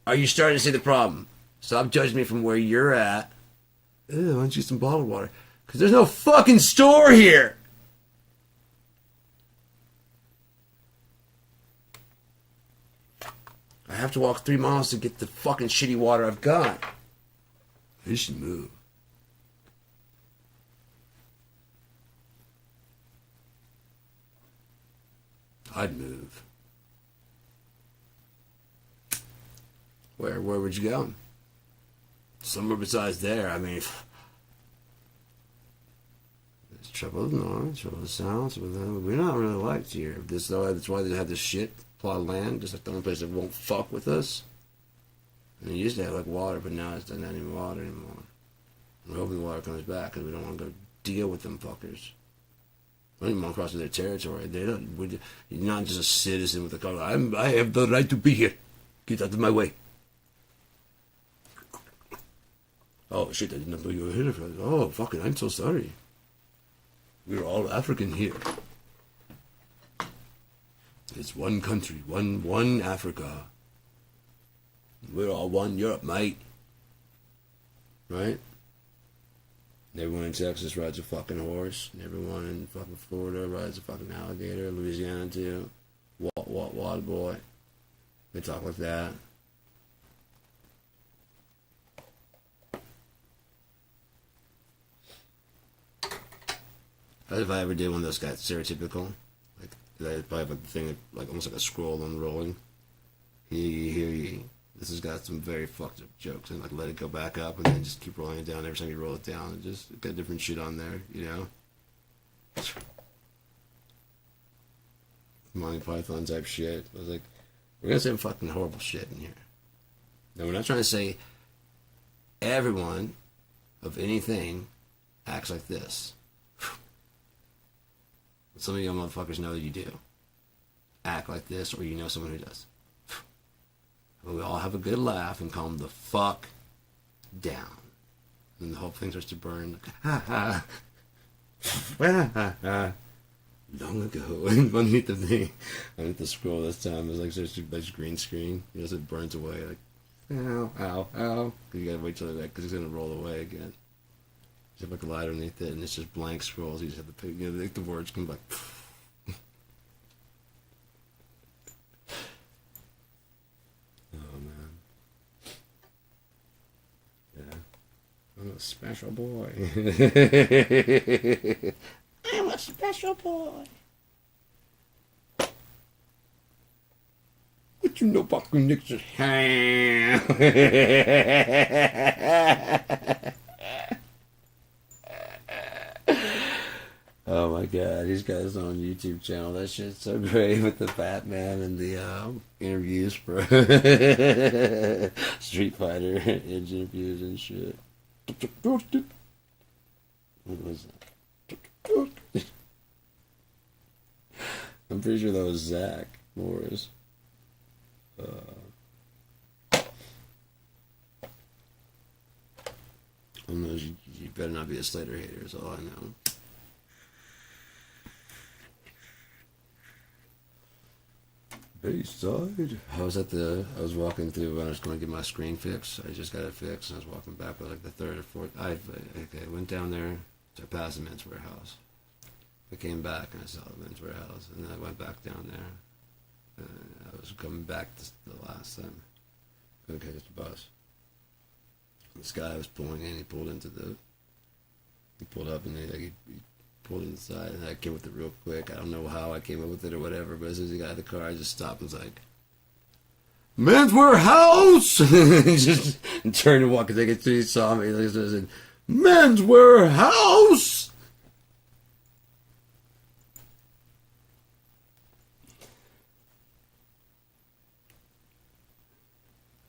Are you starting to see the problem? Stop judging me from where you're at. Why don't you use some bottled water? Because there's no fucking store here. have to walk 3 miles to get the fucking shitty water I've got. You should move. I'd move. Where would you go? Somewhere besides there. I mean, there's trouble in the north, trouble in the south. We're not really liked here. That's why they have this shit plot of land, just like the only place that won't fuck with us. And they used to have like water, but now it's not even water anymore. We're hoping the water comes back because we don't want to go deal with them fuckers. We don't even want to cross their territory. You're not just a citizen with a car. I have the right to be here. Get out of my way. Oh shit! I did not know you were here. Oh fucking! I'm so sorry. We're all African here. It's one country, one Africa. We're all one Europe, mate. Right? And everyone in Texas rides a fucking horse. And everyone in fucking Florida rides a fucking alligator. Louisiana too. Water boy. They talk like that. If I ever did one of those guys stereotypical, like I'd probably have a thing like almost like a scroll unrolling. This has got some very fucked up jokes, and like let it go back up, and then just keep rolling it down every time you roll it down, and just got different shit on there, you know. Monty Python type shit. I was like, we're gonna say fucking horrible shit in here. Now we're not trying to say everyone of anything acts like this. Some of you motherfuckers know that you do. Act like this, or you know someone who does. But we all have a good laugh and calm the fuck down. And the whole thing starts to burn. Long ago, underneath the thing, underneath the scroll this time, it was like such a green screen. You know, so it burns away. Like, ow, ow, ow. You gotta wait till that, because it's gonna roll away again. You have like a light underneath it, and it's just blank scrolls. You just have to, like the words come like. Oh man, yeah, I'm a special boy. I'm a special boy. What you know about Nixon? Oh my god, he's got his own YouTube channel. That shit's so great with the Batman and the interviews for Street Fighter interviews and shit. What was that? I'm pretty sure that was Zach Morris. You better not be a Slater hater, is all I know. Bayside. I was walking through when I was going to get my screen fixed. I just got it fixed, and I was walking back with like the third or fourth. I went down there to pass the men's warehouse. I came back and I saw the men's warehouse, and then I went back down there. I was coming back the last time. Going to catch the bus. This guy was pulling in. He pulled up, and he pulled inside, and I came with it real quick. I don't know how I came up with it or whatever, but as soon as he got out of the car, I just stopped and was like, "Men's Warehouse!" and turned and walked, because he saw me. I said, "Men's Warehouse!"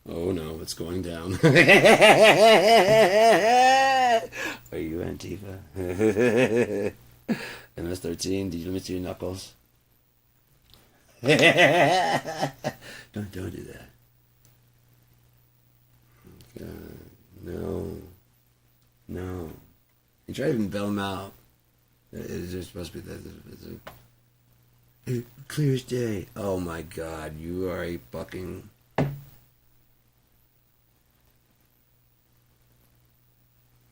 Oh no, it's going down. Are you Antifa? MS-13, did you miss your knuckles? Don't do that. God, no. You try to even bail him out. It's just supposed to be that. Clear as day. Oh my God, you are a fucking.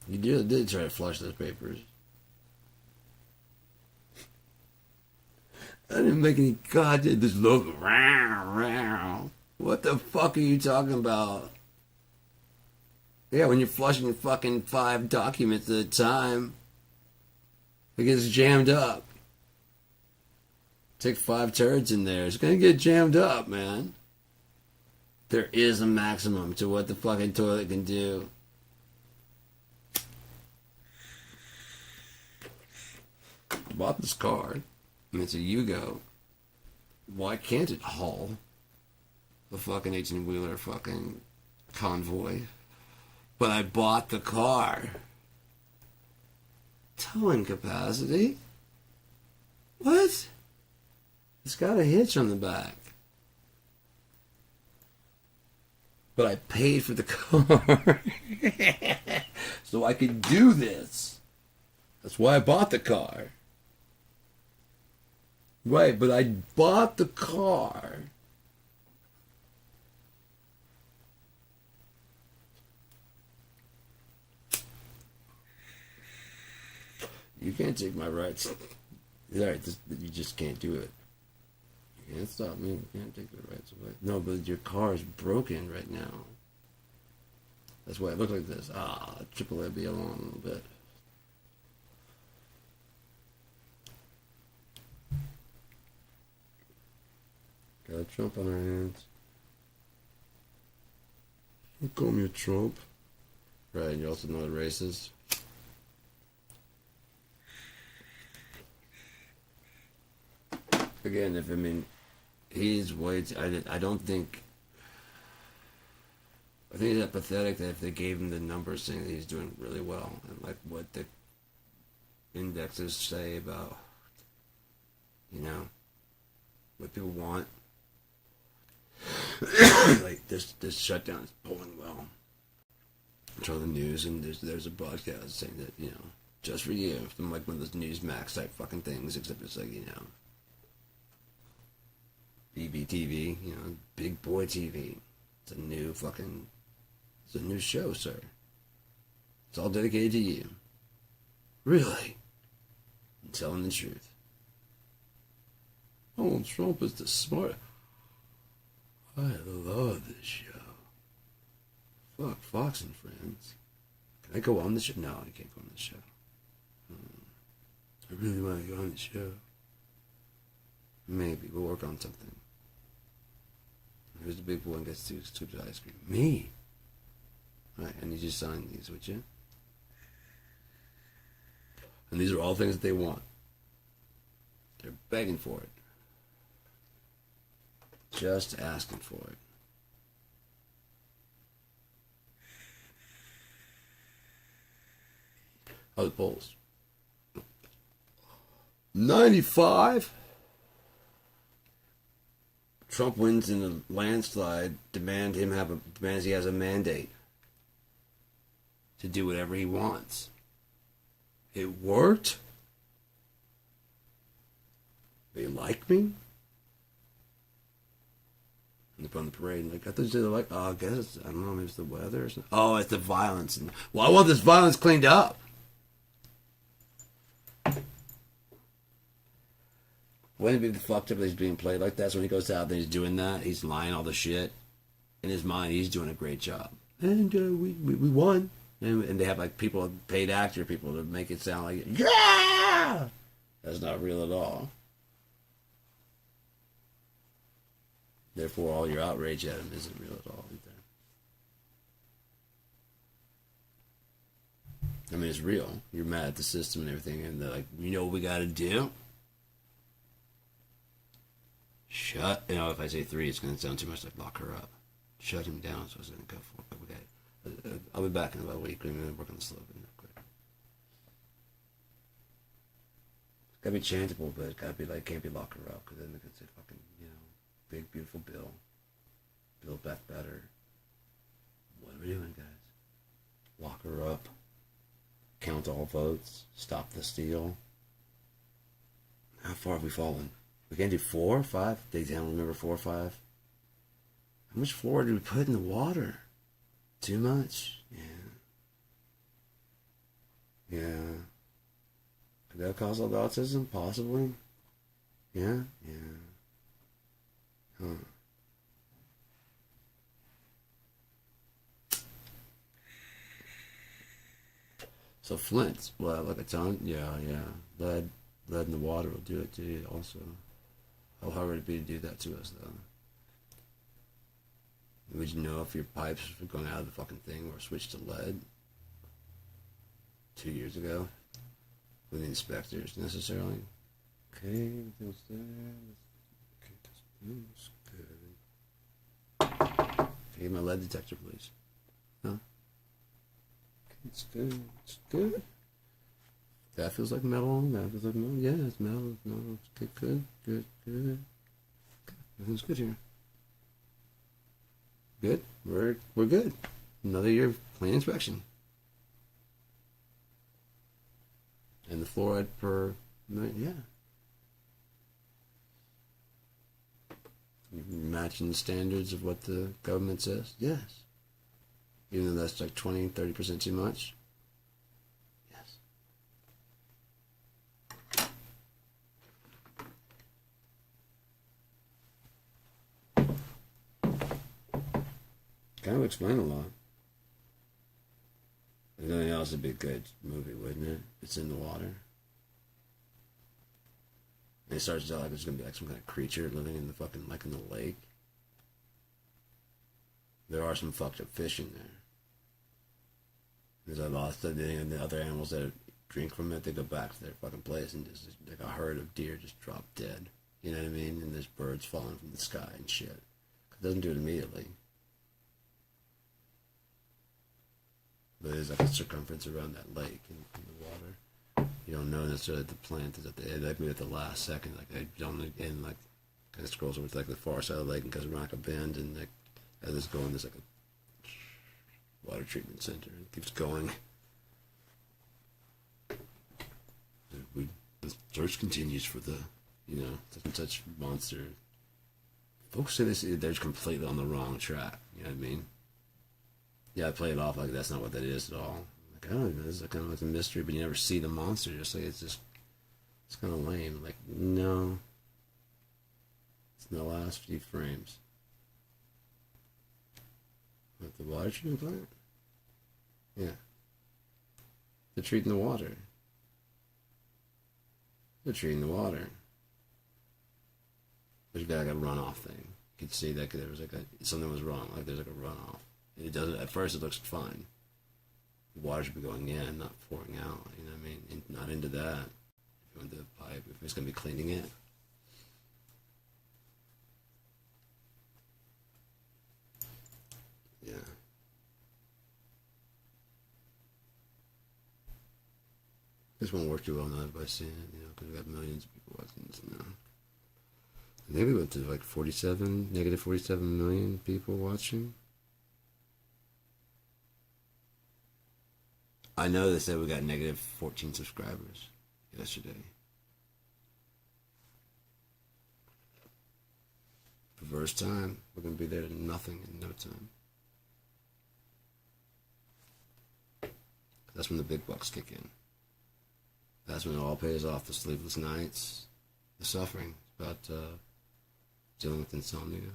You did try to flush those papers. I didn't make any goddamn this logo. What the fuck are you talking about? Yeah, when you're flushing fucking 5 documents at a time, it gets jammed up. Take 5 turds in there. It's gonna get jammed up, man. There is a maximum to what the fucking toilet can do. I bought this car. And it's a Yugo. Why can't it haul the fucking 18-wheeler fucking convoy? But I bought the car. Towing capacity? What? It's got a hitch on the back. But I paid for the car. So I could do this. That's why I bought the car. Right, but I bought the car. You can't take my rights. Alright, you just can't do it. You can't stop me. You can't take the rights away. No, but your car is broken right now. That's why it looked like this. Triple A be along a little bit. Got a Trump on our hands. Don't call me a Trump. Right, you also know the racist. Again, he's way too, I don't think, I think it's pathetic that if they gave him the numbers saying that he's doing really well, and like what the indexes say about, what people want, like this shutdown is pulling well. Control the news, and there's a broadcast saying that, just for you, from like one of those Newsmax type fucking things, except it's like, BBTV, Big Boy TV. It's a new show, sir. It's all dedicated to you. Really? I'm telling the truth. Donald Trump is the smart. I love this show. Fuck, Fox and Friends. Can I go on the show? No, I can't go on the show. I really want to go on the show. Maybe. We'll work on something. Who's the big boy and gets 2 scoops of ice cream? Me. Right, I need you to sign these, would you? And these are all things that they want. They're begging for it. Just asking for it. How are the polls? 95. Trump wins in a landslide. Demands he has a mandate to do whatever he wants. It worked. They like me. And they're on the parade, and like I thought they were like, I guess I don't know, maybe it's the weather or something. Oh, it's the violence. And well, I want this violence cleaned up. Wouldn't it be fucked up that he's being played like that? So when he goes out and he's doing that, he's lying all the shit. In his mind, he's doing a great job. And we won. And they have like people, paid actor people, to make it sound like, yeah! That's not real at all. Therefore, all your outrage at him isn't real at all either. I mean, it's real. You're mad at the system and everything, and they're like, you know what we gotta do? If I say 3, it's going to sound too much like lock her up. Shut him down, so I was going to go for it. Okay. I'll be back in about a week. We're going to work on the slogan real quick. It's got to be chantable, but it's got to be like, can't be lock her up, because then they could say fucking, big, beautiful Bill. Build back better. What are we doing, guys? Lock her up. Count all votes. Stop the steal. How far have we fallen? We can't do 4 or 5? They don't remember 4 or 5. How much fluoride did we put in the water? Too much? Yeah. Could that cause autism? Possibly. Yeah. Huh. So Flint, well, like a ton, yeah. Lead in the water will do it to you also. How hard would it be to do that to us, though? Would you know if your pipes were going out of the fucking thing were switched to lead 2 years ago? With the inspectors, necessarily? Okay, everything's there. Okay, that's good. Okay, my lead detector, please. No? Okay, it's good. It's good. That feels like metal. That feels like metal. Yeah, it's metal. It's metal. Okay, good. Good. Good. Everything's good here. Good. We're good. Another year of clean inspection. And the fluoride per million, yeah. Matching the standards of what the government says? Yes. Even though that's like 20-30% too much? Yes. Kind of explain a lot. If nothing else, it'd be a good movie, wouldn't it? It's in the water. And it starts out like there's gonna be like some kind of creature living in the fucking, like in the lake. There are some fucked up fish in there. There's a lot of stuff, and the other animals that drink from it, they go back to their fucking place, and just like a herd of deer just drop dead. You know what I mean? And there's birds falling from the sky and shit. It doesn't do it immediately. But there's like a circumference around that lake in the water. You don't know necessarily the plant is at the end, like maybe at the last second, like I don't, and like kind of scrolls over to like the far side of the lake and goes around like a bend, and like as it's going, there's like a water treatment center. It keeps going. The search continues for the, such and such monster. Folks say they're completely on the wrong track. You know what I mean? Yeah, I play it off like that's not what that is at all. Like, I don't know, this is kind of like a mystery, but you never see the monster. Just like it's kind of lame. Like, no, it's in the last few frames. What, the water treatment plant? Yeah, they're treating the water. They're treating the water. There's got like a runoff thing. You could see that there was like something was wrong. Like there's like a runoff. It doesn't. At first, it looks fine. The water should be going in, not pouring out. You know what I mean? And not into that. If you want the pipe, if it's gonna be cleaning it. Yeah. This won't work too well now by seeing it, because we've got millions of people watching this now. I think we went to like negative 47 million people watching. I know they said we got negative 14 subscribers yesterday. For the first time, we're going to be there to nothing in no time. That's when the big bucks kick in. That's when it all pays off. The sleepless nights, the suffering, about dealing with insomnia.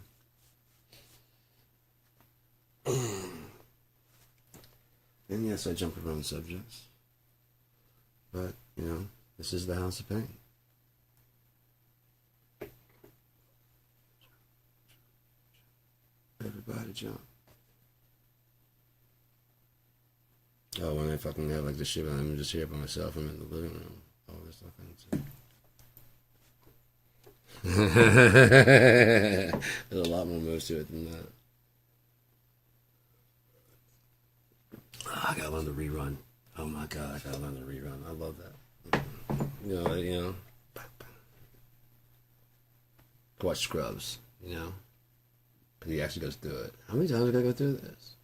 And yes, I jump around subjects. But, this is the house of pain. Everybody jump. Oh, when I fucking have like this shit, I'm just here by myself. I'm in the living room. All this fucking shit. There's a lot more moves to it than that. I gotta learn the rerun. Oh my god, I gotta learn the rerun. I love that. Watch Scrubs, because he actually goes through it. How many times did I go through this?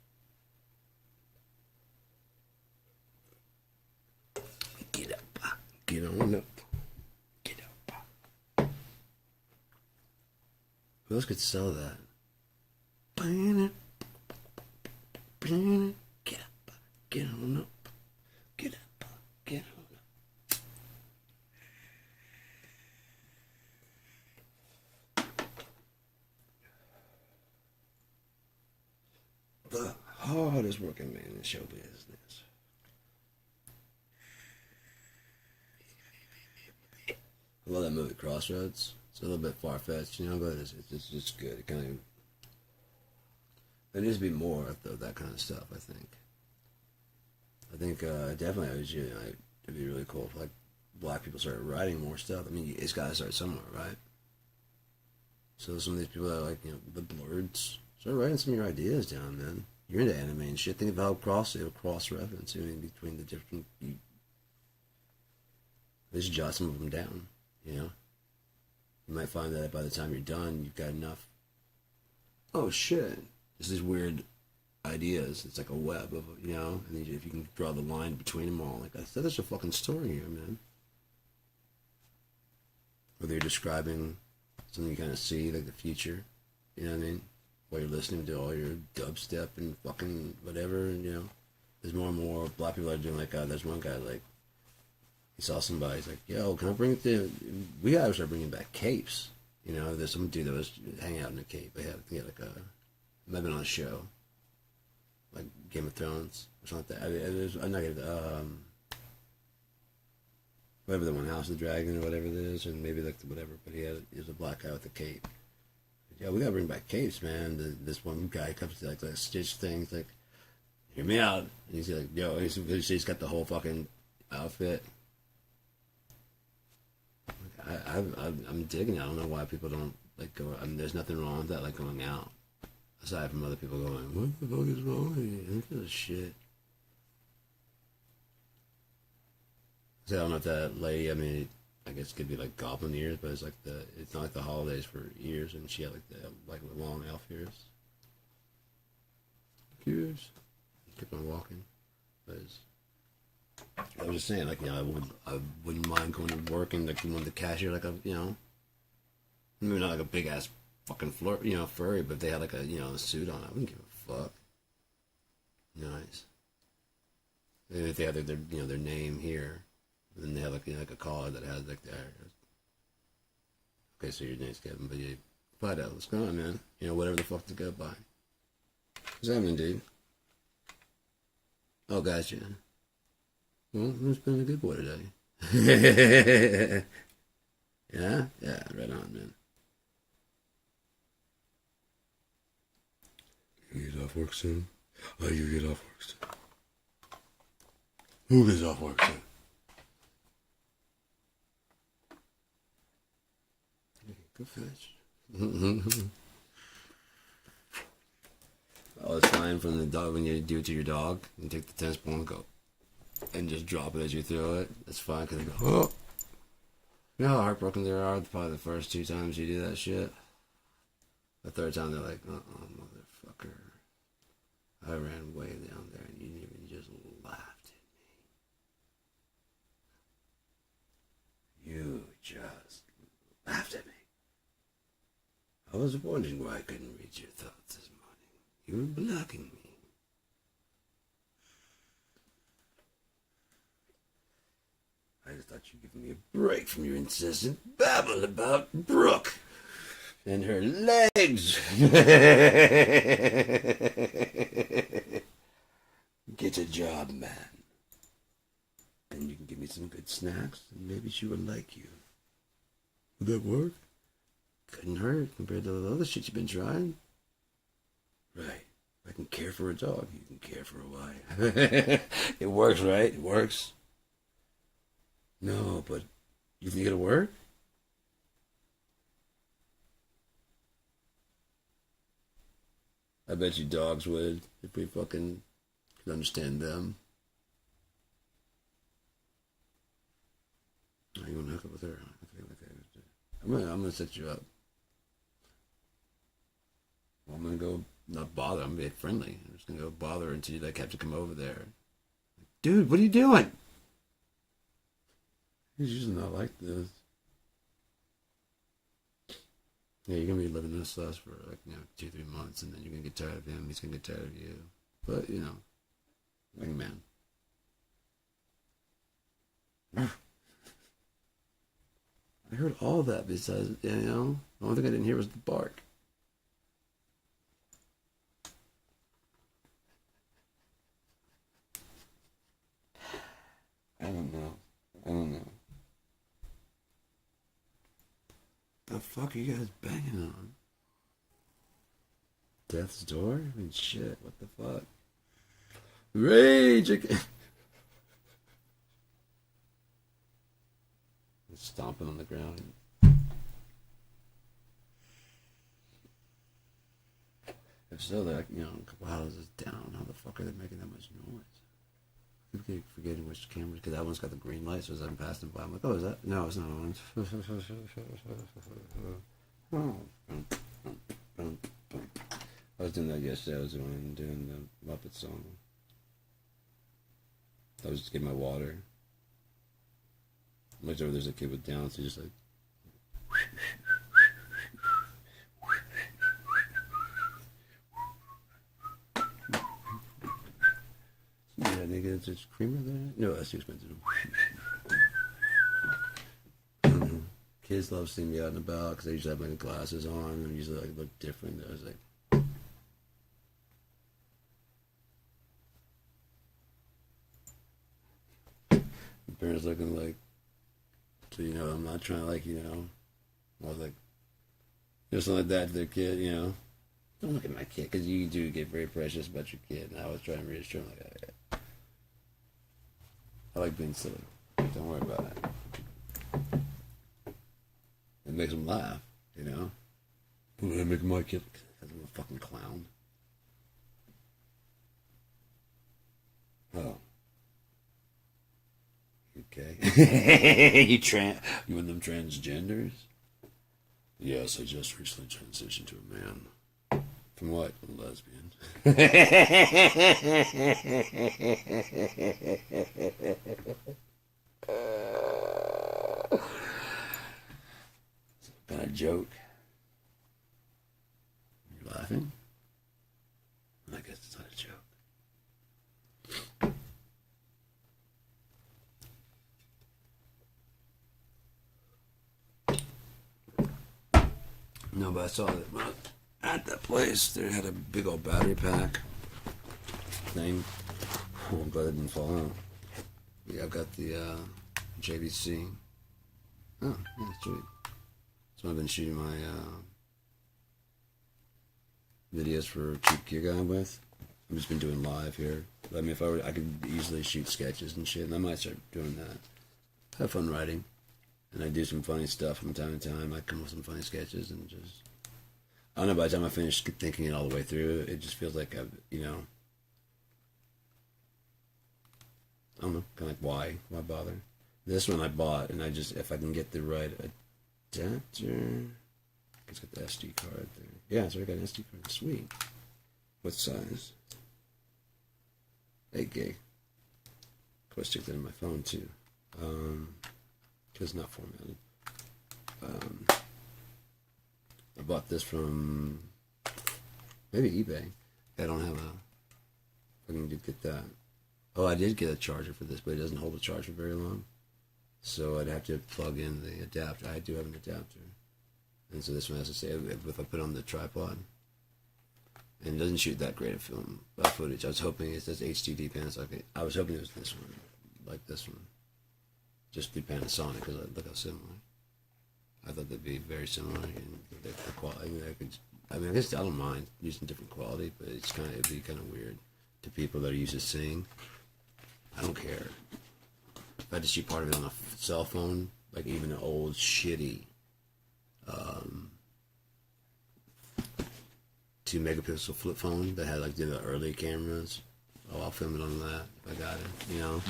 Get up, get on up, get up. Who else could sell that? Get up, get on up, get up, get on up. The hardest working man in show business. I love that movie Crossroads. It's a little bit far fetched, you know, but it's just good. It kind of there needs to be more of that kind of stuff. I think definitely it'd be really cool if like black people started writing more stuff. I mean, it's got to start somewhere, right? So some of these people that are like, you know, the Blurds, start writing some of your ideas down, man. You're into anime and shit. Think of how cross reference between the different. Just jot some of them down, you know. You might find that by the time you're done, you've got enough. Oh shit! It's these weird ideas. It's like a web of, you know, and if you can draw the line between them all, like I said, there's a fucking story here, man. Whether you're describing something you kind of see, like the future, you know what I mean? While you're listening to all your dubstep and fucking whatever, and you know, there's more and more black people are doing like, there's one guy like, he saw somebody, he's like, yo, can I bring it to, we gotta start bringing back capes. You know, there's some dude that was hanging out in a cape. They had like might have been on a show, like Game of Thrones or something like that. I'm not gonna, whatever the one, House of the Dragon or whatever it is, and maybe like whatever, but he was a black guy with a cape. Yeah, we gotta bring back capes, man. This one guy comes to like stitch things, like, hear me out. And he's like, yo, he's got the whole fucking outfit. I'm digging it. I don't know why people don't like go. I mean, there's nothing wrong with that, like going out. Aside from other people going, what the fuck is wrong with you? Look at this shit. So I don't know if that lady, I mean, I guess it could be like goblin ears, but it's like it's not like the holidays for ears, and she had like the long elf ears. Ears. Keep on walking. I was just saying, like, you know, I wouldn't mind going to work and like the cashier, like a, you know, maybe not like a big ass fucking furry, but if they had like a, you know, a suit on, I wouldn't give a fuck. Nice. And if they had their you know, their name here, and then they have like, you know, like a collar that has like their. Okay, so your name's Kevin, but yeah, Fido, what's going on, man? You know, whatever the fuck to go by. What's happening, dude? Oh, gotcha. Well, who's been a good boy today? Yeah? Yeah, right on, man. You get off work soon? Oh, you get off work soon. Who gets off work soon? Go fetch. Oh, it's fine from the dog when you do it to your dog and take the tennis ball and go and just drop it as you throw it. It's fine because they go, oh. You know how heartbroken they are probably the first 2 times you do that shit? The third time they're like, motherfucker. I ran way down there and you didn't even just laughed at me. You just laughed at me. I was wondering why I couldn't read your thoughts this morning. You were blocking me. I just thought you'd give me a break from your incessant babble about Brooke and her legs. Get a job, man. And you can give me some good snacks, and maybe she would like you. Would that work? Couldn't hurt compared to the other shit you've been trying. Right. If I can care for a dog, you can care for a wife. It works, right? It works. No, but you think it'll work? I bet you dogs would if we fucking could understand them. You want to hook up with her? I'm gonna set you up. I'm gonna go not bother. I'm gonna be friendly. I'm just gonna go bother her until you like have to come over there. Dude, what are you doing? He's usually not like this. Yeah, you're gonna be living this us for like, you know, 2-3 months, and then you're gonna get tired of him. He's gonna get tired of you. But you know, like a man. I heard all that besides, you know, the only thing I didn't hear was the bark. I don't know. the fuck are you guys banging on? Death's door? I mean, shit, what the fuck? Rage again. Stomping on the ground. If so, they're like, you know, a couple houses down. How the fuck are they making that much noise? I keep forgetting which camera, because that one's got the green light, so as I'm passing by, I'm like, oh, is that? No, it's not on. I was doing that yesterday. I was doing the Muppet song. I was just getting my water. I looked over, there's a kid with Down, so just like... Yeah, nigga, is there creamer there? No, that's too expensive. Kids love seeing me out and about because I usually have my glasses on and usually like look different. I was like, my parents looking like, so you know, I'm not trying to like, you know, I was like, you know, something like that to their kid, you know. Don't look at my kid because you do get very precious about your kid, and I was trying to reassure him like, I like being silly. Don't worry about it. It makes them laugh, you know. What did I make my kid? Because I'm a fucking clown. Oh. Okay. You one of them transgenders? Yes, I just recently transitioned to a man. From what? A lesbian. Been a joke. You're laughing? I guess it's not a joke. No, but I saw that at that place, they had a big old battery pack thing. Oh, I'm glad it didn't fall out. Yeah, I've got the JVC. Oh, yeah, sweet. So I've been shooting my videos for Cheap Gear Guy with. I've just been doing live here. I mean, if I could easily shoot sketches and shit, and I might start doing that. Have fun writing. And I do some funny stuff from time to time. I come up with some funny sketches and just... I don't know, by the time I finish thinking it all the way through, it just feels like I've, you know... I don't know, kind of like, why bother? This one I bought, and I just, if I can get the right adapter... It's got the SD card there. Yeah, it's already got an SD card. Sweet. What size? 8 gig. Of course, stick that in my phone, too. Because it's not formatted. I bought this from maybe eBay. I don't have a... I can get that. Oh, I did get a charger for this, but it doesn't hold the charge for very long. So I'd have to plug in the adapter. I do have an adapter. And so this one has to say, if I put on the tripod, and it doesn't shoot that great of film footage. I was hoping it says HDD Panasonic. I was hoping it was this one, like this one. Just be Panasonic, because look how similar. I thought they'd be very similar, and the quality. I guess I don't mind using different quality, but it'd be kind of weird to people that are used to seeing. I don't care. If I had to shoot part of it on a cell phone, like even an old shitty 2 megapixel flip phone that had like the early cameras, I'll film it on that if I got it, you know.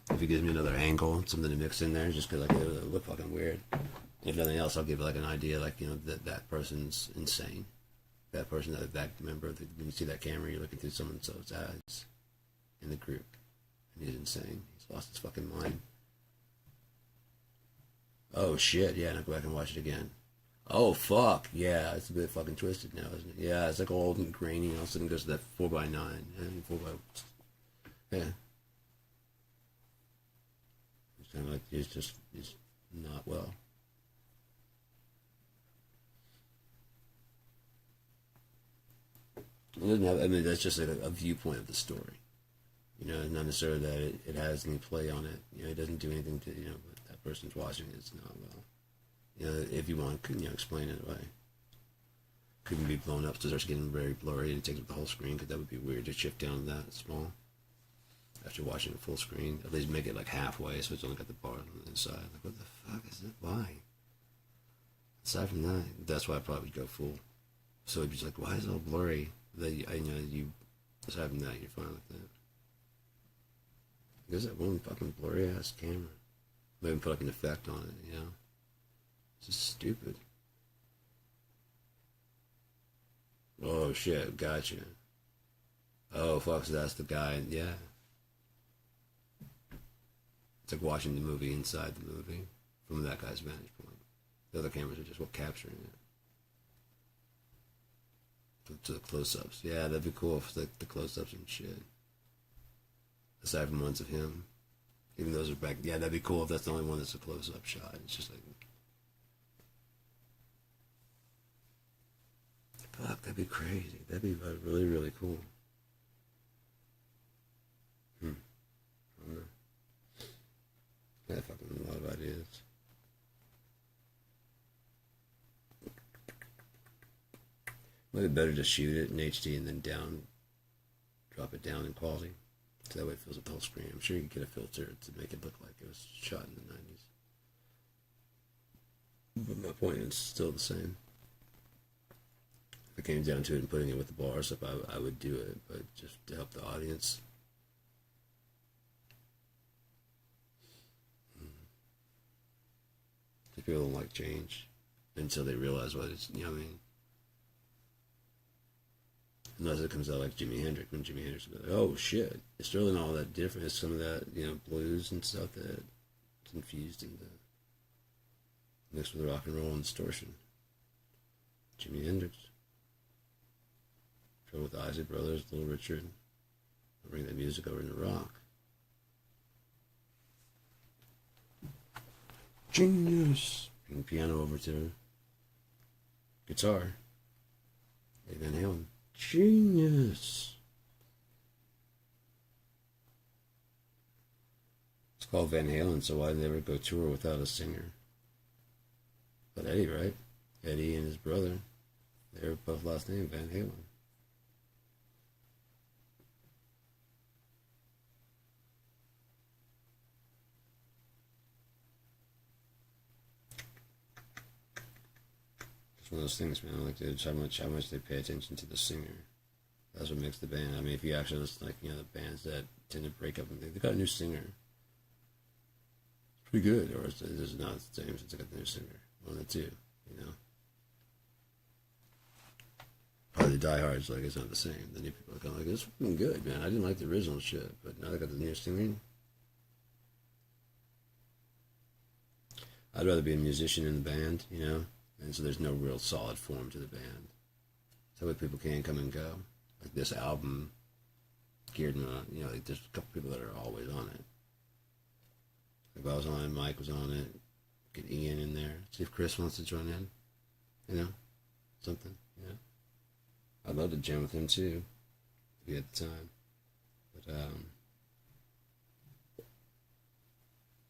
If it gives me another angle, something to mix in there, just because like it look fucking weird. If nothing else, I'll give it like an idea, like, you know, that person's insane. That person, that member, when you see that camera, you're looking through someone's eyes in the group, and he's insane. He's lost his fucking mind. Oh shit, yeah, and I'll go back and watch it again. Oh fuck, yeah, it's a bit fucking twisted now, isn't it? Yeah, it's like old and grainy, and all of a sudden it goes to that 4x9 and 4x... Yeah. It's kind of like he's not well. It doesn't have, I mean, that's just like a viewpoint of the story. You know, not necessarily that it has any play on it. You know, it doesn't do anything to, you know, but that person's watching it, it's not well. You know, if you want to, explain it away. Couldn't be blown up, so it starts getting very blurry and it takes up the whole screen, because that would be weird to shift down that small. After watching it full screen, at least make it like halfway, so it's only got the bar on the inside. Like, what the fuck is it? Why? Aside from that, that's why I probably would go full. So it'd be just like, why is it all blurry? That you, aside from that, you're fine with that. There's that one fucking blurry ass camera. Maybe put like an effect on it, It's just stupid. Oh shit, gotcha. Oh fuck, so that's the guy, yeah. It's like watching the movie inside the movie from that guy's vantage point. The other cameras are just capturing it. To the close-ups. Yeah, that'd be cool if the close-ups and shit. Aside from ones of him. Even those are back. Yeah, that'd be cool if that's the only one that's a close-up shot. It's just like... Fuck, that'd be crazy. That'd be really, really cool. I don't know. I have fucking a lot of ideas. Might be better to shoot it in HD and then drop it down in quality. So that way it fills up the whole screen. I'm sure you can get a filter to make it look like it was shot in the 90s. But my point is still the same. If it came down to it and putting it with the bars up, I would do it, but just to help the audience. People don't like change until they realize what it's, you know what I mean? Unless it comes out like Jimi Hendrix, when Jimi Hendrix goes, oh shit, it's really not all that different. It's some of that, blues and stuff that's infused into, mixed with rock and roll and distortion. Jimi Hendrix. Trouble with the Isaac Brothers, Little Richard. Bring that music over into rock. Genius. Bring piano over to guitar. Eddie Van Halen. Genius. It's called Van Halen, so why never go tour without a singer? But Eddie, right? Eddie and his brother. They were both last name Van Halen. One of those things, man. Like, it's how much they pay attention to the singer. That's what makes the band. I mean, if you actually listen, like, the bands that tend to break up and they got a new singer. It's pretty good, or it's not the same since they got the new singer. One or two, Probably the diehards, like, it's not the same. The new people are kind of like, it's fucking good, man. I didn't like the original shit, but now they got the new singer. I'd rather be a musician in the band, And so there's no real solid form to the band. So that people can come and go. Like this album, geared on, like there's a couple people that are always on it. If I was on it, Mike was on it. Get Ian in there. See if Chris wants to join in. Something, I'd love to jam with him too, if he had the time. But,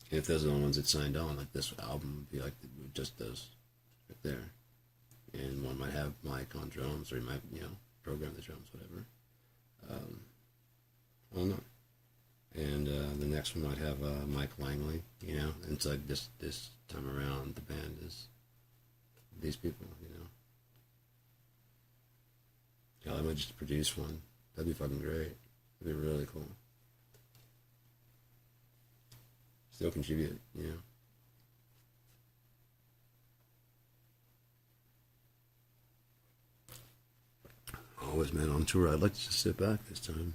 if those are the ones that signed on, like this album would be like just those. There, and one might have Mike on drums, or he might, program the drums, whatever. I don't know. And the next one might have Mike Langley, And it's like this time around, the band is these people, Yeah, I might just produce one. That'd be fucking great. That'd be really cool. Still contribute, Always, man, on tour, I'd like to just sit back this time.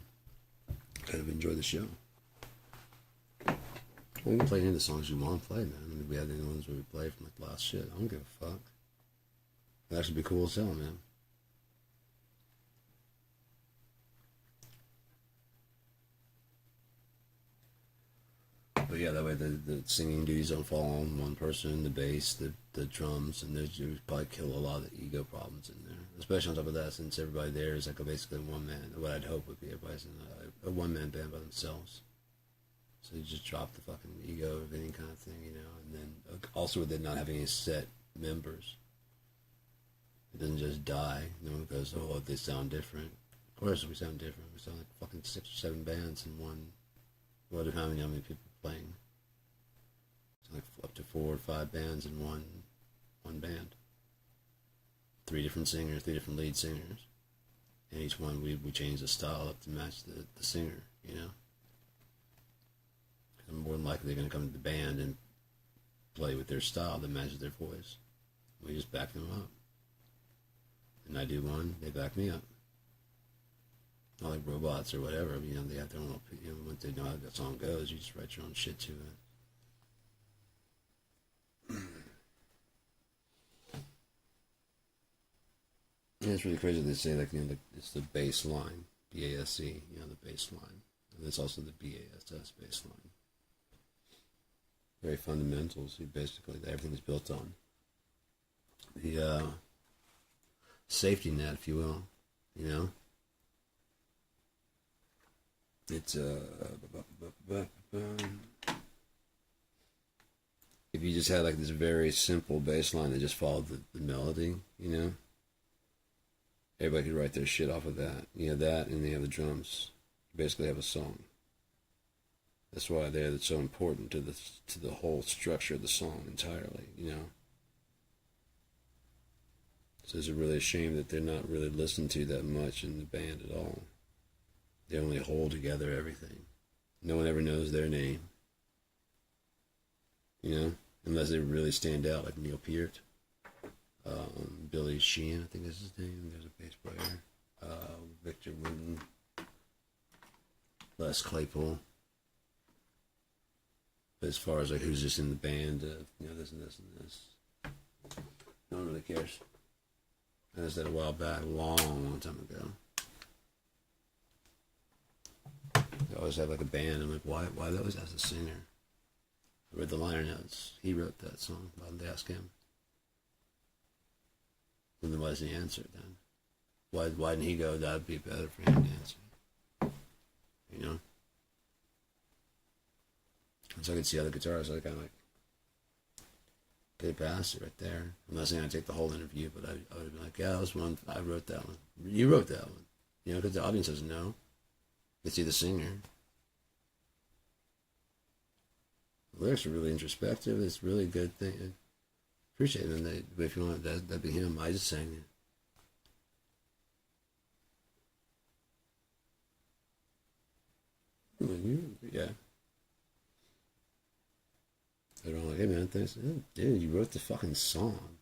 Kind of enjoy the show. We can play any of the songs you want to play, man. I mean, we had any ones where we played from like last shit. I don't give a fuck. That'd actually be cool as hell, man. But yeah, that way the singing duties don't fall on one person, the bass, the drums, and you would probably kill a lot of the ego problems in there. Especially on top of that, since everybody there is like basically one man. What I'd hope would be everybody's in a one-man band by themselves. So you just drop the fucking ego of any kind of thing, And then also with it not having a set members. It doesn't just die. No one goes, oh, they sound different. Of course we sound different. We sound like fucking 6 or 7 bands in one. What? How many people playing? It's like up to 4 or 5 bands in one band. 3 different singers, 3 different lead singers. And each one we change the style up to match the singer, you know? Because more than likely they're going to come to the band and play with their style that matches their voice. We just back them up. And I do one, they back me up. Not like robots or whatever, you know, they have their own, you know, once they know how that song goes, you just write your own shit to it. And it's really crazy they say, like, you know, it's the bass line, BASE, you know, the bass line. And it's also the BASS bass line. Very fundamentals, basically, that everything is built on. The safety net, if you will, you know? It's if you just had like this very simple bass line that just followed the melody, you know, everybody could write their shit off of that. You have that, and they have the drums. You basically have a song. That's why that's so important to the whole structure of the song entirely, you know. So it's really a shame that they're not really listened to that much in the band at all. They only hold together everything. No one ever knows their name. You know? Unless they really stand out, like Neil Peart. Billy Sheehan, I think is his name. There's a bass player. Victor Wooten. Les Claypool. But as far as like who's just in the band, you know, this and this and this. No one really cares. I just did a while back, a long time ago. They always have like a band. I'm like, why they always ask the singer? I read the liner notes. He wrote that song. Why didn't they ask him? And then why doesn't he answer it then? Why didn't he go, that'd be better for him to answer? You know? And so I could see other guitarists, I kind of like, get past it right there. I'm not saying I take the whole interview, but I would have been like, yeah, that was one, I wrote that one. You wrote that one. You know, because the audience doesn't know. They see the singer. The lyrics are really introspective. It's a really good thing. I appreciate it. And if you want, that'd be him. I just sang it. Yeah. They're all like, hey man, thanks. Oh, dude, you wrote the fucking song.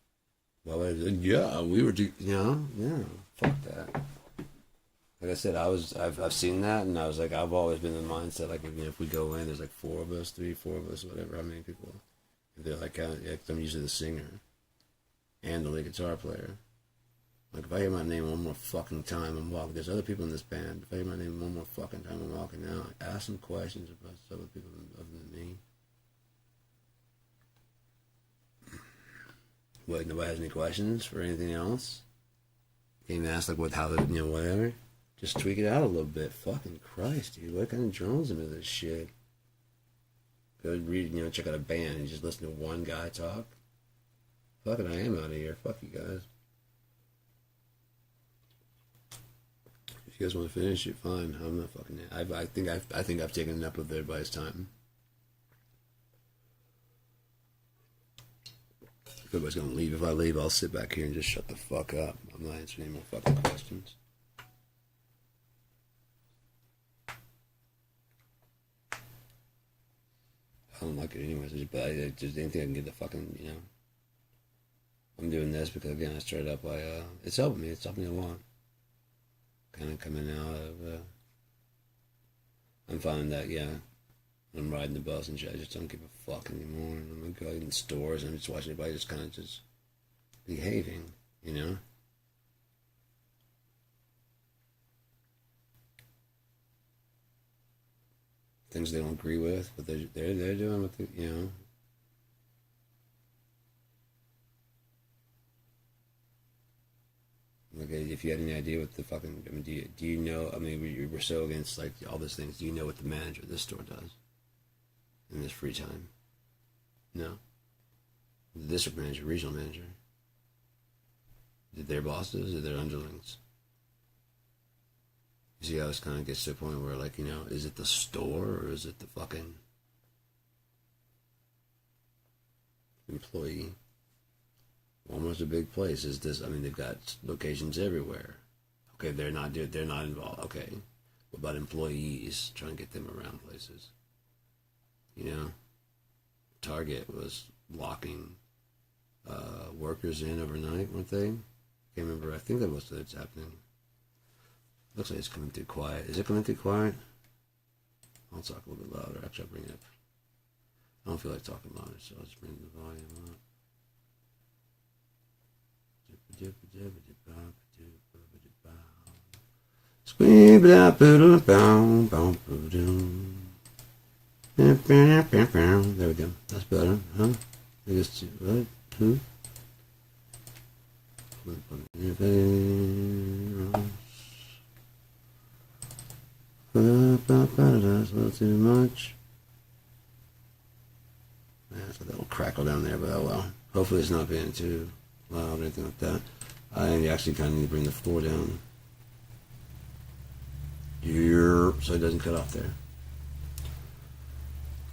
Well, yeah, we were, you know, yeah, fuck that. Like I said, I've seen that, and I was like, I've always been in the mindset, like, you know, if we go in, there's like 4 of us, 3, 4 of us, whatever, how many people. If they're like, I'm usually the singer and the lead guitar player. Like, if I hear my name one more fucking time, I'm walking. There's other people in this band. If I hear my name one more fucking time, I'm walking out. Ask some questions about other people other than me. What, nobody has any questions for anything else? Can't even ask, like, you know, whatever. Just tweak it out a little bit. Fucking Christ, dude. What kind of journalism is this shit? Go read, you know, check out a band and just listen to one guy talk? Fucking, I am out of here. Fuck you guys. If you guys want to finish it, fine. I'm not fucking. I think I've taken enough of everybody's time. If everybody's gonna leave, if I leave, I'll sit back here and just shut the fuck up. I'm not answering any more fucking questions. I don't like it anyways, but I just anything I can get the fucking, you know. I'm doing this because, again, I started up by, it's helping me. It's helping me a lot. Kind of coming out of, I'm finding that, yeah, when I'm riding the bus and shit, I just don't give a fuck anymore. And I'm going in stores and I'm just watching everybody just kind of just behaving, you know? Things they don't agree with, but they're doing what they, you know. Like, if you had any idea what the fucking, I mean, do you know, I mean, we're so against, like, all these things. Do you know what the manager of this store does in his free time? No? The district manager, regional manager. Their bosses or their underlings. You see how it kind of gets to a point where, like, you know, is it the store or is it the fucking employee? Walmart's a big place. Is this? I mean, they've got locations everywhere. Okay, they're not involved. Okay, what about employees? Trying to get them around places. You know, Target was locking workers in overnight, weren't they? Can't remember. I think that was what's happening. Looks like it's coming through quiet. Is it coming through quiet? I'll talk a little bit louder. Actually, I'll bring it up. I don't feel like talking louder, so I'll just bring the volume up. There we go. That's better, huh? I guess what? Who? That's a little too much. That's a little crackle down there, but oh well. Hopefully it's not being too loud or anything like that. I actually kind of need to bring the floor down. So it doesn't cut off there.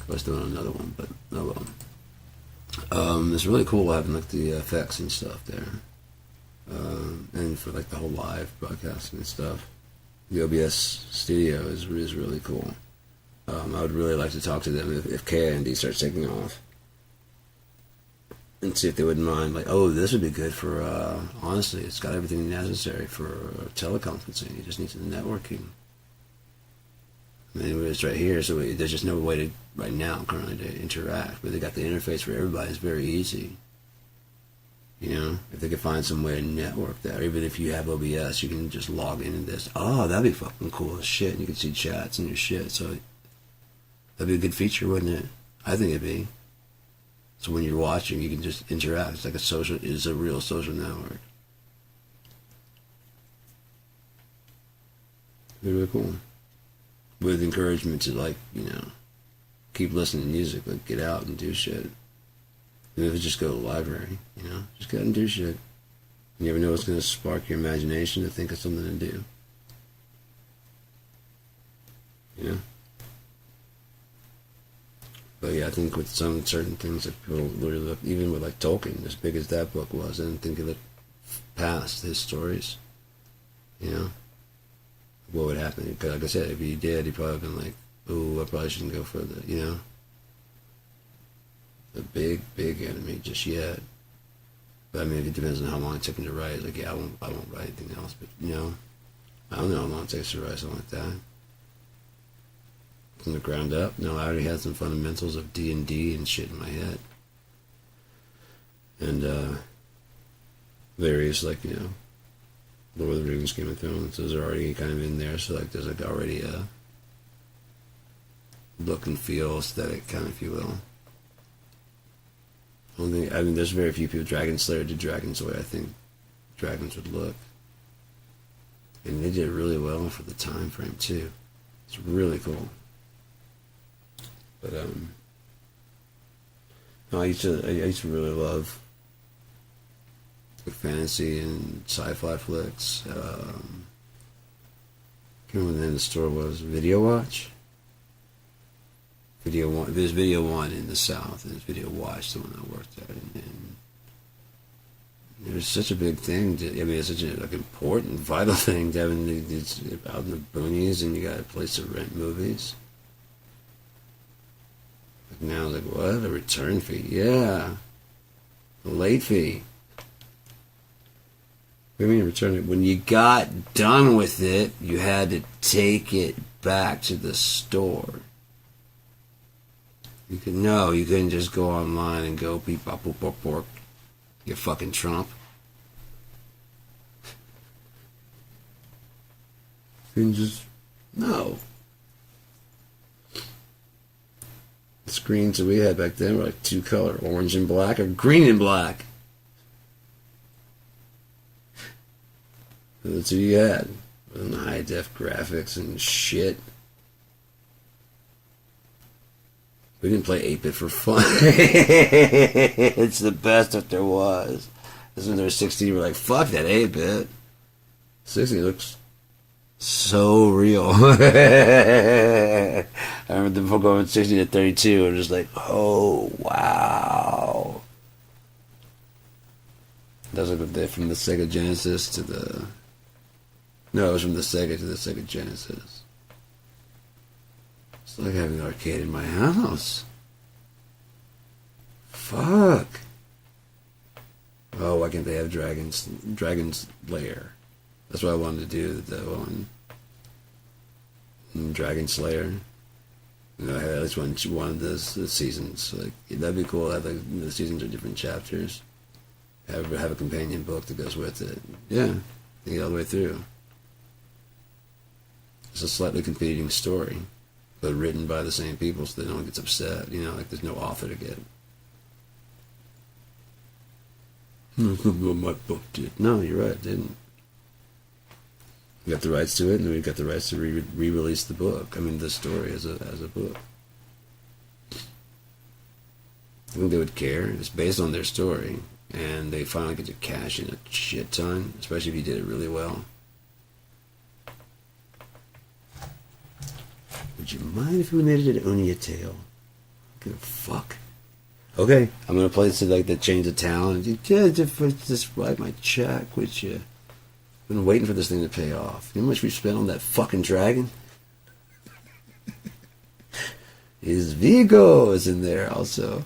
I was doing another one, but oh well. It's really cool having like the effects and stuff there. And for like the whole live broadcasting and stuff. The OBS studio is really cool. I would really like to talk to them if KND starts taking off. And see if they wouldn't mind, like, oh, this would be good for, honestly, it's got everything necessary for teleconferencing. You just need the networking. I mean, it's right here, so there's just no way to, right now, currently, to interact. But they got the interface for everybody. It's very easy. You know, if they could find some way to network that, or even if you have OBS, you can just log into this. Oh, that'd be fucking cool as shit. And you can see chats and your shit. So that'd be a good feature, wouldn't it? I think it'd be. So when you're watching, you can just interact. It's like it's a real social network. It'd be really cool. With encouragement to, like, you know, keep listening to music, like get out and do shit. Even if it's just go to the library, you know, just go out and do shit. You never know what's going to spark your imagination to think of something to do. You know? But yeah, I think with some certain things that people really look, even with like Tolkien, as big as that book was, I didn't think of it past his stories. You know? What would happen? Because like I said, if he did, he'd probably have been like, oh, I probably shouldn't go further, you know? A big enemy just yet. But I mean, it depends on how long it took him to write. Like, yeah, I won't write anything else. But, you know, I don't know how long it takes to write something like that. From the ground up. No, I already had some fundamentals of D&D and shit in my head. And, various, like, you know, Lord of the Rings, Game of Thrones, those are already kind of in there. So, like, there's, like, already a look and feel aesthetic, kind of, if you will. I mean, there's very few people. Dragon Slayer did dragons the way I think dragons would look. And they did really well for the time frame, too. It's really cool. But, no, I used to really love fantasy and sci-fi flicks. I can't remember what the name of the store was. Video Watch? Video One. There's Video One in the South, and there's Video Watch, the one I worked at. And it was such a big thing. It's such a like important, vital thing to have it's out in the boonies, and you got a place to rent movies. Like now, like what? A return fee? Yeah, a late fee. What do you mean return it? When you got done with it, you had to take it back to the store. You couldn't just go online and go beep bop boop bork bork. You fucking Trump. You can just no. The screens that we had back then were like two color, orange and black or green and black. That's what you had. And high def graphics and shit. We didn't play 8-bit for fun. It's the best that there was. This when there was 16, we're like, fuck that 8-bit. 60 looks so real. I remember before going 60 to 32, I'm just like, oh, wow. That was like from the Sega Genesis to the... No, it was from the Sega to the Sega Genesis. It's like having an arcade in my house. Fuck. Oh, why can't they have Dragon's Lair? That's what I wanted to do, the one. Dragon Slayer. You know, I had at least one of the seasons. Like, that'd be cool. Have the seasons are different chapters. Have a companion book that goes with it. Yeah, you get all the way through. It's a slightly competing story, but written by the same people, so that no one gets upset. You know, like there's no author to get. My book did. No, you're right, it didn't. We got the rights to it, and we got the rights to re-release the book. I mean, the story as a book. I think they would care. It's based on their story, and they finally get to cash in a shit ton, especially if you did it really well. Would you mind if we made it an Onya Tale? Give a fuck. Okay, I'm gonna play this like the change of town. Yeah, just write my check, would you? I've been waiting for this thing to pay off. You know how much we spent on that fucking dragon? His Vigo is in there also.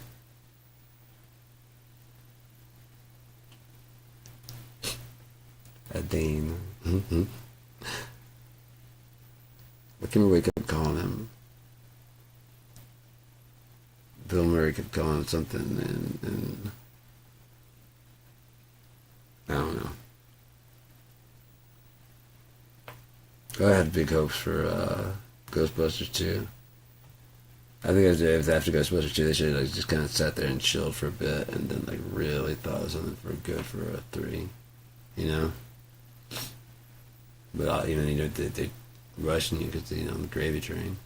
A Dane. Mm-hmm. I can't remember what he kept calling him. Bill Murray kept calling him something, and I don't know. I had big hopes for Ghostbusters 2. I think it was after Ghostbusters 2, they should have like, just kind of sat there and chilled for a bit, and then like really thought of something for a 3, you know. But even you know they rushing you because on the gravy train.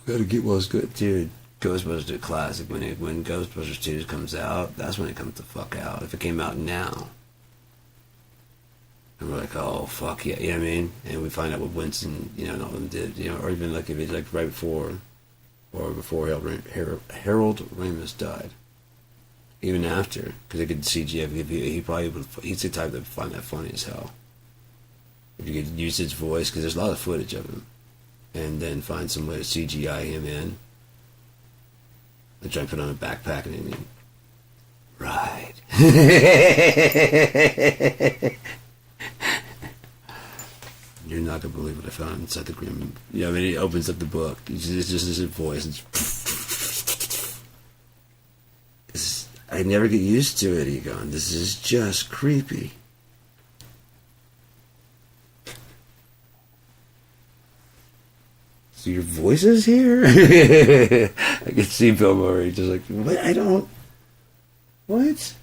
Gotta get what's good, dude. Ghostbusters is a classic. When Ghostbusters 2 comes out, that's when it comes the fuck out. If it came out now, and we're like, oh fuck yeah, you know what I mean? And we find out what Winston, and all of them did, or even like if it's like right before, or before Harold Ramis died, even after, because they could CGI. He's the type that would find that funny as hell. If you could use his voice, because there's a lot of footage of him, and then find some way to CGI him in. They try to put on a backpack and everything. Right. You're not going to believe what I found inside the Grim. I mean, he opens up the book. It's just his voice. I never get used to it, Egon. This is just creepy. So your voice is here? I can see Bill Murray just like, what? I don't... What?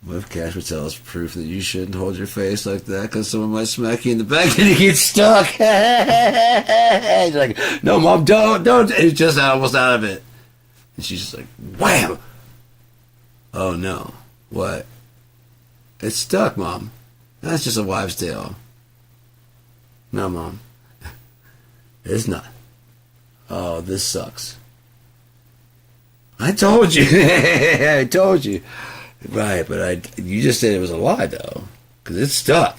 What if Cash would tell us proof that you shouldn't hold your face like that because someone might smack you in the back and you get stuck? He's like, no, Mom, don't. And he's just almost out of it. And she's just like, wham! Oh, no. What? It's stuck, Mom. That's just a wives' tale. No, Mom. It's not. Oh, this sucks. I told you. I told you. Right, but you just said it was a lie, though, because it's stuck.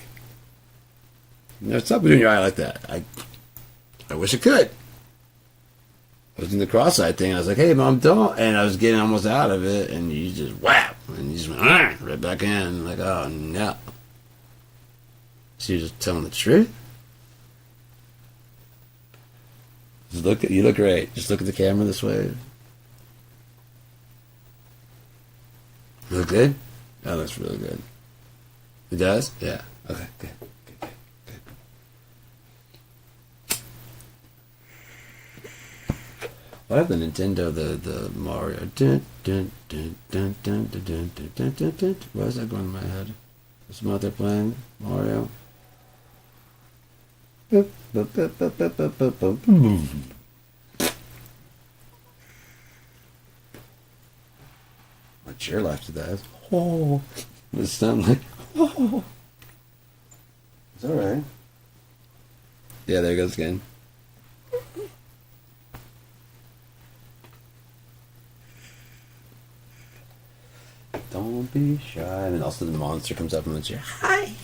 Stop doing your eye like that. I wish I could. I was in the cross-eyed thing. I was like, hey, Mom, don't. And I was getting almost out of it, and you just whap. And you just went right back in. Like, oh, no. So you're just telling the truth? You look great. Just look at the camera this way. You look good? Oh, that's really good. It does? Yeah. Okay, good. Good. What have the Nintendo, the Mario? Why is that going in my head? What's the mother playing? Mario? My chair laughed at that. Oh. It sounded like, oh. It's alright. Yeah, there it goes again. Don't be shy. And also the monster comes up and says, hi.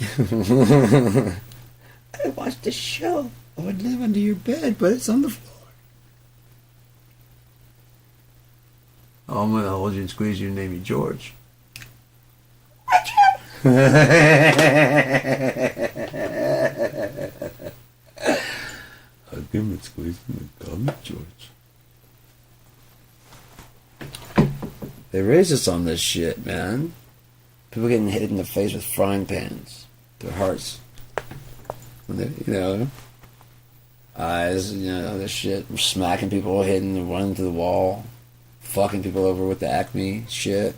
I watched a show. I would live under your bed, but it's on the floor. Oh, I'm going to hold you and squeeze you and name you George. I'll give him a squeeze and call me George. They raised us on this shit, man. People getting hit in the face with frying pans. Their hearts. Eyes, this shit. Smacking people, hitting and running to the wall. Fucking people over with the Acme shit.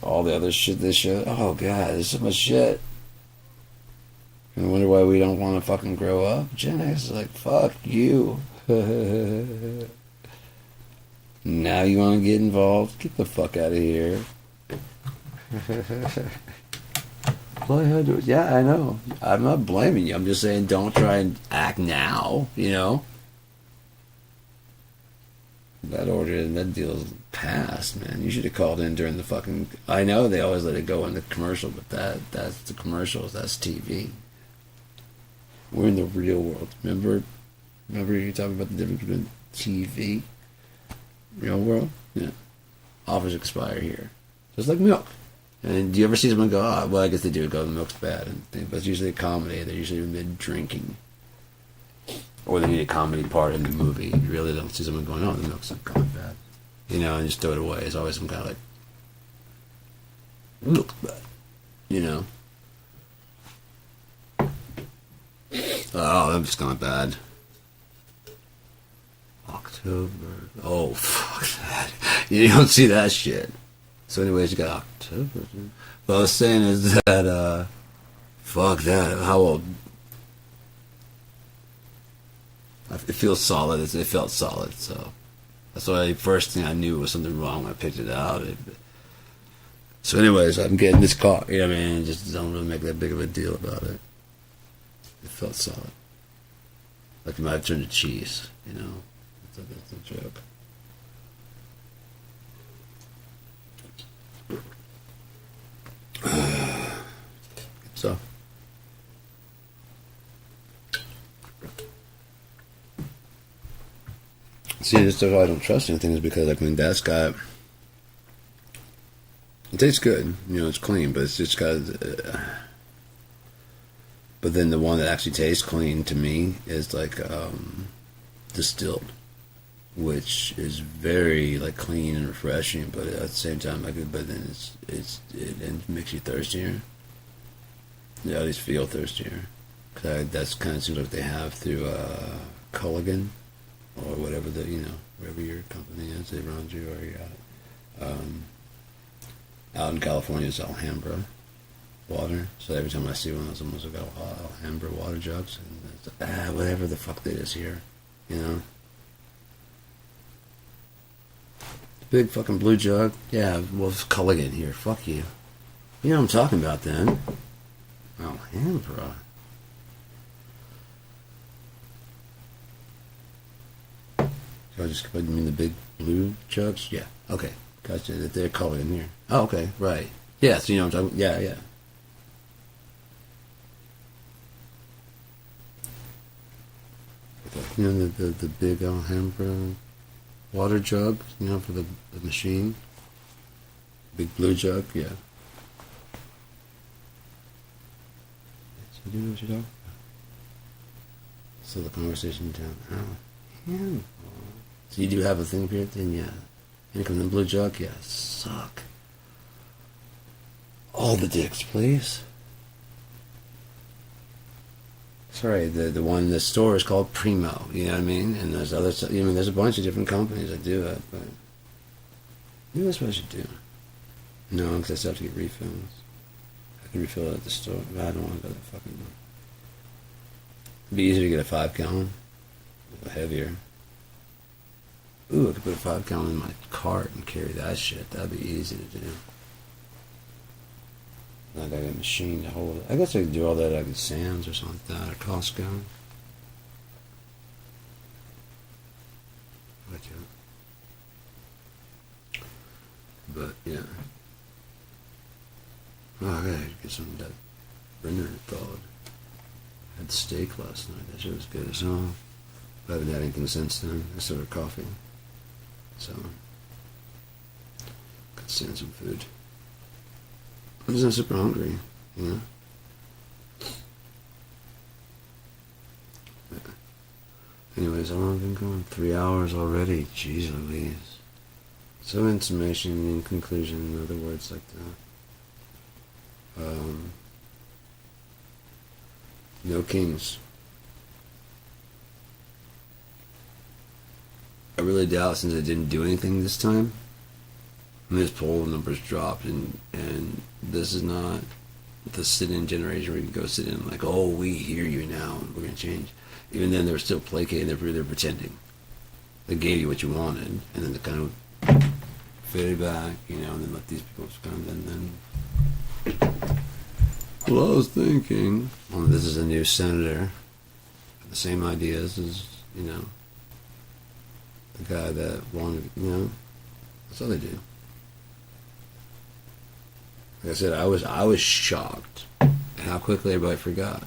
All the other shit they show. Oh, God, there's so much shit. I wonder why we don't want to fucking grow up. Gen X is like, fuck you. Now you want to get involved? Get the fuck out of here. Yeah, I know. I'm not blaming you. I'm just saying don't try and act now, That order and that deal's passed, man. You should have called in during the fucking... I know they always let it go in the commercial, but that's the commercials. That's TV. We're in the real world. Remember you talking about the difference between TV, real world? Yeah. Offers expire here. Just like milk. And do you ever see someone go, oh, well, I guess they do go, the milk's bad. But it's usually a comedy. They're usually mid-drinking. Or they need a comedy part in the movie. You really don't see someone going, oh, the milk's not kind of bad. And just throw it away. It's always some kind of like, milk's bad. Oh, that's kind of bad. October. Oh, fuck that. You don't see that shit. So anyways, you got October. What I was saying is that, fuck that. How old? It feels solid. It felt solid, so that's why the first thing I knew was something wrong when I picked it out. So anyways, I'm getting this car. Just don't really make that big of a deal about it. It felt solid. Like it might have turned to cheese, That's a joke. So. See, that's why I don't trust anything is because, that's got... It tastes good. It's clean, but it's just got... but then the one that actually tastes clean to me is, distilled. Which is very, clean and refreshing, but at the same time, but then it makes you thirstier. Yeah, at least feel thirstier. Cause that's kind of seems like they have through, Culligan. Or whatever wherever your company is around you, or you're out in California, it's Alhambra water. So every time I see one of those, almost got Alhambra water jugs, and it's, whatever the fuck that is here, Big fucking blue jug. Yeah, well, it's Culligan here. Fuck you. You know what I'm talking about then? Alhambra. So I just put them in the big blue jugs? Yeah. Okay. Gotcha. That they're Culligan here. Oh, okay. Right. Yeah, so you know what I'm talking about? Yeah. The big Alhambra water jug, for the machine. Big blue jug, yeah. So you know what you're talking about? So the conversation down. Alhambra. So you do have a thing here, then yeah. And it comes in blue jug, yeah. Suck. All the dicks, please. Sorry, the one in the store is called Primo. You know what I mean? And there's other. There's a bunch of different companies that do it, but maybe that's what I should do. No, because I still have to get refills. I can refill it at the store, but I don't want to go that fucking long. It'd be easier to get a 5-gallon, a little heavier. Ooh, I could put a 5-gallon in my cart and carry that shit. That'd be easy to do. I got a machine to hold it. I guess I could do all that at Sam's or something like that, or Costco. But yeah. Oh, I gotta get some of that Brenner thawed. I had steak last night. That shit was good as hell. I haven't had anything since then. I started coffee. So, could stand some food. I'm just not super hungry, you know? Yeah. Anyways, how long have I been going? 3 hours already. Jeez Louise. So in summation, in conclusion, in other words like that. No kings. I really doubt, since I didn't do anything this time, and his poll numbers dropped, and this is not the sit-in generation where you can go sit in like, oh, we hear you now, and we're going to change. Even then, they were still placating, they're pretending. They gave you what you wanted, and then they kind of fade back, and then let these people come, and then... Well, I was thinking, well, this is a new senator, the same ideas as, the guy that wanted, that's all they do. Like I said, I was shocked at how quickly everybody forgot. I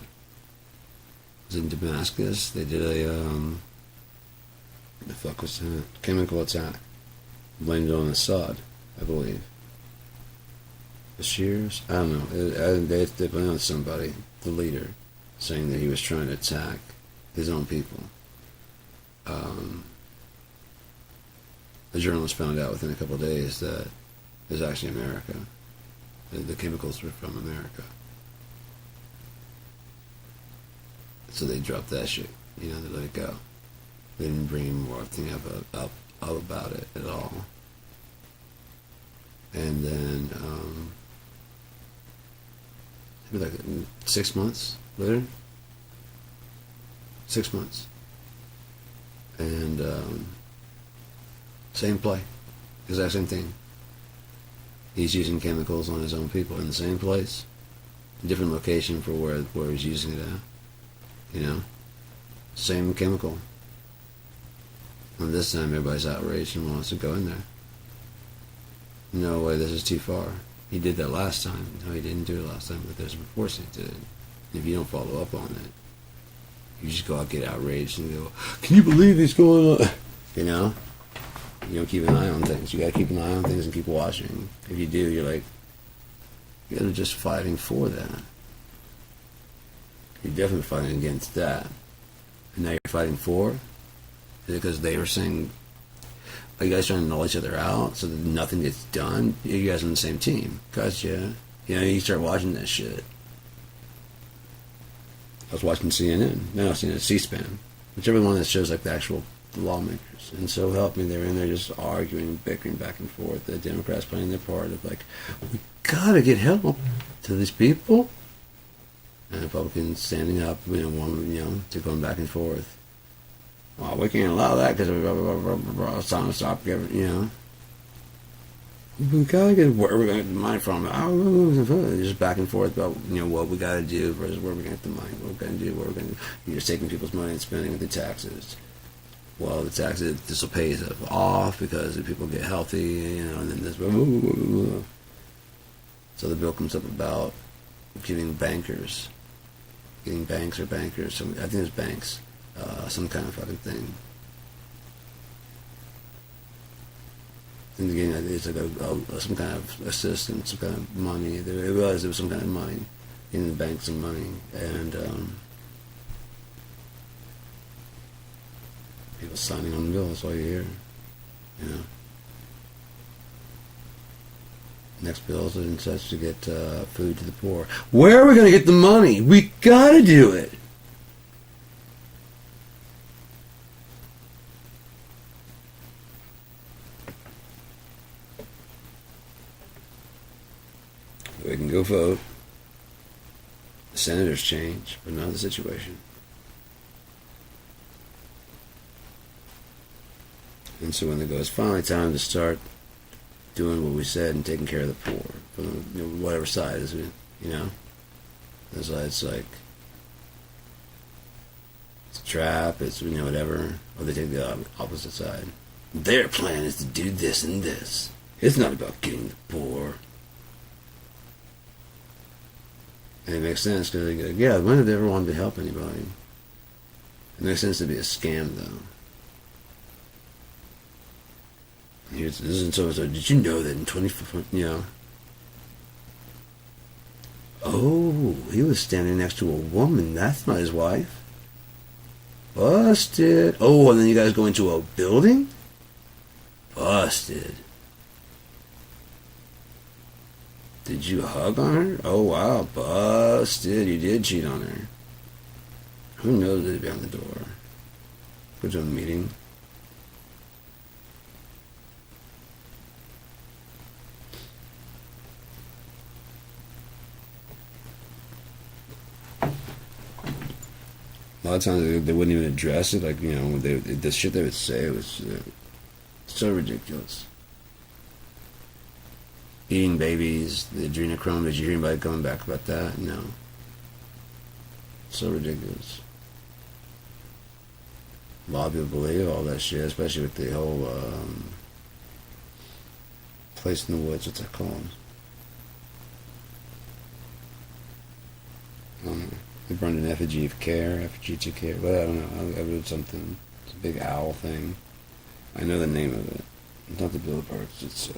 was in Damascus. They did the fuck was that? Chemical attack. Blamed it on Assad, I believe. Bashirs? I don't know. They blamed it on somebody, the leader, saying that he was trying to attack his own people. The journalist found out within a couple of days that it was actually America. The chemicals were from America. So they dropped that shit. They let it go. They didn't bring any more thing up about it at all. And then, maybe like 6 months later. 6 months. And, same play. Exact same thing. He's using chemicals on his own people in the same place. Different location for where he's using it at. Same chemical. And this time everybody's outraged and wants to go in there. No way, this is too far. He did that last time. No, he didn't do it last time, but there's reports he did. If you don't follow up on it, you just go out, get outraged, and go, can you believe this going on? You don't keep an eye on things. You gotta keep an eye on things and keep watching. If you do, you're just fighting for that. You're definitely fighting against that. And now you're fighting for? Is it because they were saying, are you guys trying to null each other out so that nothing gets done? You guys are on the same team. Gotcha. You start watching that shit. I was watching CNN. No, CNN, C-SPAN. Whichever one that shows the actual lawmakers. And so help me, they're in there just arguing, bickering back and forth. The Democrats playing their part of we gotta get help to these people. And Republicans standing up, to going back and forth. Well, we can't allow that because it's time to stop, We gotta get where we're gonna get the money from. Just back and forth about what we gotta do versus where we're gonna get the money. What we're gonna do, where we're gonna. You're just taking people's money and spending it with the taxes. Well, the taxes, this will pay it off because if people get healthy, and then this. So the bill comes up about giving banks or bankers. I think it's banks, some kind of fucking thing. I think it's like some kind of assistance, some kind of money. They realized there was some kind of money in the bank, some money, and people signing on the bill. That's all you hear, Next bills and such to get food to the poor. Where are we going to get the money? We got to do it. We can go vote. The senators change, but not the situation. And so when it's finally time to start doing what we said and taking care of the poor, from whatever side is it, it's like it's a trap, it's whatever, or they take the opposite side. Their plan is to do this and this. It's not about getting the poor. And it makes sense because they go, yeah, when have they ever wanted to help anybody? It makes sense to be a scam though. This isn't so. Did you know that in 20, Oh, he was standing next to a woman. That's not his wife. Busted. Oh, and then you guys go into a building? Busted. Did you hug on her? Oh, wow. Busted. You did cheat on her. Who knows they'd be on the door? Go to a meeting. A lot of times they wouldn't even address it. Like, the shit they would say was so ridiculous. Eating babies, the adrenochrome. Did you hear anybody coming back about that? No. So ridiculous. A lot of people believe all that shit, especially with the whole place in the woods. What's that called? I don't know. They burned an effigy of care, effigy to care. Well, I don't know. I read something. It's a big owl thing. I know the name of it. It's not the Bill of Parks. It's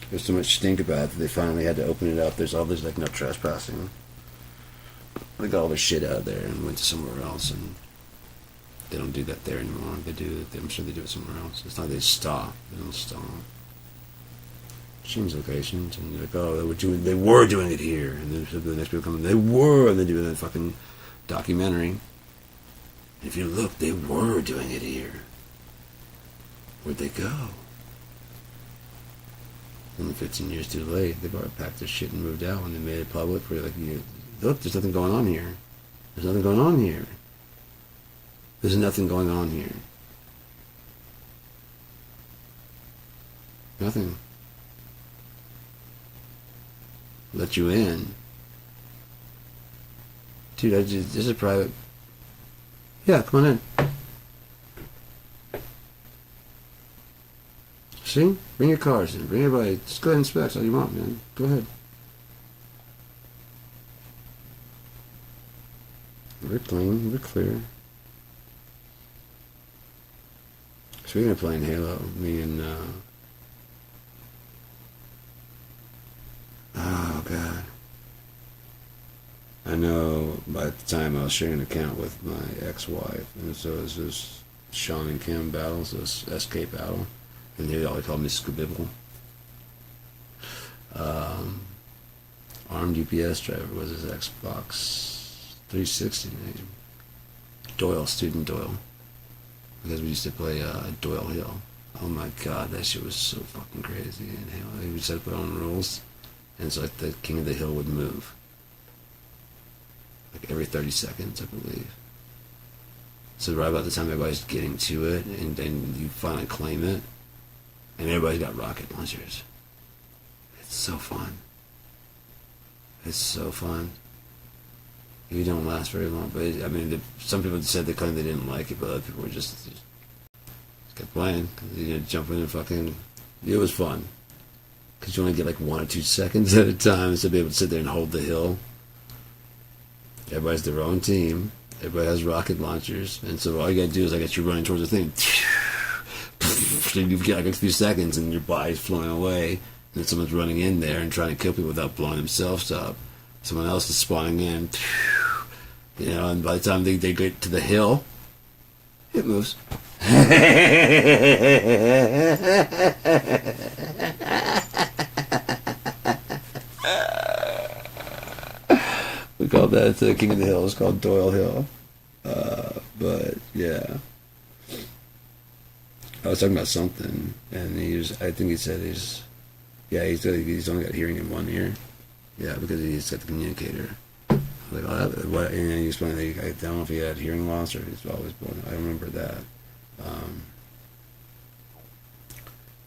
there's so much stink about it that they finally had to open it up. There's like no trespassing. They got all their shit out of there and went to somewhere else, and they don't do that there anymore. They do it. I'm sure they do it somewhere else. It's not they stop. They don't stop. Change locations, and you're like, oh, they were doing it here, and then the next people come in, they were, and they do that fucking documentary. And if you look, they were doing it here. Where'd they go? Only 15 years too late. They've already packed their shit and moved out when they made it public. Where like, look, there's nothing going on here. There's nothing going on here. There's nothing going on here. Nothing. Let you in. Dude, this is private. Yeah, come on in. See? Bring your cars in. Bring everybody. Just go ahead and inspect all you want, man. Go ahead. We're clean. We're clear. Speaking of playing Halo, me and oh god, I know by the time I was sharing an account with my ex-wife, and so it was this Sean and Kim battles, this SK battle, and they always called me Scoobible. Armed UPS driver was his Xbox 360 name. Doyle, Student Doyle, because we used to play Doyle Hill. Oh my god, that shit was so fucking crazy. And we just had to put on rules. And it's like the king of the hill would move. Like every 30 seconds, I believe. So right about the time everybody's getting to it, and then you finally claim it, and everybody's got rocket launchers. It's so fun. It's so fun. You don't last very long, but I mean, some people said they claimed they didn't like it, but other people were just kept playing. Jumping and fucking, it was fun. Because you only get like 1 or 2 seconds at a time, so to be able to sit there and hold the hill. Everybody's their own team. Everybody has rocket launchers, and so all you gotta do is like, as you're running towards the thing, you get like a few seconds, and your body's flying away, and then someone's running in there and trying to kill people without blowing themselves up. Someone else is spawning in, and by the time they get to the hill, it moves. We called that King of the Hill. It's called Doyle Hill. But yeah, I was talking about something, and I think he said he's only got hearing in one ear. Yeah, because he's got the communicator. Like, what? And he explained that I don't know if he had hearing loss or he's always born. I remember that.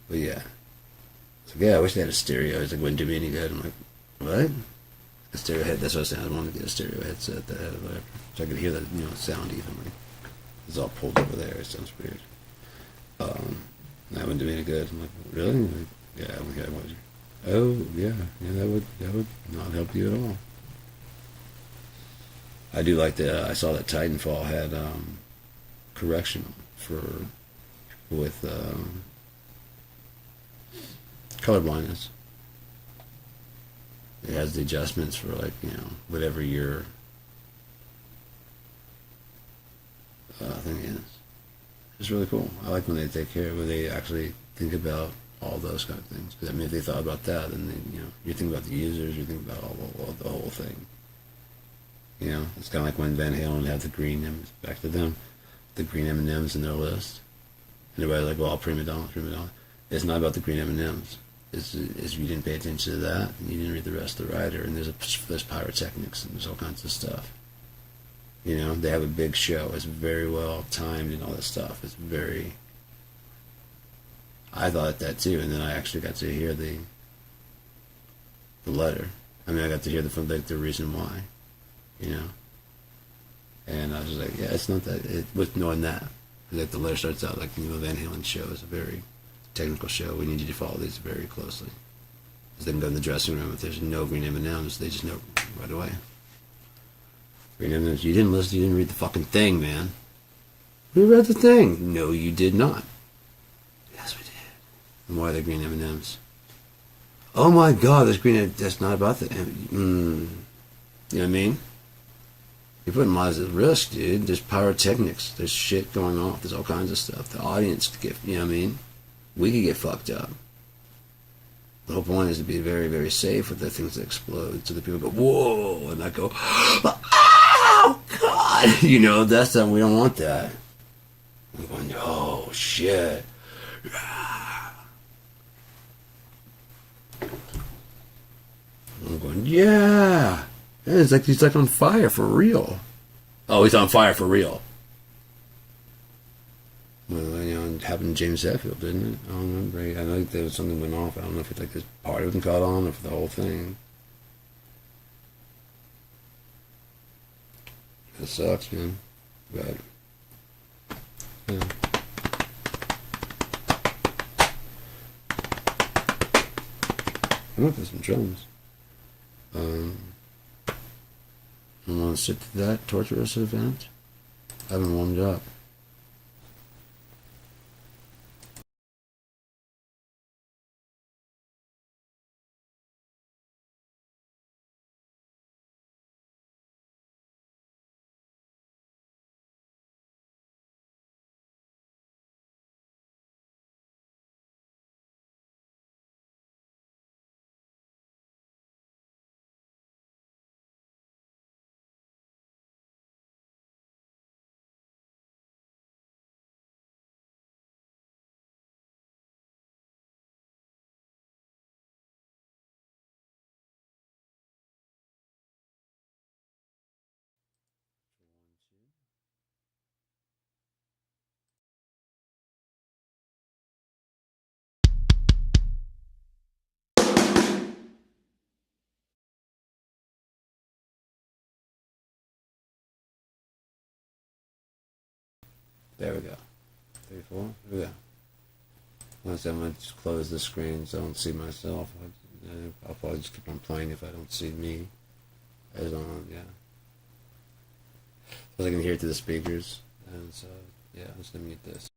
But yeah, it's like, yeah, I wish they had a stereo. It's like, wouldn't do me any good. I'm like, what? A stereo head. That's what I was saying. I wanted to get a stereo headset that had whatever, so I could hear the sound even. Like, it's all pulled over there. It sounds weird. That wouldn't do me any good. I'm like, really? Like, yeah. I'm like, oh yeah, that would not help you at all. I do like that. I saw that Titanfall had correction with color blindness. It has the adjustments for whatever your thing is. It's really cool. I like when they take care of, when they actually think about all those kind of things. Because I mean, if they thought about that, then you think about the users, you think about all the whole thing. It's kind of like when Van Halen had the green M, back to them, the green M&Ms in their list. And everybody's like, well, prima donna, prima donna. It's not about the green M&Ms. It's you didn't pay attention to that, and you didn't read the rest of the writer, and there's pyrotechnics, and there's all kinds of stuff. They have a big show. It's very well timed and all that stuff. It's very... I thought that too, and then I actually got to hear the letter. I mean, I got to hear the reason why, And I was just like, yeah, it's not that. With knowing that, like the letter starts out like, Van Halen show is a very technical show. We need you to follow these very closely. Because they can go in the dressing room. If there's no green M&Ms, they just know right away. Green M&Ms. You didn't listen. You didn't read the fucking thing, man. We read the thing. No, you did not. Yes, we did. And why are they green M&Ms? Oh my God, there's green. That's not about the. You know what I mean? You're putting lives at risk, dude. There's pyrotechnics. There's shit going off. There's all kinds of stuff. The audience could get. You know what I mean? We could get fucked up. The whole point is to be very, very safe with the things that explode, so that people go, whoa, and not go, oh God. That's time we don't want that. We're going, oh shit. I'm going, yeah. It's like he's like on fire for real. Oh, he's on fire for real. Well, it happened to James Hetfield, didn't it? I don't remember. I know there was something went off. I don't know if it's like this part wasn't caught on or for the whole thing. It sucks, man. But yeah. I'm gonna play some drums. I want to sit to that torturous event. I haven't warmed up. There we go. 3, 4. There we go. Unless I'm going to just close the screen so I don't see myself. I'll probably just keep on playing if I don't see me. As long, yeah. Because I can hear it through the speakers. And so, yeah, I'm just going to mute this.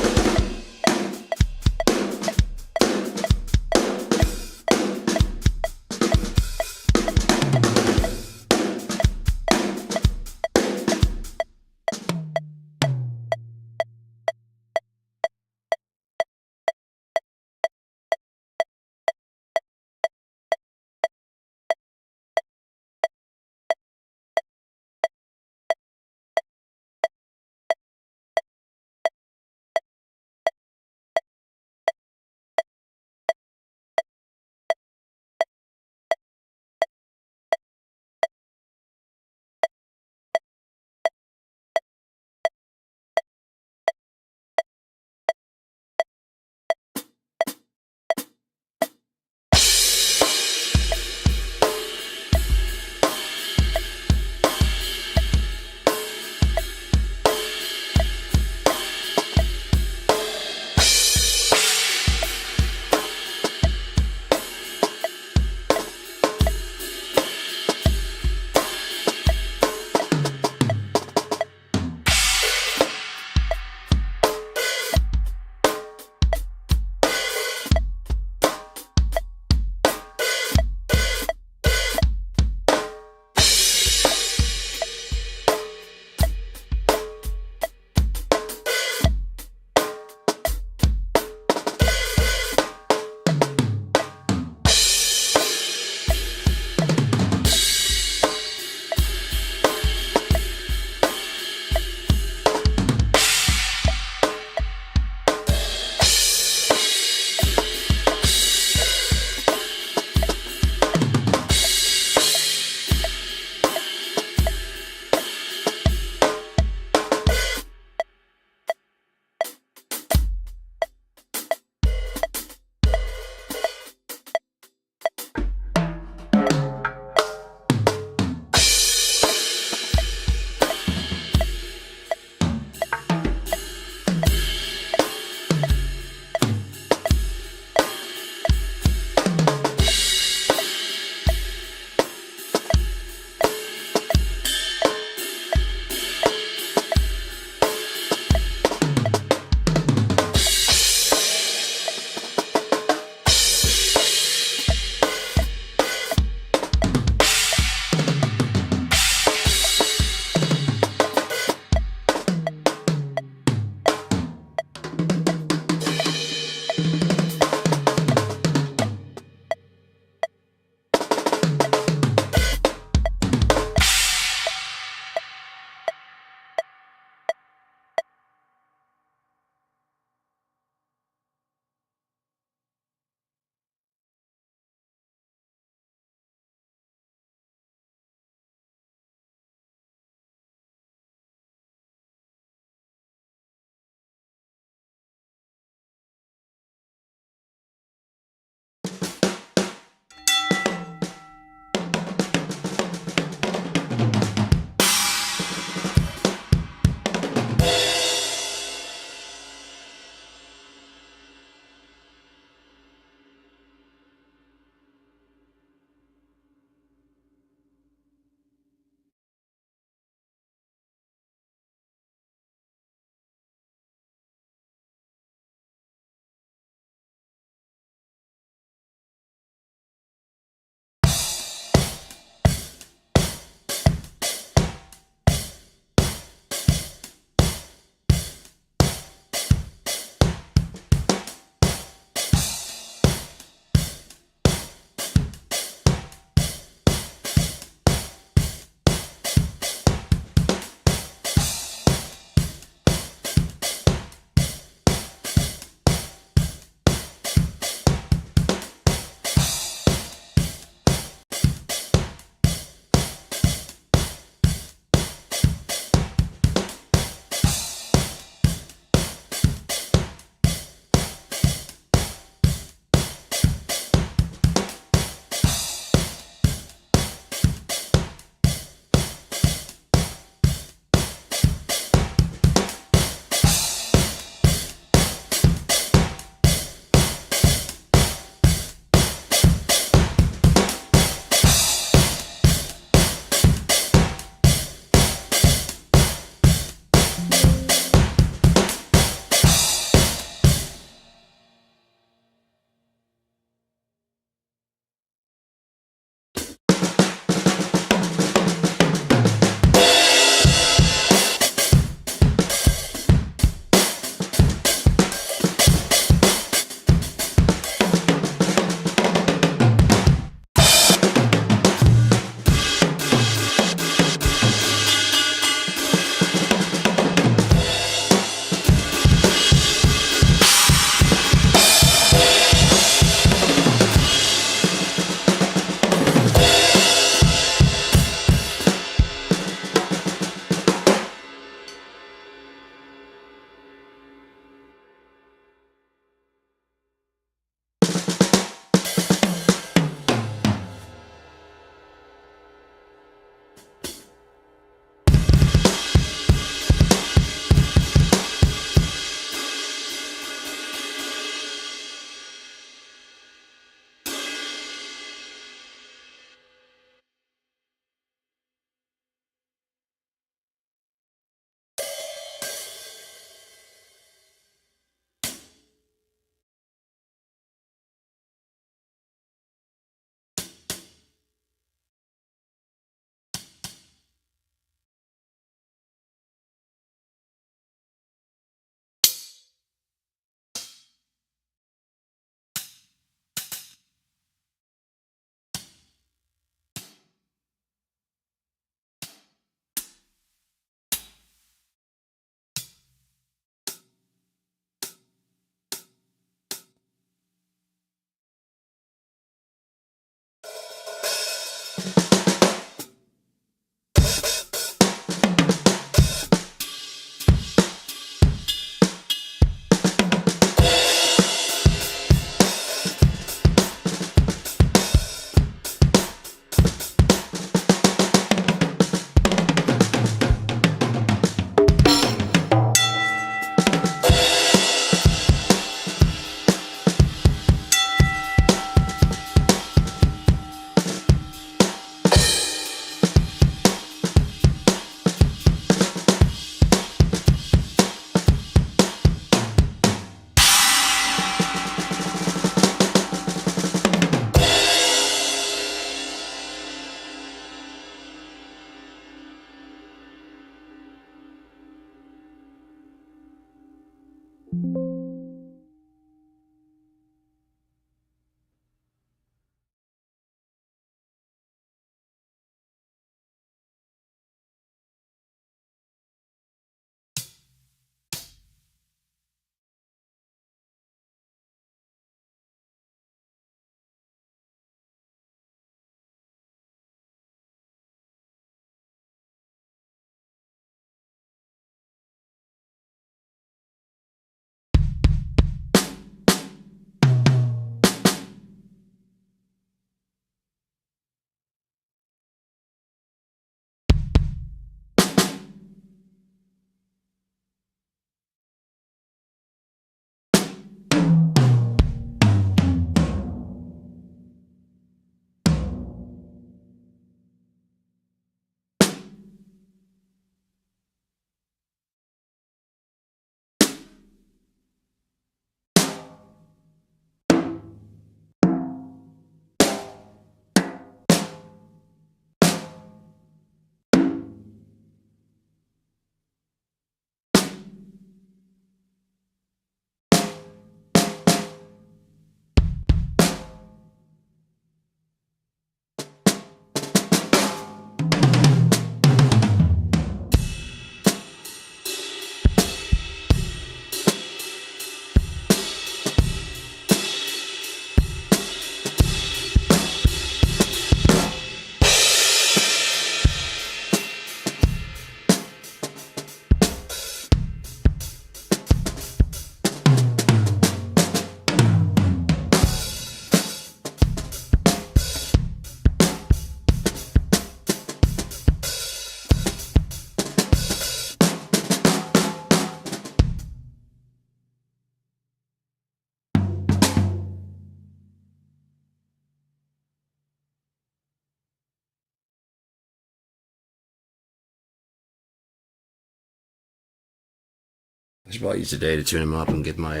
I should probably use today to tune him up and get my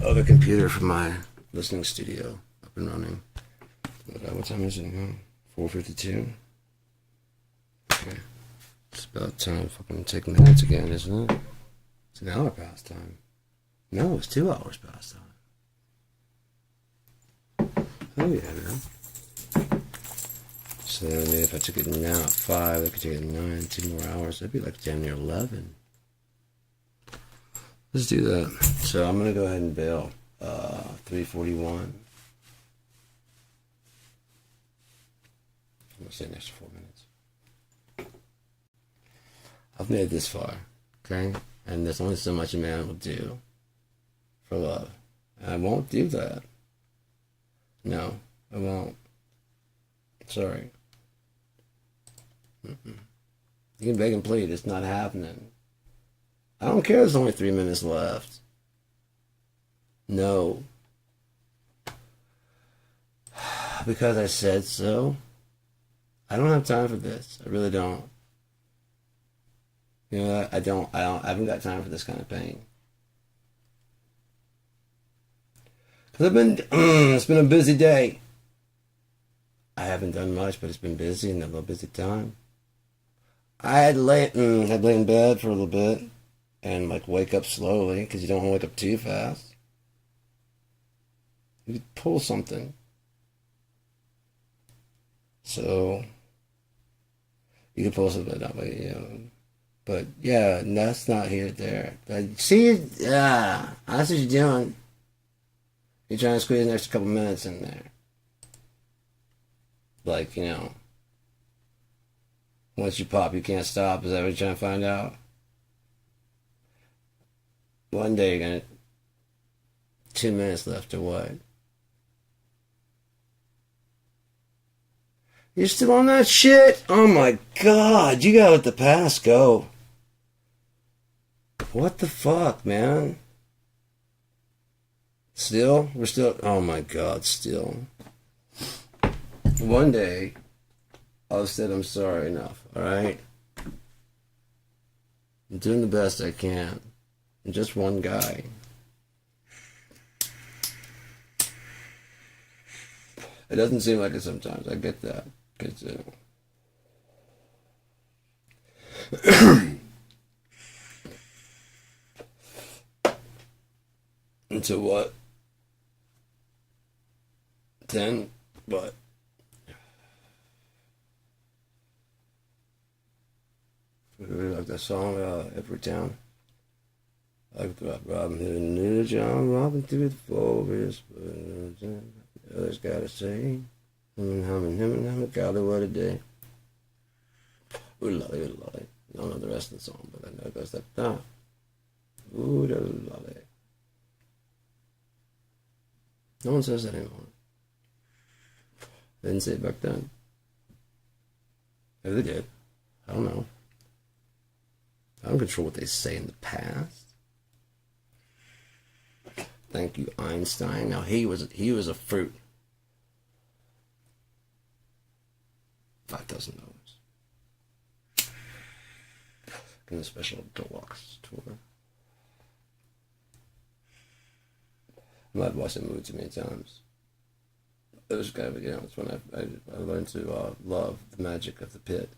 other computer from my listening studio up and running. But, what time is it now? 4:52? Okay. It's about time to fucking take minutes again, isn't it? It's an hour past time. No, it's 2 hours past time. Oh yeah, man. So then if I took it now at 5, I could take it at 9, 2 more hours. That'd be like damn near 11. Let's do that. So I'm gonna go ahead and bail. 3:41. I'm gonna stay an extra 4 minutes. I've made it this far, okay? And there's only so much a man will do for love. And I won't do that. No, I won't. Sorry. You can beg and plead. It's not happening. I don't care. There's only 3 minutes left. No. Because I said so. I don't have time for this. I really don't. You know, I haven't got time for this kind of pain. Because it's been a busy day. I haven't done much, but it's been busy and a little busy time. I had lay in bed for a little bit and like wake up slowly because you don't want to wake up too fast. You could pull something. So you can pull something that way, you know. But yeah, that's not here or there. See, yeah, that's what you're doing. You're trying to squeeze an extra couple minutes in there. Like, you know, Once you pop, you can't stop. Is that what you're trying to find out? One day you're gonna 2 minutes left or what? You're still on that shit? Oh my god, you gotta let the past go. What the fuck, man? Still? We're still, oh my god, still. One day, I'll have said I'm sorry enough, alright? I'm doing the best I can. I'm just one guy. It doesn't seem like it sometimes, I get that. Cause, Until what? 10? What? Really like that song, Every Town. I like Robin Hood and Little John, walking through the forest. The others gotta say, humming, golly, what a day. Ooh, lolly, ooh, lolly. I don't know the rest of the song, but I know it goes like that. Ooh, lolly. No one says that anymore. They didn't say it back then. Maybe they did. I don't know. I don't control what they say in the past. Thank you, Einstein. Now he was a fruit. $5,000. In the special deluxe tour. I've watched that movie too many times. It was kind of, it's when I learned to love the magic of the pit.